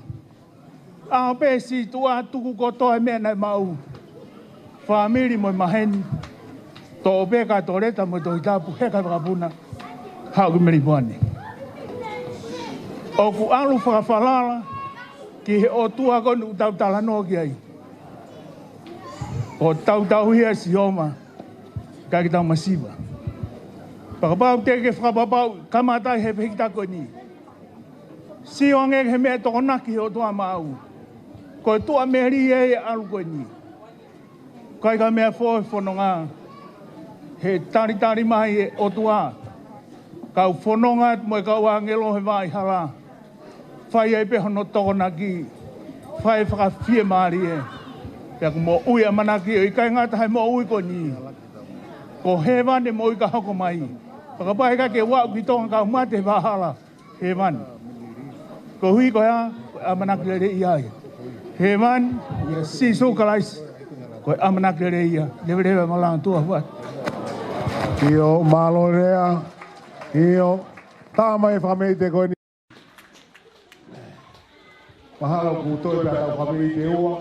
A pesi tua tuku koto e mea nai mau. Family mo maheni. Tō peka tō reta mo tō hitapu heka whakapuna. Hau ki meripuani. O ku alu whakawhalala ki he o tua konu tau talanoa ki ai. O tau hia si oma. Ka ki tau masiva. Pakapau teke whakapapau kamatai he pehikitako ni. Si o ngeke he mea toko naki o tua mau. Ko tua meri e alu koe ni. Kai ka mea fōe whanonga. He tari mai e o tua. Kau whanonga mo e kau angelo he vai hala. Whai e pehono toko naki. Whai whakawhie maari e. Pea ku mo ui a manaki o i kai ngata hai mo ui ko ni. Ko he vane mo i ka hoko mai. Pakapai ka ke wau ki tonga kau mate wahala. He vane. Ko hui ko ya a manaki le rei ai. He vane, si sokalais. Ko a manaki le rei ia. Lewe malang tua huat. Io malo rea. Io tama e whameite koe ni. Mahalo ku toi pia tau whameite ua.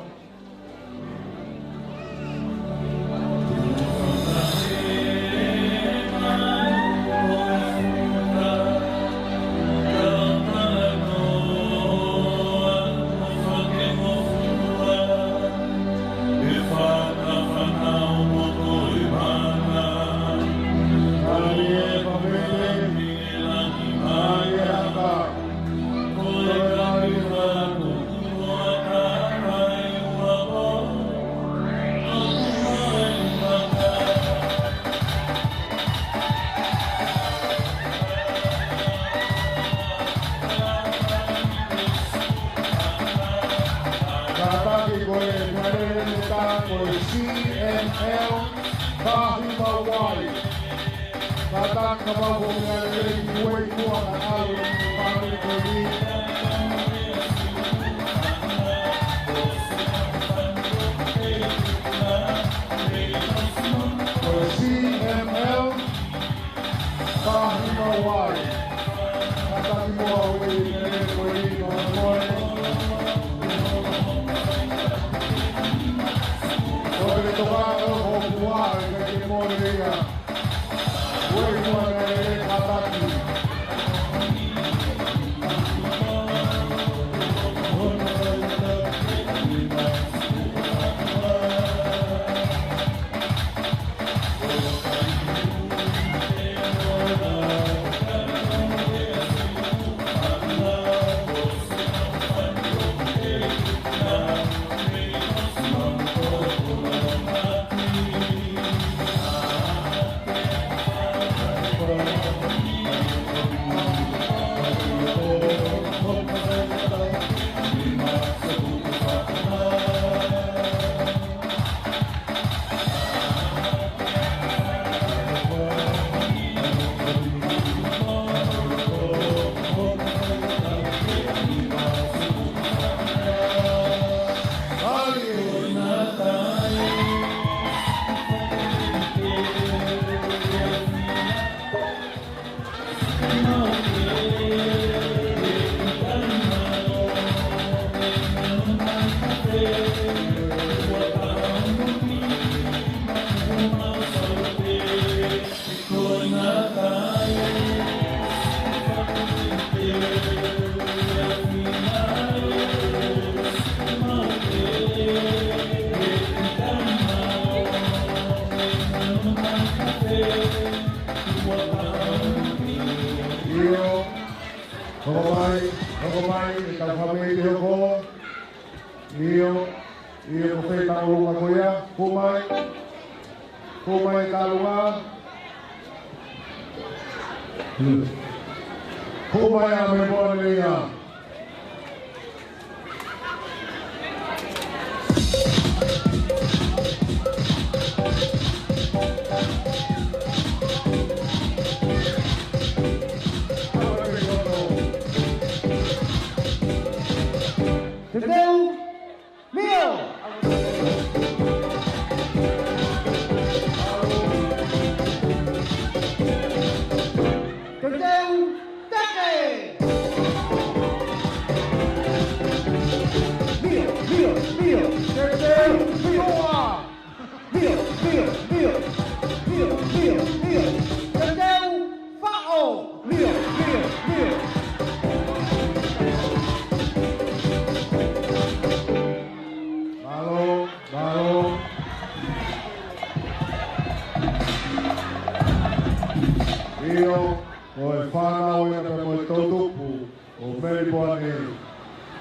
meri poane.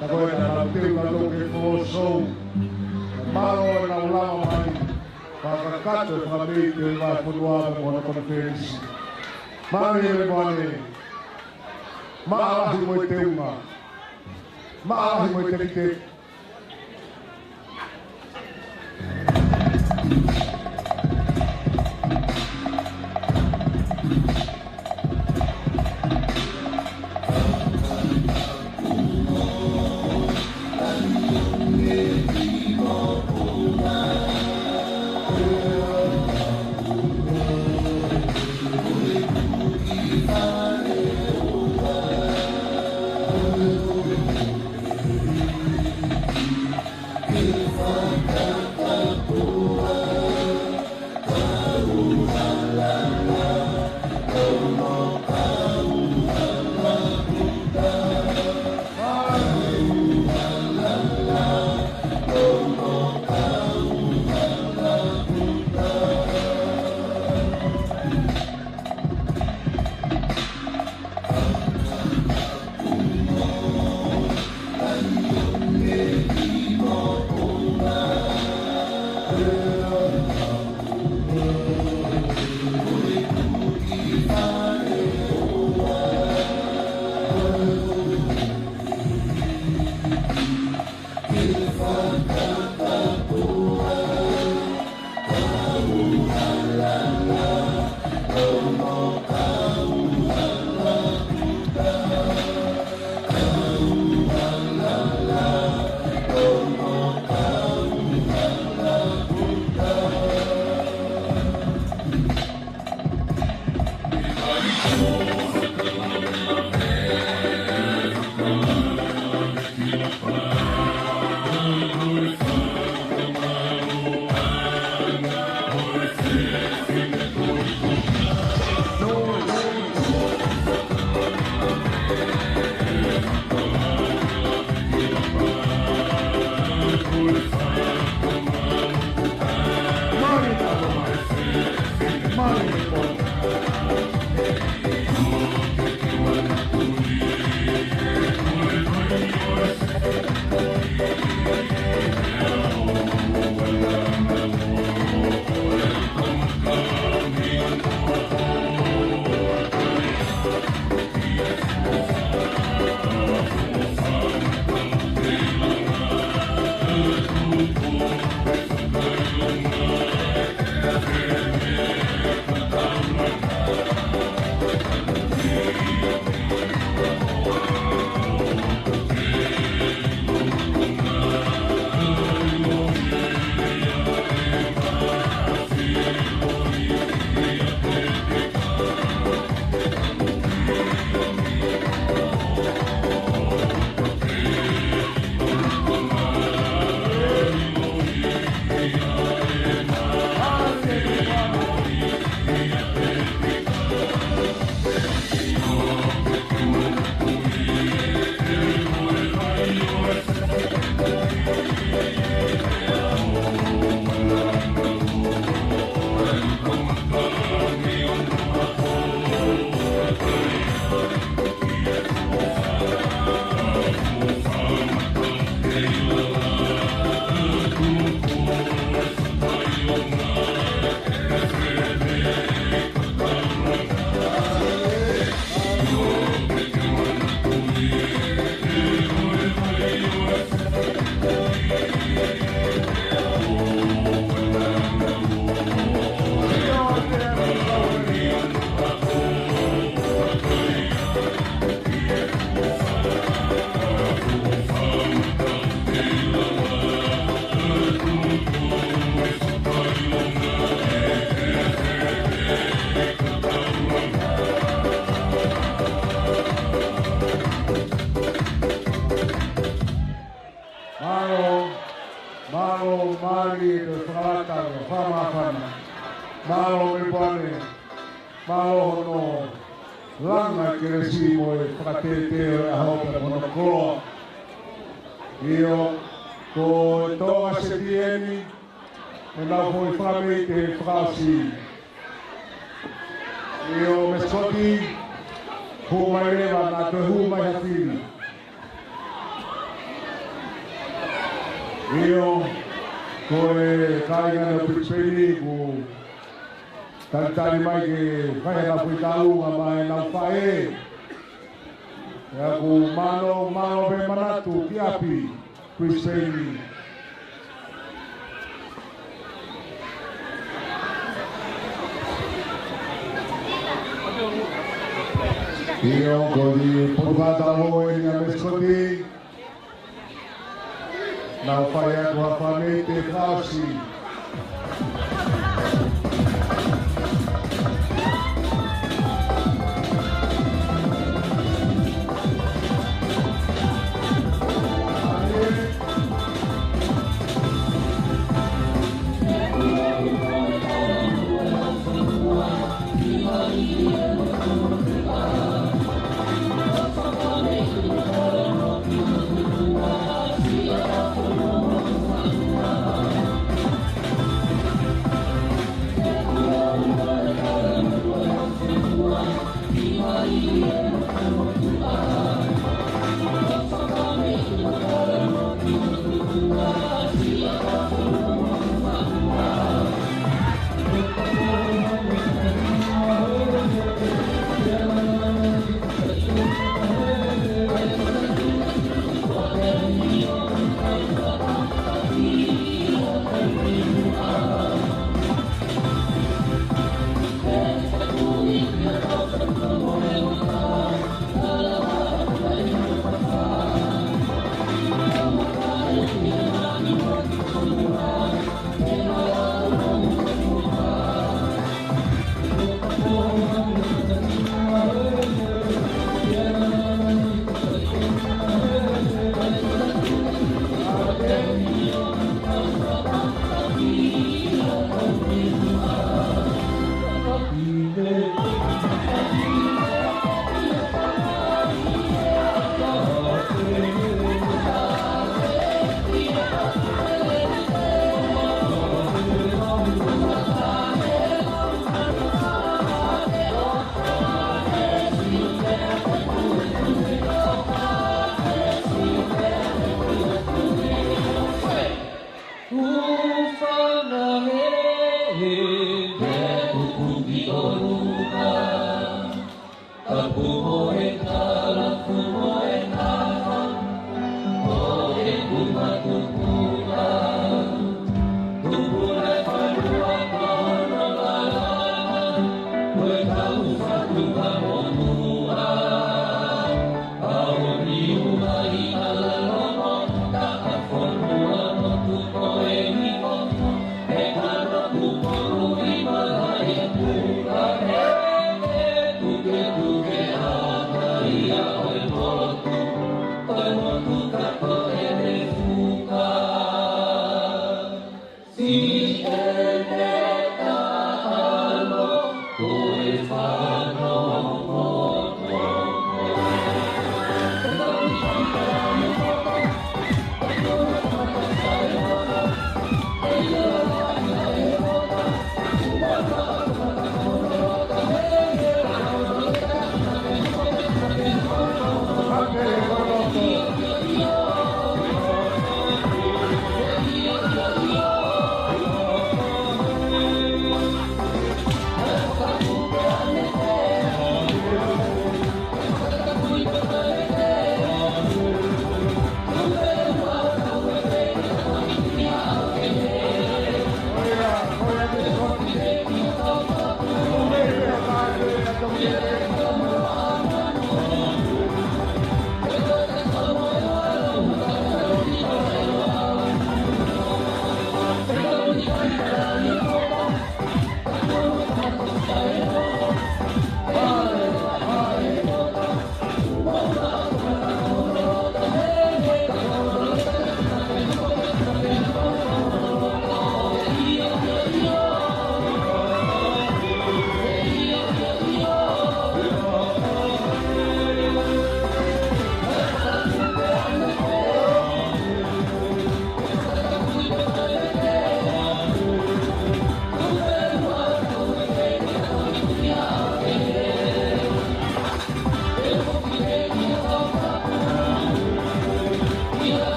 Tako e na teu na loke ko show. Malo na ulama mai. Pakakato e whamei te ngā whanua mo na konferensi. Mari e poane. Maalahi mo i te unga. Maalahi mo i te kite. Malo me pone, malo no, langa che resimo e fratete a hopa monocolo. Io con Tonga se tieni e la voi famete frasi. Io Mascot Hou'eiki na te Hou'eiki. Io, come caigano per spedire, tantani mai che fai la puita lunga, ma non fai. E aku mano pe manatu, kiapi, per spedire. Io con il portata voi a Mascot, non fai acqua famete farsi.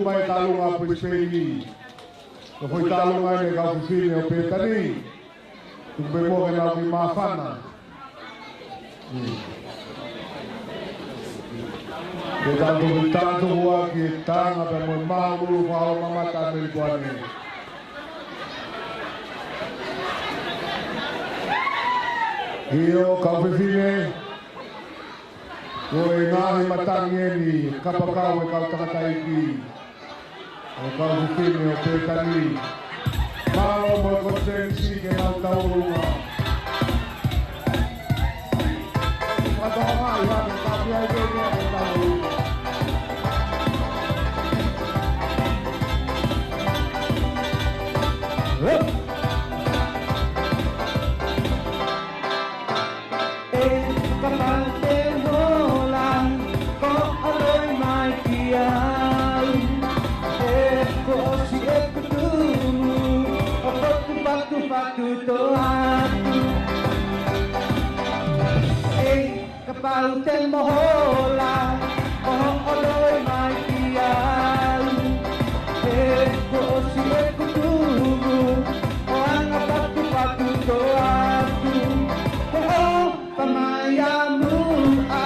mai talunga Brisbane. Ko foi talunga e ka fine o petani. Tu be mo na ki mafana. Ke tanto hua ki tanga pe mo maulu fa o mamata me buane. Iyo ka fine ko e ngahi matangi kapakau e kau takataiki o kau hukini o petani malo mo ko sensi ke nau taurunga matoa mai hake kapi ai kene o taurunga Kapal te mohola, oloi mai kiau. Ko si e kutumu, o anga patu to atu. O pamaya mua,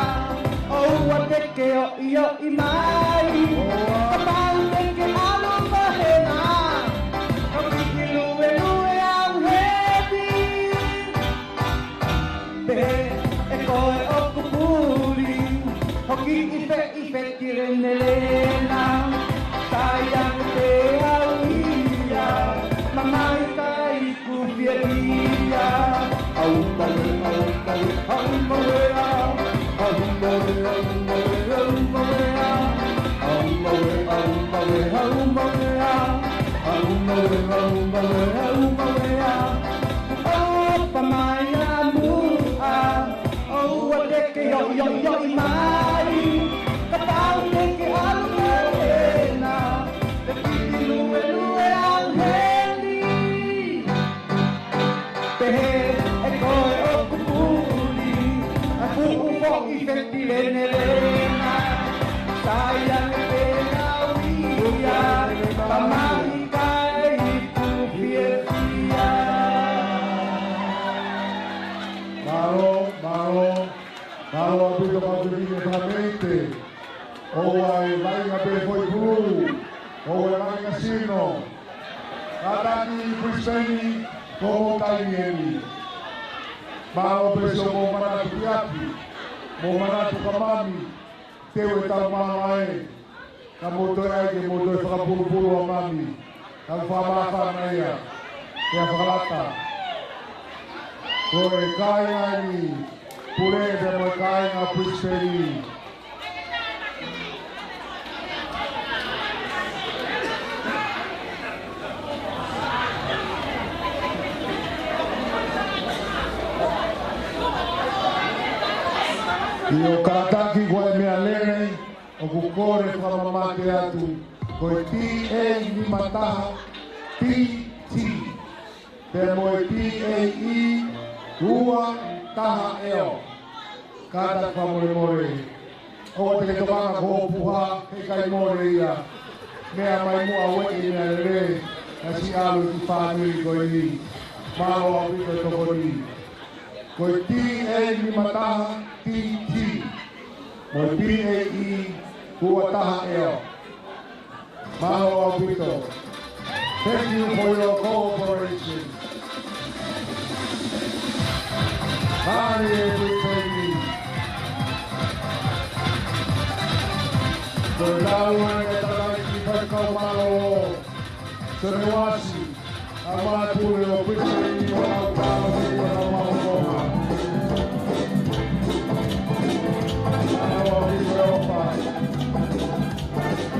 o wateke o io i mai. Kapal te ke alu mahena, o kiki lue au hebi. E koe o kupuri, hoki ife kirenelena, sayang te au ia, mamai kai kufieria. Au mawe, au mawe, au mawe, au mawe, au mawe, au mawe, au mawe, au mawe, au mawe, au mawe, au pamaya mua. Oh, what they can yo mai, kapal ke alena, the pilu al heli, te e koi o kupuli, a ufo ifeti lenelena, sayang te nauia, pamai kai kufietia. Malo abito ka bibigyan sa mente. O ay may nga pefoy bulu. O ay may kasino. Katani Brisbane como tayo Malo preso mo manatu piati. Mo manatu kamami. Tewe tau mamae. Kamoto ay ke moto ay pakapulu-pulu ang mami. Kagpamaka na iya. Kaya pakalata. Koe kaya ni pure de mo kaya nga Brisbane. Iyo kataki koe mea lene o kukore whamamate atu koe ti e ni mataha ti ti. Te moe ti e i ua taha eo. Kata whamore more. Owa te ke tokanga ko puha ke kai more ia. Mea mai mua weki mea lere. Na si alu ki whanui koe ni. Mao au pito toko ni. Koe ti e ni mataha ti ti. Moe ti e i ua taha eo. Mao au pito. Thank you for your cooperation. Hi everybody. Berlalu kita lagi berkau Senewasi amat pula Brisbane orang tahu orang mau kalau di Eropa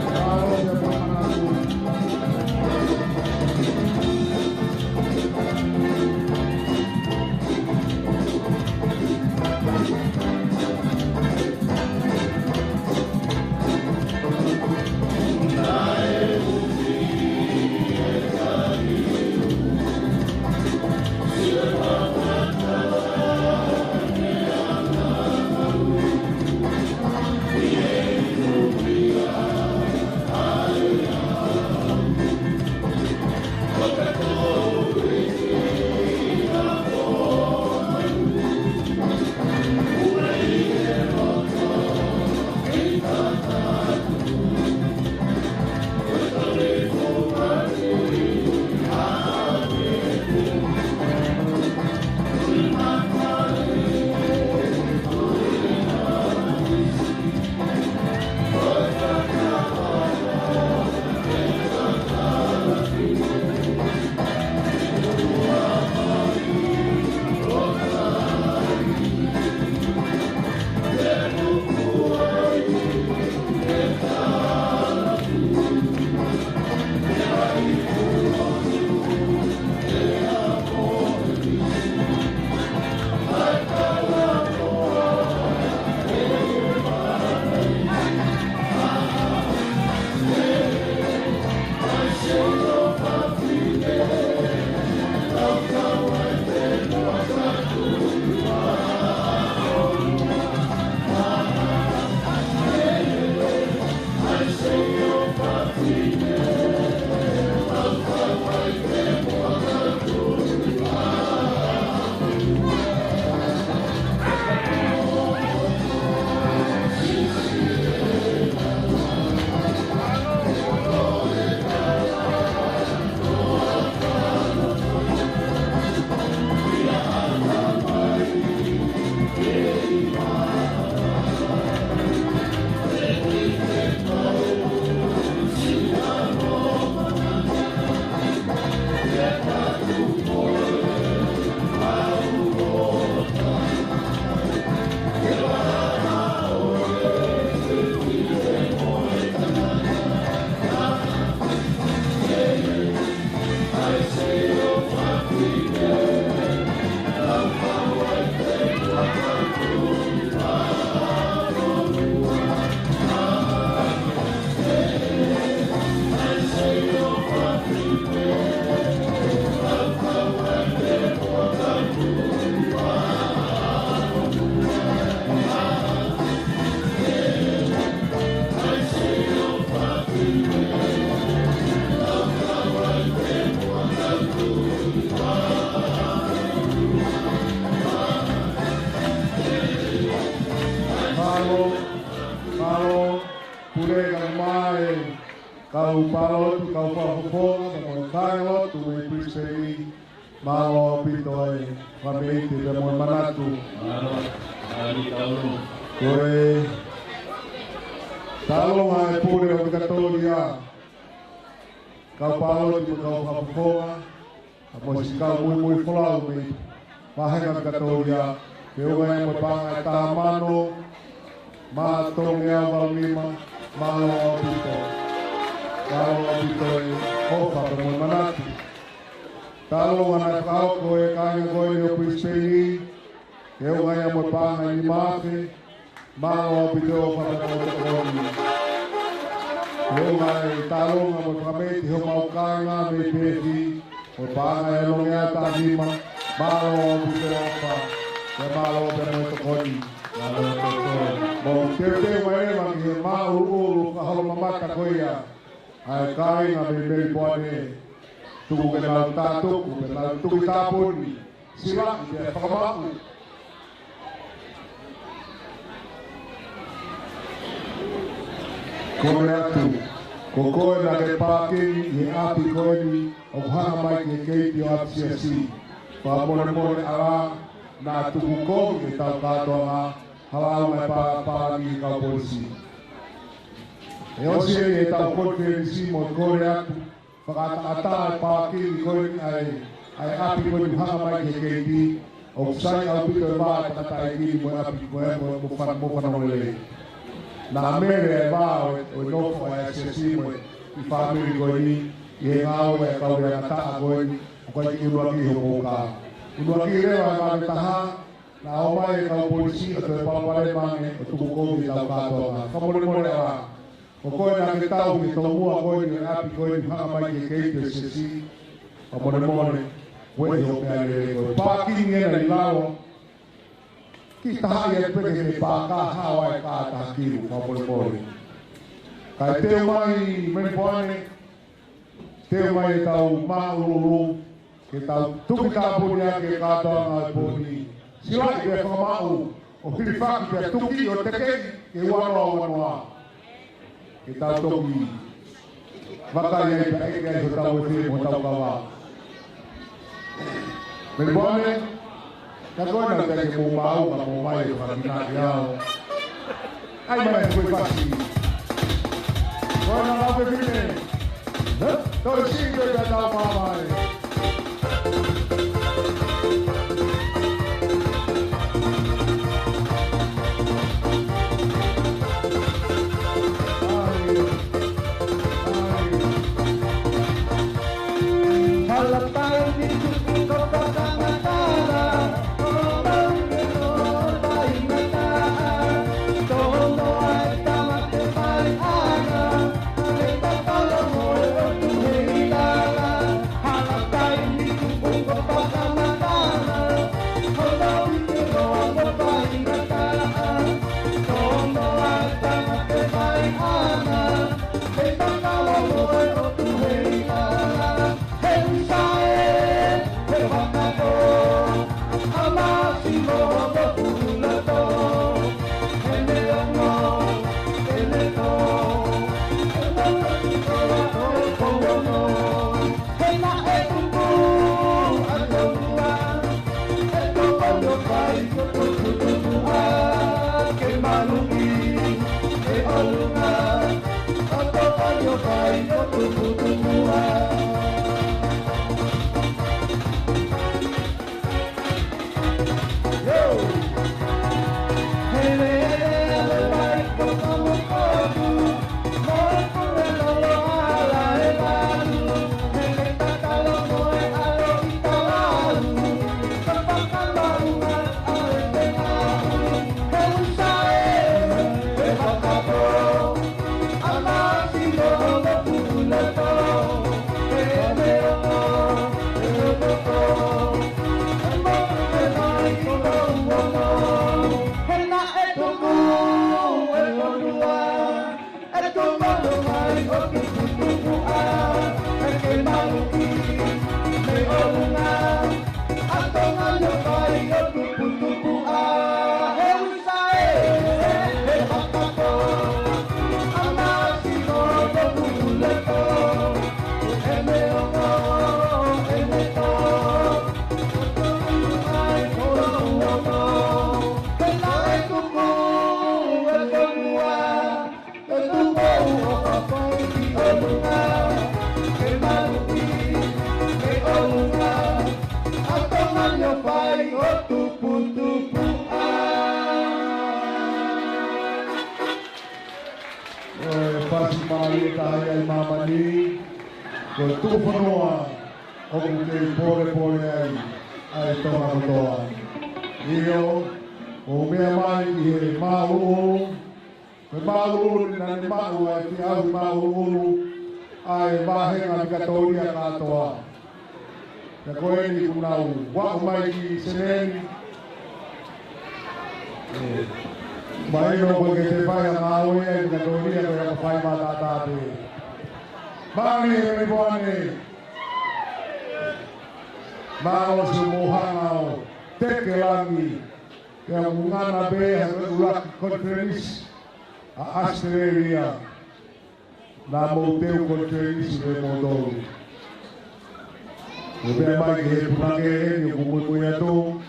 kalau dia mengaku Kau palo, kau pafofonga, kau kailo, tu me prisei, malo pitoi, pameiti de mo manatu. Koe, talo mai pure o katolia. Kau palo, tu kau pafofonga, apos kau muy flau me, pahenga katolia, eu ganho mo panga tamano, ma tonga valima, malo pitoi. Kalau pitoi opa mo manatu. Talo ana kau koe kanya koe o prispei. Eu ganha mo panga ni mafe. Malo pitoi opa mo tokoni. Eu ganha talo mo pameti ho mau kanga me pehi. O panga e lo ngea ta lima. Malo pitoi opa. E malo mo tokoni. Malo tokoni. Mo tete mai mangi mau ulu ka holo mamata koia. Ai kai na me me pone tu ke na tato ku na tu ta poni sila dia pakamaku koreatu koko na ke pake ni api koeni o hanga mai ke ke dio ap Siasi pa mone mone ala na tu ko ke ta ka to na hala mai pa ni ka polisi. Eu sei que está conferencimo Coreato, fakata paki koin ai api koin hanga mai ke di, o sai au pito ba tata iki mo api mo fan ole. Na mere ba o no fo ai Siasi mo I family koin ye ngau e ka ora ta koin ko ki ru aki ho ka. Ru aki le ba ba ta na o mai ka polisi o pa pare mange o tu ko mi ta ka to na. Ka mo mo le o koe na ke tau ki tau mua koe ni api koe ni hanga mai ke keite Siasi a mone mone wei ho pe ale koe paki ngena I lao ki taha e peke me paka hawa e ka taha kiru a mone mone kai teo mai men poane te mai tau maululu, ke tau tuki tāpunia ke katoa ngā pōni. Silai ke whakamau, o whiriwhaki ke tuki o te kei, ke wanoa wanoa. Ke tau toki, wakai ei pa eke ei ho tau e whiri mo tau kawa. Me bone, ka koe nau te ke mō mau, ka mō mai e whakina ki ao. Ai mai e koe whaki. Koe nau hau pe whine. Toi singe ka tau mamai. Australia, na moteu controlisi de motor. O bem mais que punange, o como punhado.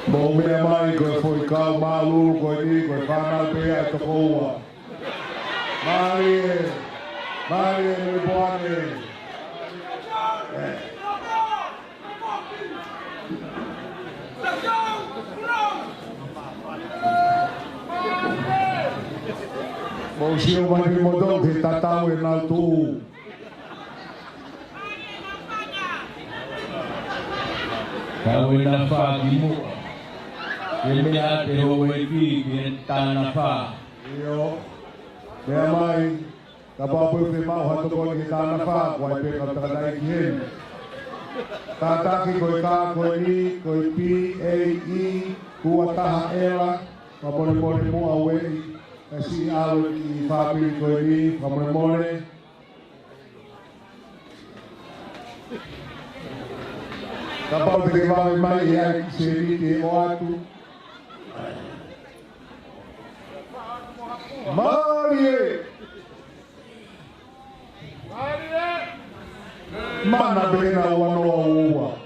Bom bem mais que foi calmo, maluco, ali, que canal pé tocou. Maria, buone. Bom dia, mas me mandou que tá tão em alto. Kau ina fa kimu. Kemia te Hou'eiki ki tana fa. Yo. Mea mai, ka papu te mau hato ko ki tana fa, ko ai pe ka taka dai ki hen. Tātaki koe kā koe ni, koe pi, e, i, kua taha ela, wapone mone mua wei, e si alo ki whapiri koe ni, wapone mone. Ka pau te ke wawe mai e ai ki se rite o atu. Marie! Mana bena wanoa ua.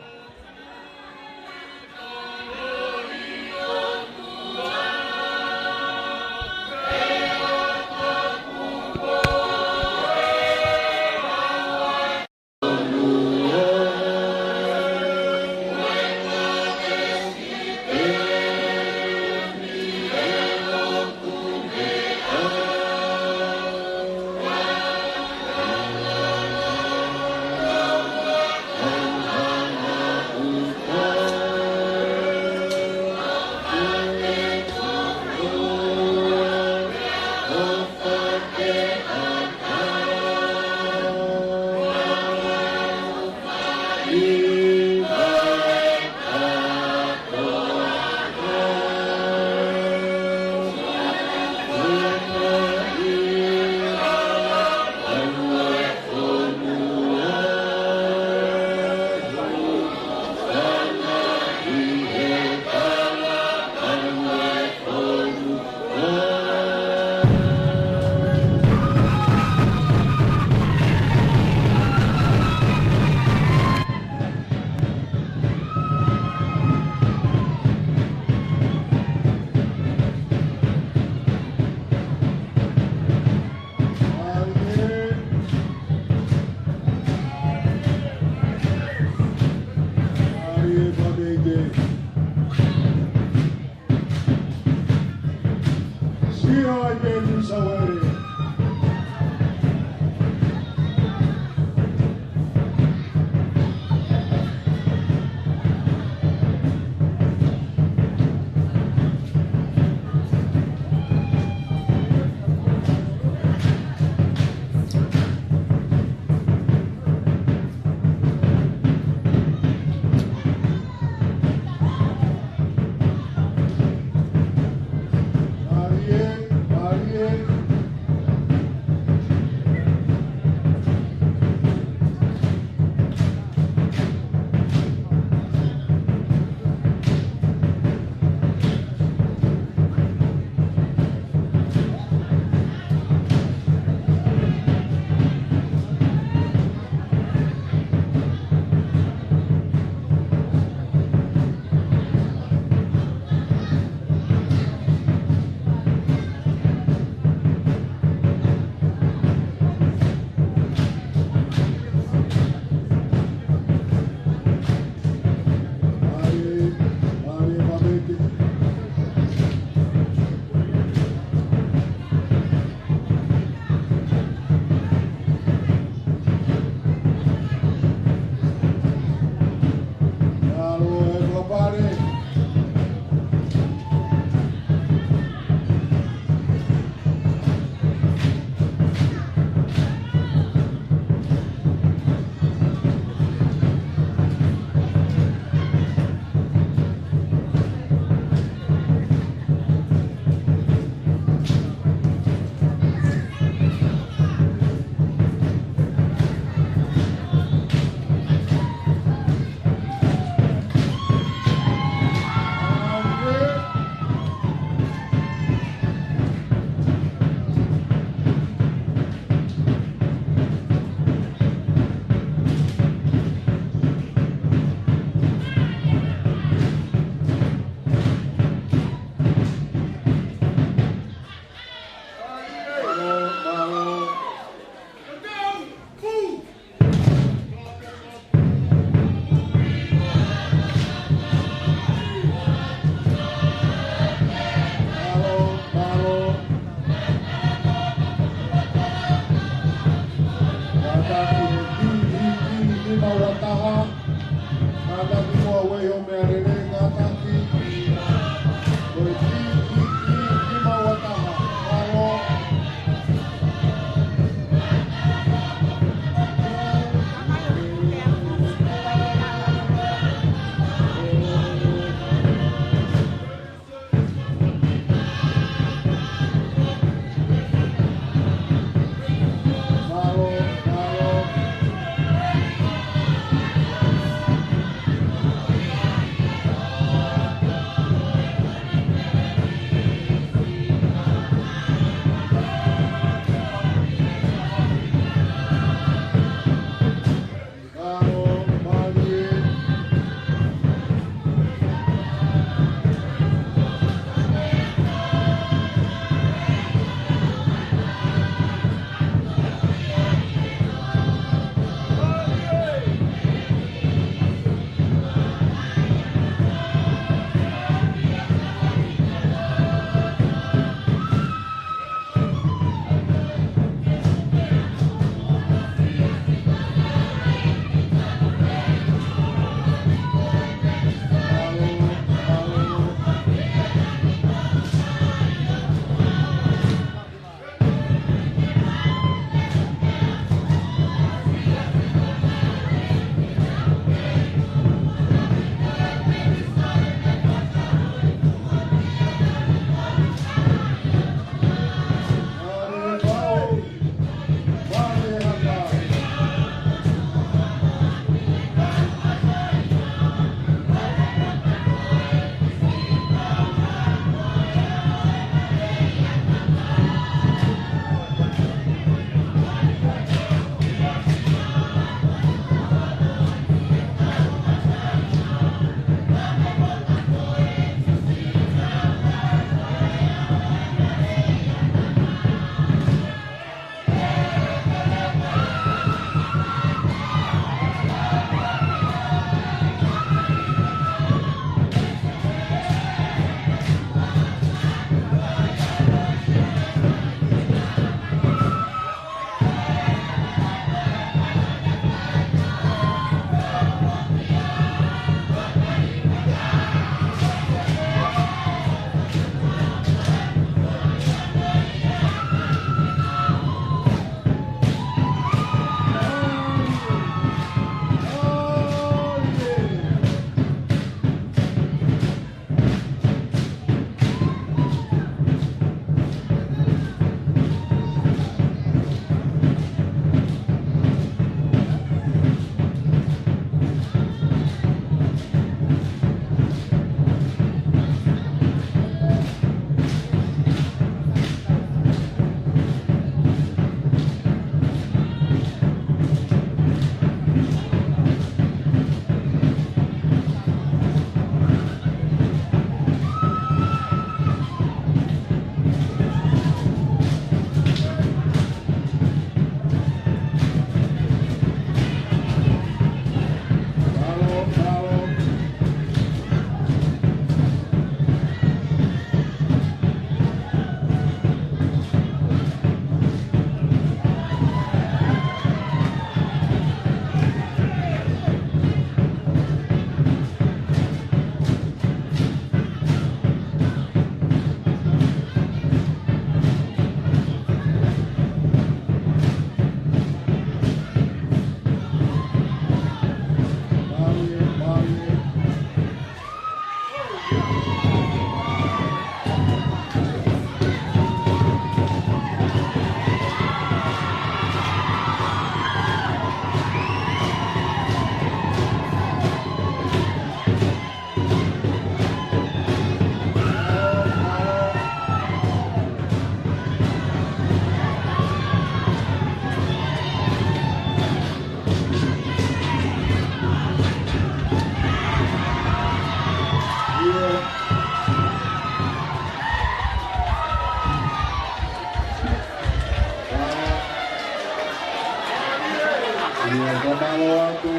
Kamalo atu,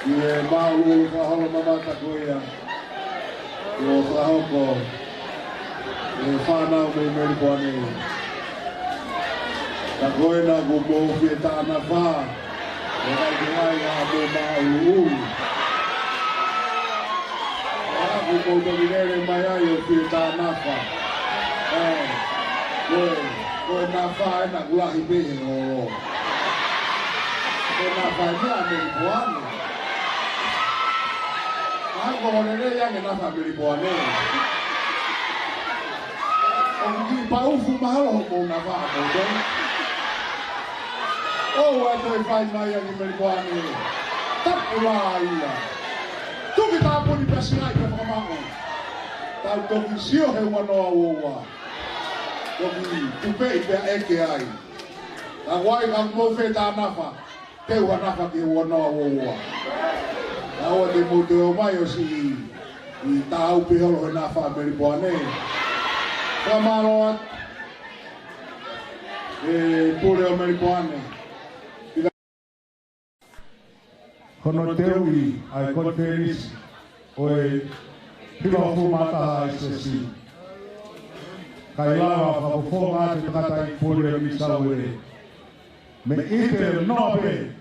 ia maulu kaholo mamata kuia, ia kahoko, ia whanau me meri poane. Ta koe na gumo fie tāna whā, ia kai te ngai ngā mo maulu ulu. Ia gumo toki nere mai ai o fie tāna whā. Koe nā whā e na gulahi pehe o. Na familia americana. Algo onere ya que na familia americana. Ongi pa ufu mahalo mo na va mo. Oh, wa to fai mai ya americana. Tapula ia. Tu que tá por impressionar que pra mão. Tal to que sio he wa no wa. Ongi tu pe e que ai. La guai ka mo fe ta nafa. Te wanafa ki wana wa. Awa te mo te o mai o si i tau piholo he nafa ameripoane. Kamalo at pure ameripoane. Hono teui ai konferis oe hilo fumata SSC. Kai lava whakufonga te takatai pure mi saure. Me ite nobe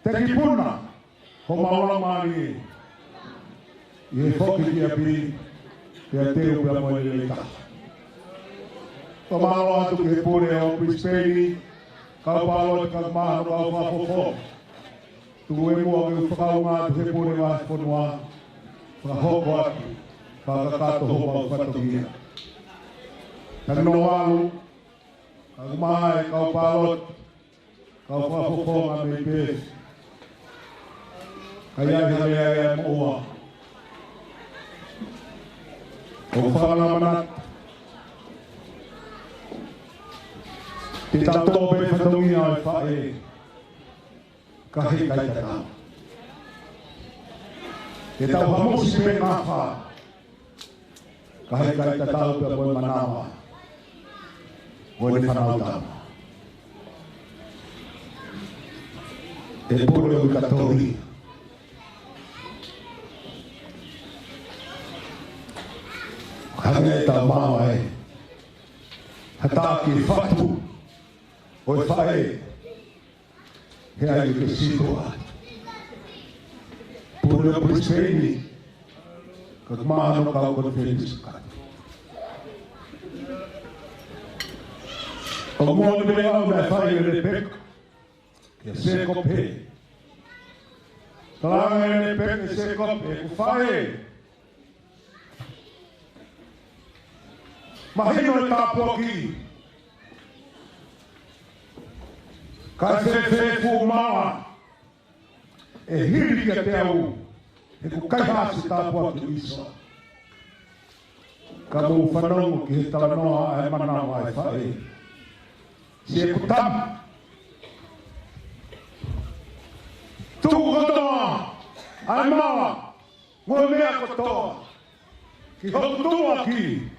te kipuna ho maola mani e foki ki api te ateu pia moe leita. To maalo atu ke pure o prisperi kau palo te kakmaha no kau whafofo. Tu e mua ke whakaunga te ke pure wa whanua whakahoko atu whakakato ho pau whatokia. Tano walu kakmaha e kau palo kau whafofonga me pēs. Kaya hea e moa. O whanamanat. Te tato pe whatongia e whae. Kahe kai te tau. Te tau hamosi pe ngā wha. Kahe kai te tau pe koe manawa. Koe ne whanau tau. E pure o katori. Hange ta mawa e. Hataki whatu. O e whae. He ai ke sitoa. Pure o Brisbane. Kak maano kau konferensi kati. O mōni me au me whae e repeka. Ke se kope. Talanga e ne peke se kope. Ku whae. Mahino e tāpua ki. Kai se fu maa. E hiri ki a te au. E ku kai hasi tāpua ki iso. Ka mō whanau ki he talanoa e manawa e whae. Se ku tamu. Tūkotoa, ai mawa, ngoi mea kotoa. Ki hokutua ki,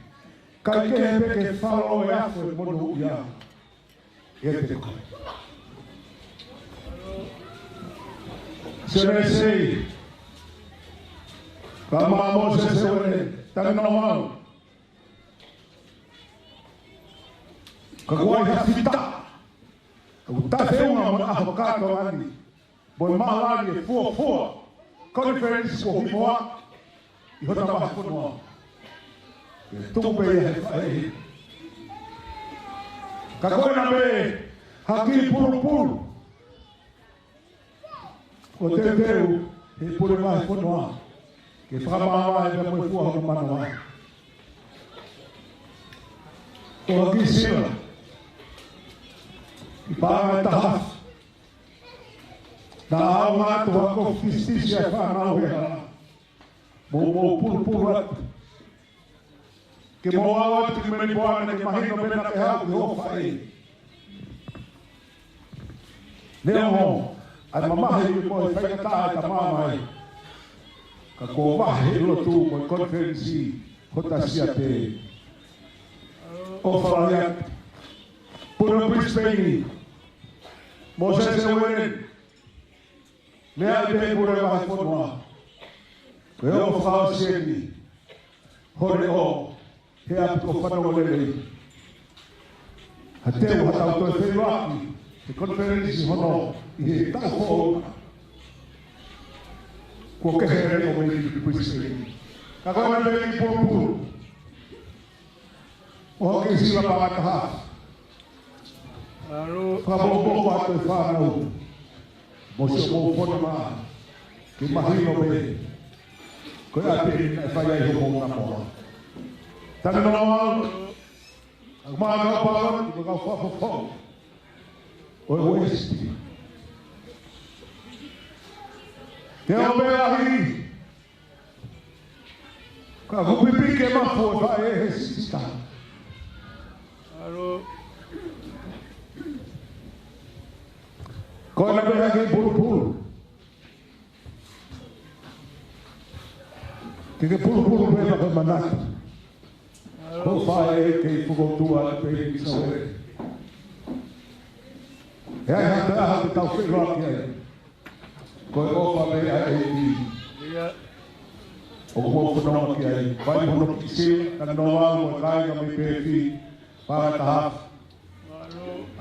kai ke he peke whalo e afu e monu ia. E te koe. Sere sei, ka maa mose se ore, tane no mau. Ka guai ha fita, ka uta whiunga mo aho kato ani. Boi mahalari e fua, conference ko himoa, I hota maha whanua. E tupe e he whae. Ka koina me, haki puru. O te teu, he puru mahi whanua. Ke whakamawa e me moe fua hana manawa. Ko haki sila. I pāngai tahaf. Na au ngātu hako fistisi e whanau e hana. Mō puru atu. Ke mō au atu ki meni boana ke mahino pena te hau ki hofa e. Nea mō, ai mamahe i mo e whaingataa e ta māma e. ka ko mahe lo tu mo conference hota siate o faria puro Brisbane mo se wenen le ade puro va fonwa o fa sieni hore o he ap ko fano le hate o hata to fe roaki e conference hono i ta ho ko ke here o me Brisbane ka ko na be puro o ke si la pa ka alo ka bo ko to fa na mo se mo fo ma ke mahino be ko ya te na fa ya ho mo na mo ta no ma ka pa ko ka fa o west te o be ahi ka ko pipi ke ma fo fa e sta alo ko na be ahi pur que puro be ba manat ko fa e ke fugo tua pe sawe ya ta ta fe ro ke ko o fa be ai o mo ko no ke ai vai mo ki se ta no wa mo kai ga me pe fi pa ta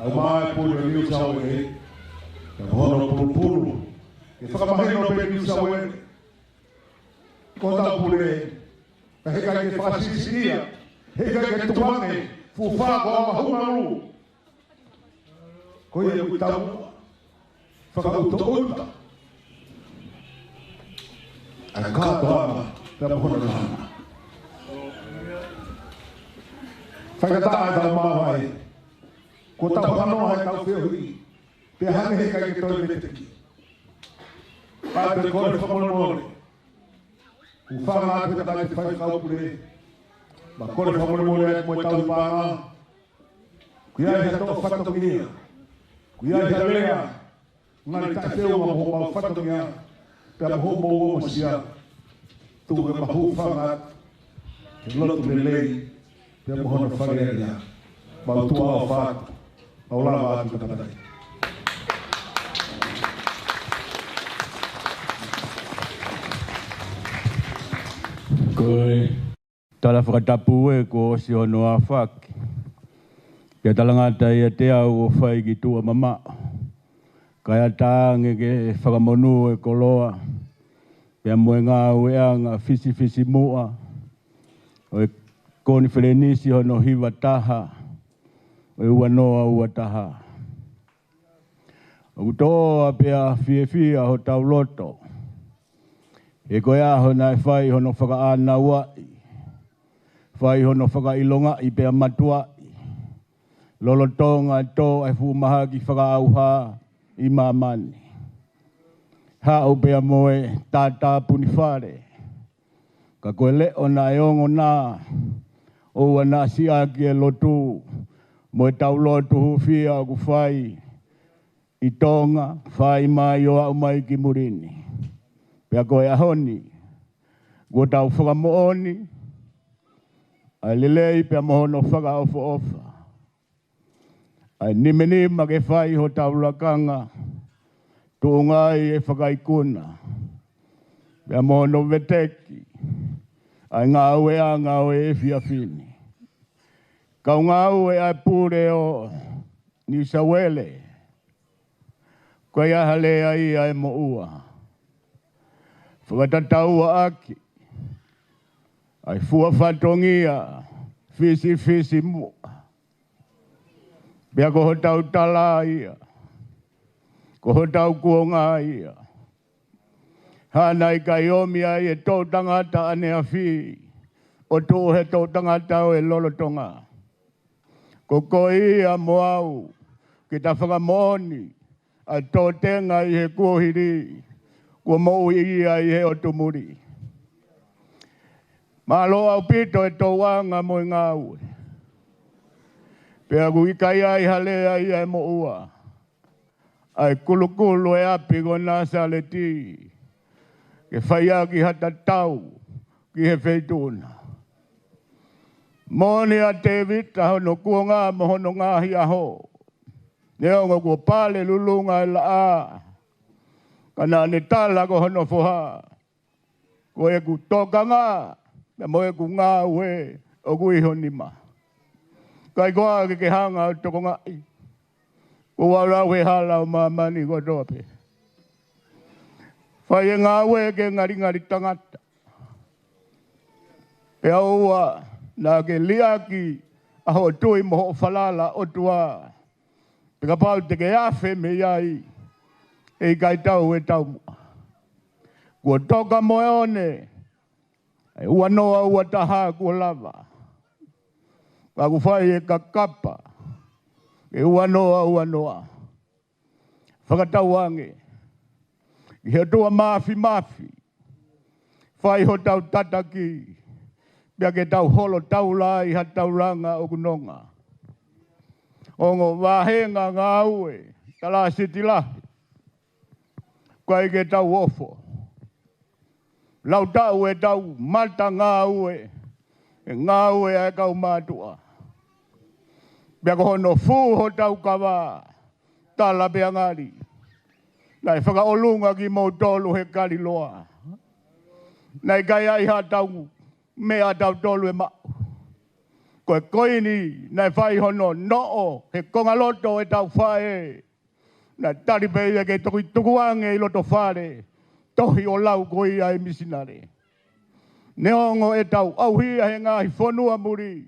au mai puro ni sawe ke hono puro ke fa ma no be ni sawe kota pure pega que fascia pega que tuane fufa go mahumaru ko ye utau fa to uta akaba da bona fa ta da ma vai ko ta no ha ta fe hui pe ha ne ka que to me te pa de ko fa mo o fama que tá de faz caldo por ele mas quando vamos mulher muito tal para cuidar já tô fato minha cuidar já leia uma tá feo uma fato minha pela roubo o sia tu que ma hu fama que loto de lei pela morra faria mas tu ao fato ao lado do trabalho Koe tala whakatapu e ko si ono a whaki. Kia talangata ia te au o whai ki tua mama. Kai ataange ke whakamonu e koloa. Pia moe ngā ue anga fisi mua. O e koni whelenisi hono hiwa taha. O e ua noa ua taha. O toa pia fia ho tau loto. E koe aho na e whai hono whaka ana wai. Whai hono whaka ilonga i pea matua. Lolo tonga e tō e fumaha ki whaka auha i mamani. Hao pea moe tātā puni whare. Ka koe leo na e ongo nā. Oua nā siaki e lotu. Moe tau lotu hufia o ku whai. I tonga, whai mai o au mai ki murini. Pea koe ahoni, kua tau whakamooni, ai lelei pea mohono whaka ofa. Ai nimenima ke whai ho tau lakanga, tūngai e whakaikuna. Pea mohono veteki, ai ngā ue a ngā ue e whiawhini. Kau ngā ue ai pūre o New South Wales, koe aha lea i ai mo ua. Whakatataua aki. Ai fua whatongia. Fisi mua. Pea ko hotau tala ia. Ko hotau kuonga ia. Hana i kai omi ai e tō tangata ane a whi. O tō he tō tangata o e lolotonga. Ko ko ia mo au. Ki ta whakamoni. Ai tō tenga i he kuohiri. Kua mou ia i he o tumuri. Malo au pito e tō wanga mo i ngā ue. Pea ku i kai ai hale ai e mo ua. Ai kulu e api ko nā sale ti. ke whaia ki hata tau ki he wheituna. Mōne a David a hono kuonga mo hono ngāhi aho. Neonga kua pāle lulunga e la a. Kana ne tala ko hono foha. Ko e ku tokanga, na mo e ku ngā ue o ku iho nima. Kai koa ke hanga o toko ngai. Ko wala we hala o mamani ko tope. Whai e ngā ue ke ngari tangata. E aua na ke liaki aho tui moho falala o tua. Pika pau te ke awhi me iai. E kai tau e tau mua. Kua toka moe one. E ua noa ua taha kua lava. Ka ku whai e ka kapa. E ua noa. Whakatau ange. I he tua mafi. Whai ho tau tataki. Pia ke tau holo tau lai ha tau langa o kunonga. Ongo wahenga ngā ue. Tala siti lahi. Kai ke tau ofo. Lau tau e tau mata ngā ue. E ngā ue e kau mātua. Pia ko hono fu ho tau kawa. Tala pia ngari. Nai whakaolunga ki mou tolu he kari loa. Nai kai ai ha tau mea tau tolu e mau. Koe koini nai whai hono noo he konga loto e tau whae. Nai taripei e ke tukuange i loto whare. Tohi o lau koi ai misinare. Neongo e tau auhia he ngahi whonua muri.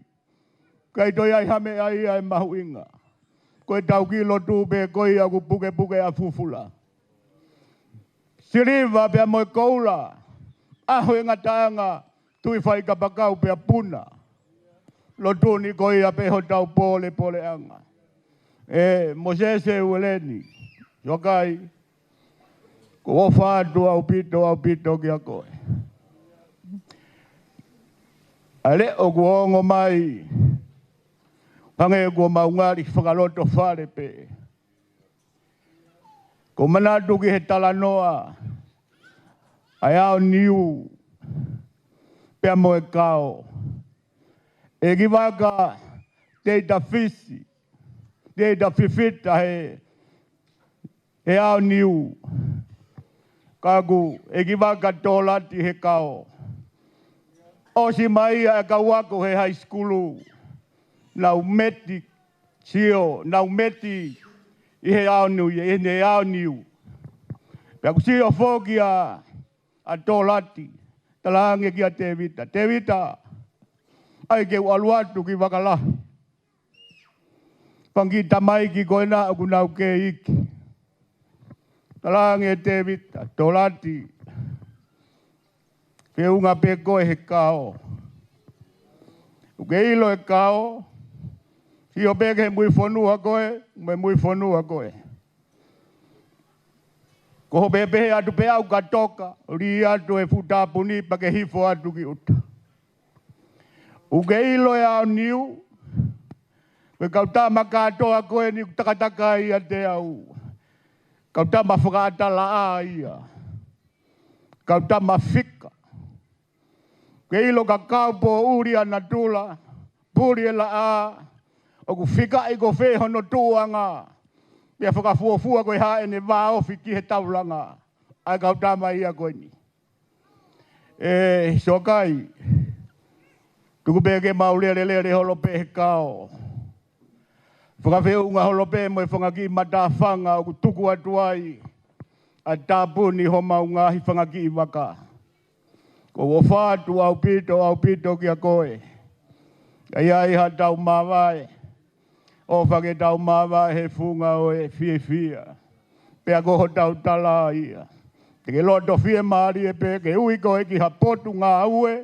Kai toi ai hame ai mahu inga. Koe tau ki lotu pe koi aku puke a fufula. Siriva pia moe koula. Aho e ngataanga tui whai ka pakau pia puna. Lotu ni koi a peho tau pole anga. E Mosese ueleni. Yokai. Ko whātu au pito ki a koe. Ale o kuongo mai. Pange ko maungari whakaloto whare pe. Ko manatu ki he talanoa. Ai au niu. Pea moe kao. E ki waka teita fisi. Teita fifita he. He au niu. Kagu e ki waka tōlati he kao. Osi mai e ka wako he high schoolu. Nau meti sio, nau meti i he au niu, i he au niu. Pea ku sio fōki a tōlati. Talange ki a Tevita. Tevita, ai ke ualuatu ki wakalahi. Pangi tamai ki koena aku nau ke iki. Talange Tevita, tōlati. Ke unga pe koe he kao. Uke ilo he kao. Si o peke mui whonua koe, me mui whonua koe. Ko pepe atu pe au katoka, ri atu e futapuni pa ke hifo atu ki uta. Uke ilo e au niu, pe kautama katoa koe ni takataka ia te au. Kautama whakatala a ia. Kautama fika. Ke ilo ka kaupo uri ana tula, puri e la a. O ku whika i ko whehono tūanga. Pia whakafuafua koe hae ne wāofi ki he taulanga. Ai kau tāma ia koe ni. Sokai. Tuku pēke maulere holope he kao. Whakawheunga holope mo e whangaki matawhanga o ku tuku atuai. A tāpuni ho maungahi whangaki i waka. Ko wofātu au pito ki a koe. Ai ai ha tau mawai. O whake tau mawa he funga o e fia. Pea koho tau tala ia. Te ke loto fie maari e pe ke ui koe ki ha potu ngā ue.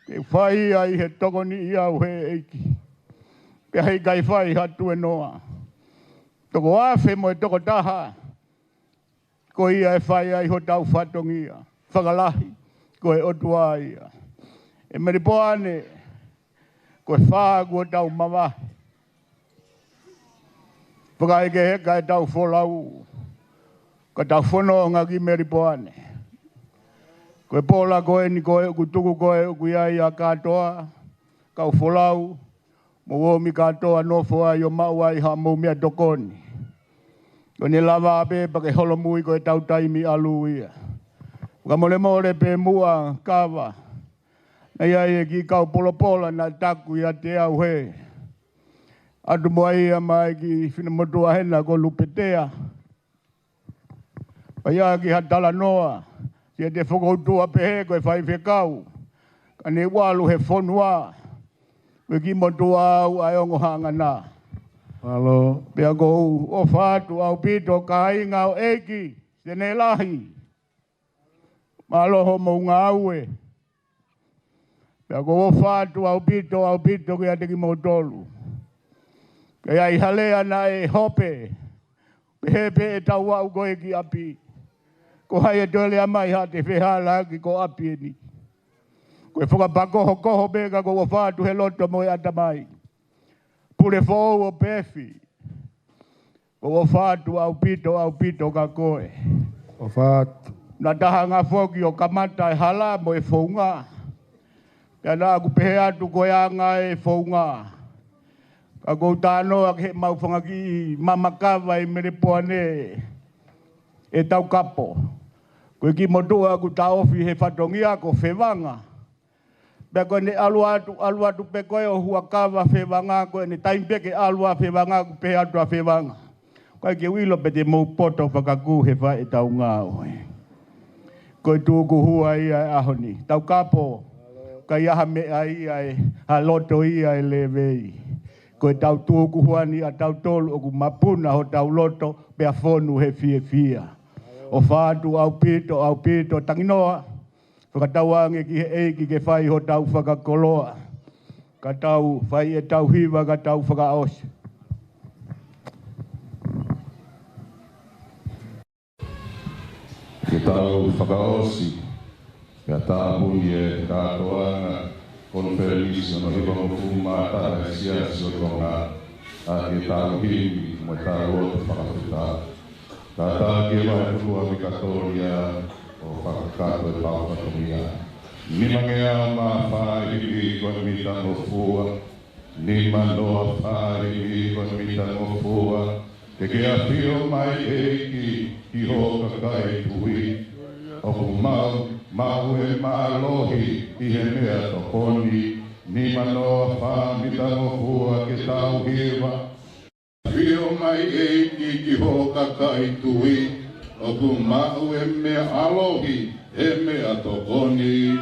Ke whai ai he toko ni ia u he eiki. Pea hei kai whai hatu e noa. Toko awhi mo e toko taha. Ko ia e whai ai ho tau whatongia. Whakalahi. Ko e otua ia. E meripoane. Ko e whāgu o tau mawahi. Whakaeke heka e tau wholau. Ka tau whono ngā ki meripoane. Koe pola koe ni koe ku tuku koe ku iai a katoa. Kau folau. Mo mi katoa no foa yo maua i ha mo mea tokoni. Ko ni lava ape pa ke holo mui koe tau taimi alu ia. Ka mole mole pe mua kawa. Na ia e ki kau polopola na taku ia te au he. Atu moa ia mai ki whina motua hena ko lupetea. Pa ia ki hatala noa. Sia te whakoutua pehe koe whai whekau. Ka ne walu he whonua. Koe ki motua au ai ongo hanga na. Alo. Pea kou o whātu au pito ka inga o eiki. Tene lahi. Maloho mo ngā ue. Pea kou o whātu au pito kia teki mo tolu. Kaya i halea na e hope. Pehepe e tau au koe ki api. Ko hai e tole amai ha te whehala ki ko api e ni. Koe whakapakoho koho beka ko o whātu he loto mo e atamai. Pure fōu o pefi. Ko o whātu au pito ka koe. O whātu. Na taha ngā whoki o kamata e hala mo e whounga. Pea nā ku pehe atu koe anga e whounga. Ka kou tānoa ke mau whangaki mamakawa i mere poane e tau kapo. Koe ki motua ku tā ofi he whatongia ko whewanga. Pea koe ne alu atu pe koe o huakawa whewanga koe ne taimpeke alua whewanga ku pehe atu a whewanga. Koe ke wilo pe te mou poto whakaku he wha e tau ngā oe. Koe tūku hua ia e ahoni. Tau kapo, ka iaha mea ia e ha loto ia e lewei. Koe tau tūku huani a tau tolu o ku mapuna ho tau loto pea whonu he fia. O whātu au pito, tanginoa. Whakatauange ki he eiki ke whai ho tau whakakoloa. Ka tau whai e tau hiwa ka tau whakaosi. Ke tau whakaosi, kia tāpuni e kātoanga, konferenisi no hiwa mo fumata e Siasi o Tonga, a ke tau himi mo e tau oto whakawhita. Ka tā ke mai kua mi katoria o whakakato e pau katomia. Ni mangea ma whāhiri koe mi tango fua, ni manoa whāhiri koe mi tango fua, ke awhio mai eiki ki hoka kai tui. O ku mau e mālohi i he mea tokoni, ni manoa whāmitango fua ke tau hiwa. Awhio mai eiki ki hoka kai tui, o ku mau e mea alohi e mea tokoni.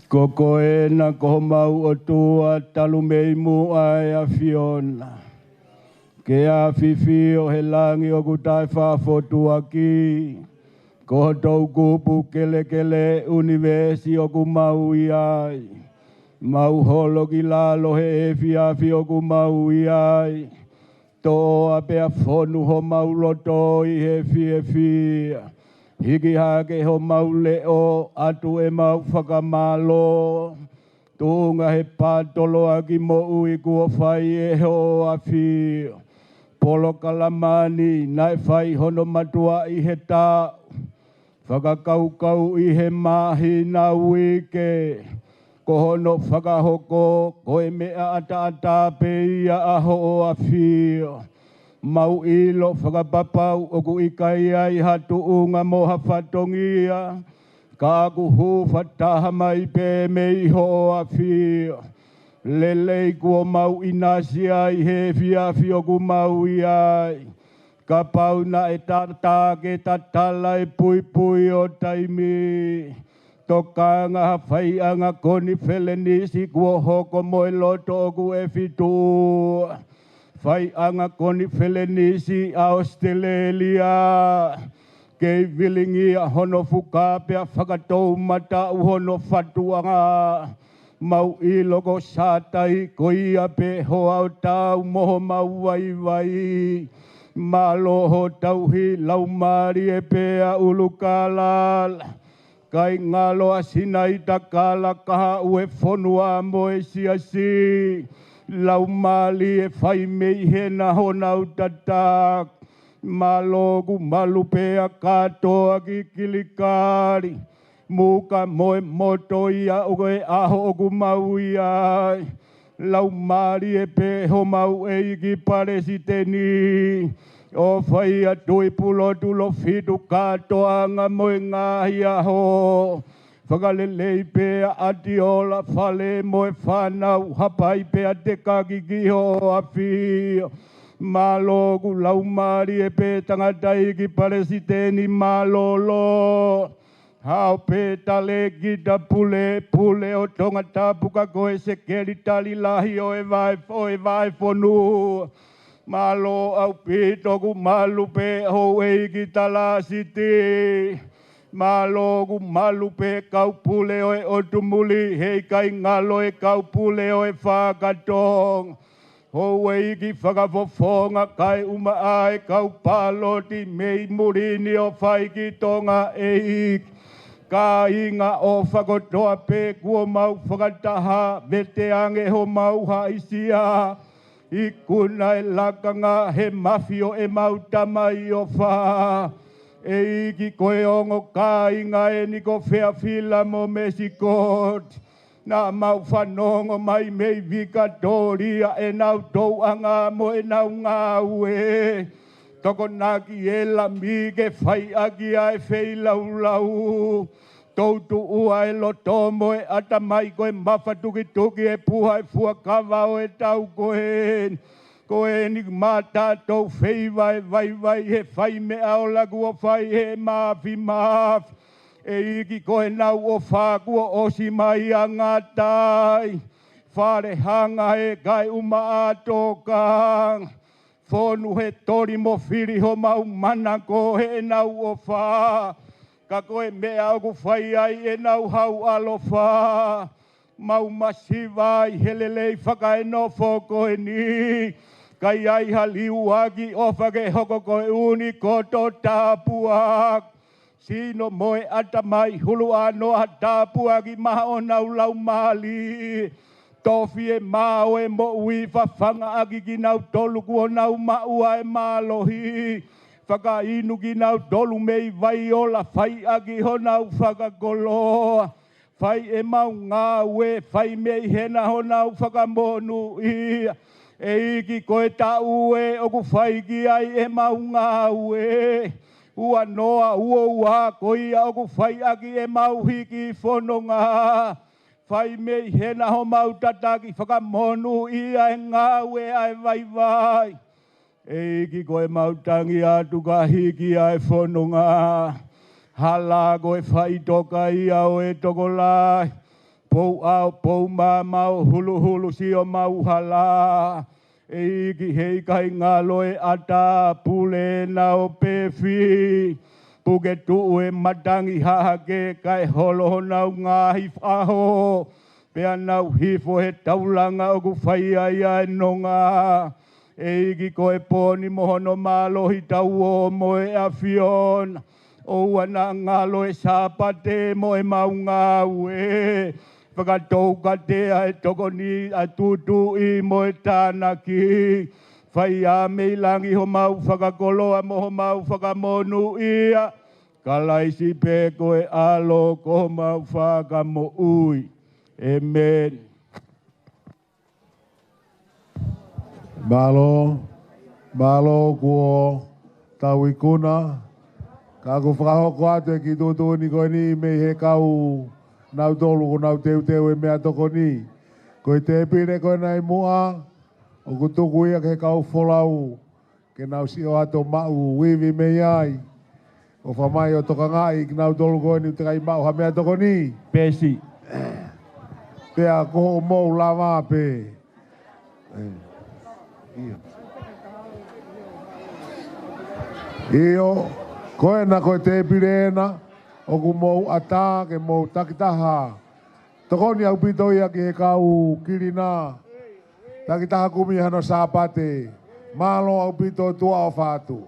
Koko e na ko mau o tua talu mei mu ai a Fiona. Ke a fifi o he langi o kutai whafotu aki. Ko tau kupu kele kele universi o ku mau i ai. Mau holo ki lalo he e fiafi o ku mau i ai. Tō a pea whonu ho mau loto i he fie fia. Hiki hake ho mau leo atu e mau whakamalo. Tūnga he pātolo a ki mo ui kua whai e ho a fia. Polo kalamani nai whai hono matua i he tā. Whakakaukau i he mahi na wike. Ko hono whakahoko ko e mea ata ata pe ia aho o a fia. Mau ilo whakapapau o ku ikai ai hatu unga moha whatongia. Ka ku hu whataha mai pe mei ho a fia. Lelei kua mau inasi ai he fiafi o ku mau i ai. Ka pau na e tata ke tatala e pui pui o taimi. Toka ngā whai anga koni whelenisi kua hoko moe loto ku e fitu. Whai anga koni whelenisi a Australia. Kei vilingi a hono whukapea whakatou mata u hono whatuanga. Mau i loko sātai ko ia pe ho au tau moho mau vai vai. Malo ho tauhi lau mari e pea ulukalala. Kai ngalo asina i takala kaha ue whonua mo e siasi. Lau mali e whai mei hena hona utatak. Malo ku malu pea katoa ki kilikari. Muka moe moto ia o e aho o ku mau ia. Lau mari e pe ho mau e iki paresi teni. O whai a tui pulo tulo fitu katoa ngā moe ngāhi aho. Whakalelei pea ati ola whale moe whanau hapai pea te kakiki ho a whio. Malo ku lau mari e pe tangata iki paresi teni malolo. Hao pe tale kita pule pule o tonga tapuka koe se keri tali lahi o e vai fonu. Malo au pito ku malu pe Hou'eiki tala siti. Malo ku malu pe kau pule o e otumuli hei kai ngalo e kau pule o e whakatong. Hou'eiki whakafofonga kai uma ai kau paloti mei murini o whai ki tonga eik. Ka inga o whakotoa pe kua mau whakataha vete ange ho mau haisia. I kuna e lakanga he mafio e mau tamai o wha. E iki koe ongo ka inga e niko Fairfield mo Mascot. Nā mau whanongo mai mei Victoria e nau tau anga mo e nau ngā ue. Toko naki e la mi ke whai aki ai whei lau lau. Tautu ua e loto mo e ata mai koe mawha tuki tuki e puha e fua kawa o e tau koe. Koe ni mata tau whei vai vai he whai me ao lagu o whai he mafi mafi. E iki koe nau o whakua osi mai a ngatai. Whare hanga e kai uma atoka. Whonu he tori mo whiri ho mau mana ko he nau o wha. Ka koe mea o ku whai ai e nau hau alofa. Mau masiva i helelei whaka e no whoko e ni. Kai ai haliu aki o whake hoko koe uni koto tāpuak. Sino moe ata mai hulu ano ha tāpuaki maha o nau lau mali. Tofi e mao e mo ui whawhanga aki ki nau tolu ku o nau maua e malohi. Whaka inu ki nau tolu mei vai o la whai aki ho nau whakakoloa. Whai e mau ngā ue, whai mei hena ho nau whakamonu ia. E iki koe ta ue o ku whai ki ai e mau ngā ue. Ua noa ua ua koia o ku whai aki e mau hiki whanonga. Whai mei hena ho mau tataki whakamonu ia e ngā ue ai vai vai. E iki koe mau tangi atu ka hiki ai whanonga. Hala koe whai toka ia o e toko lai. Pou au, pou mau, hulu hulu si o mau hala. E iki hei kai ngalo e ata pule na o pefi. Puke tu e matangi hahake kai holo nau ngahi whaho. Pea nau hifo he taulanga o ku whai ai ai nonga. E iki koe poni mohono malohi tau o moe a fiona. O ana ngalo e sapate mo e maunga ue. Whakatou ka te a e toko ni a tutu i mo e tānaki. Whai a meilangi ho mau whakakoloa mo ho mau whakamonu ia. Kalaisi pe koe alo ko mau whakamo ui. Amen. Malo kuo tau ikuna. Ka ku whakahoko atu e ki tutu ni koe ni me he kau nau tolu ko nau teu teu e mea toko ni. Koe te pire koe nai mua, o ku tuku ia ke kau wholau, ke nau si o ato mau wiwi me iai. O whamai o toka ngai ki nau tolu koe ni te kai mau ha mea toko ni. Pesi. Pea koho mou lama pe. Iyo, koe na koe te pirena, o ku mou ata ke mou takitaha. Toko ni au pito ia ki he kau kirina. Takitaha kumi hano sapate. Malo au pito tua o fatu.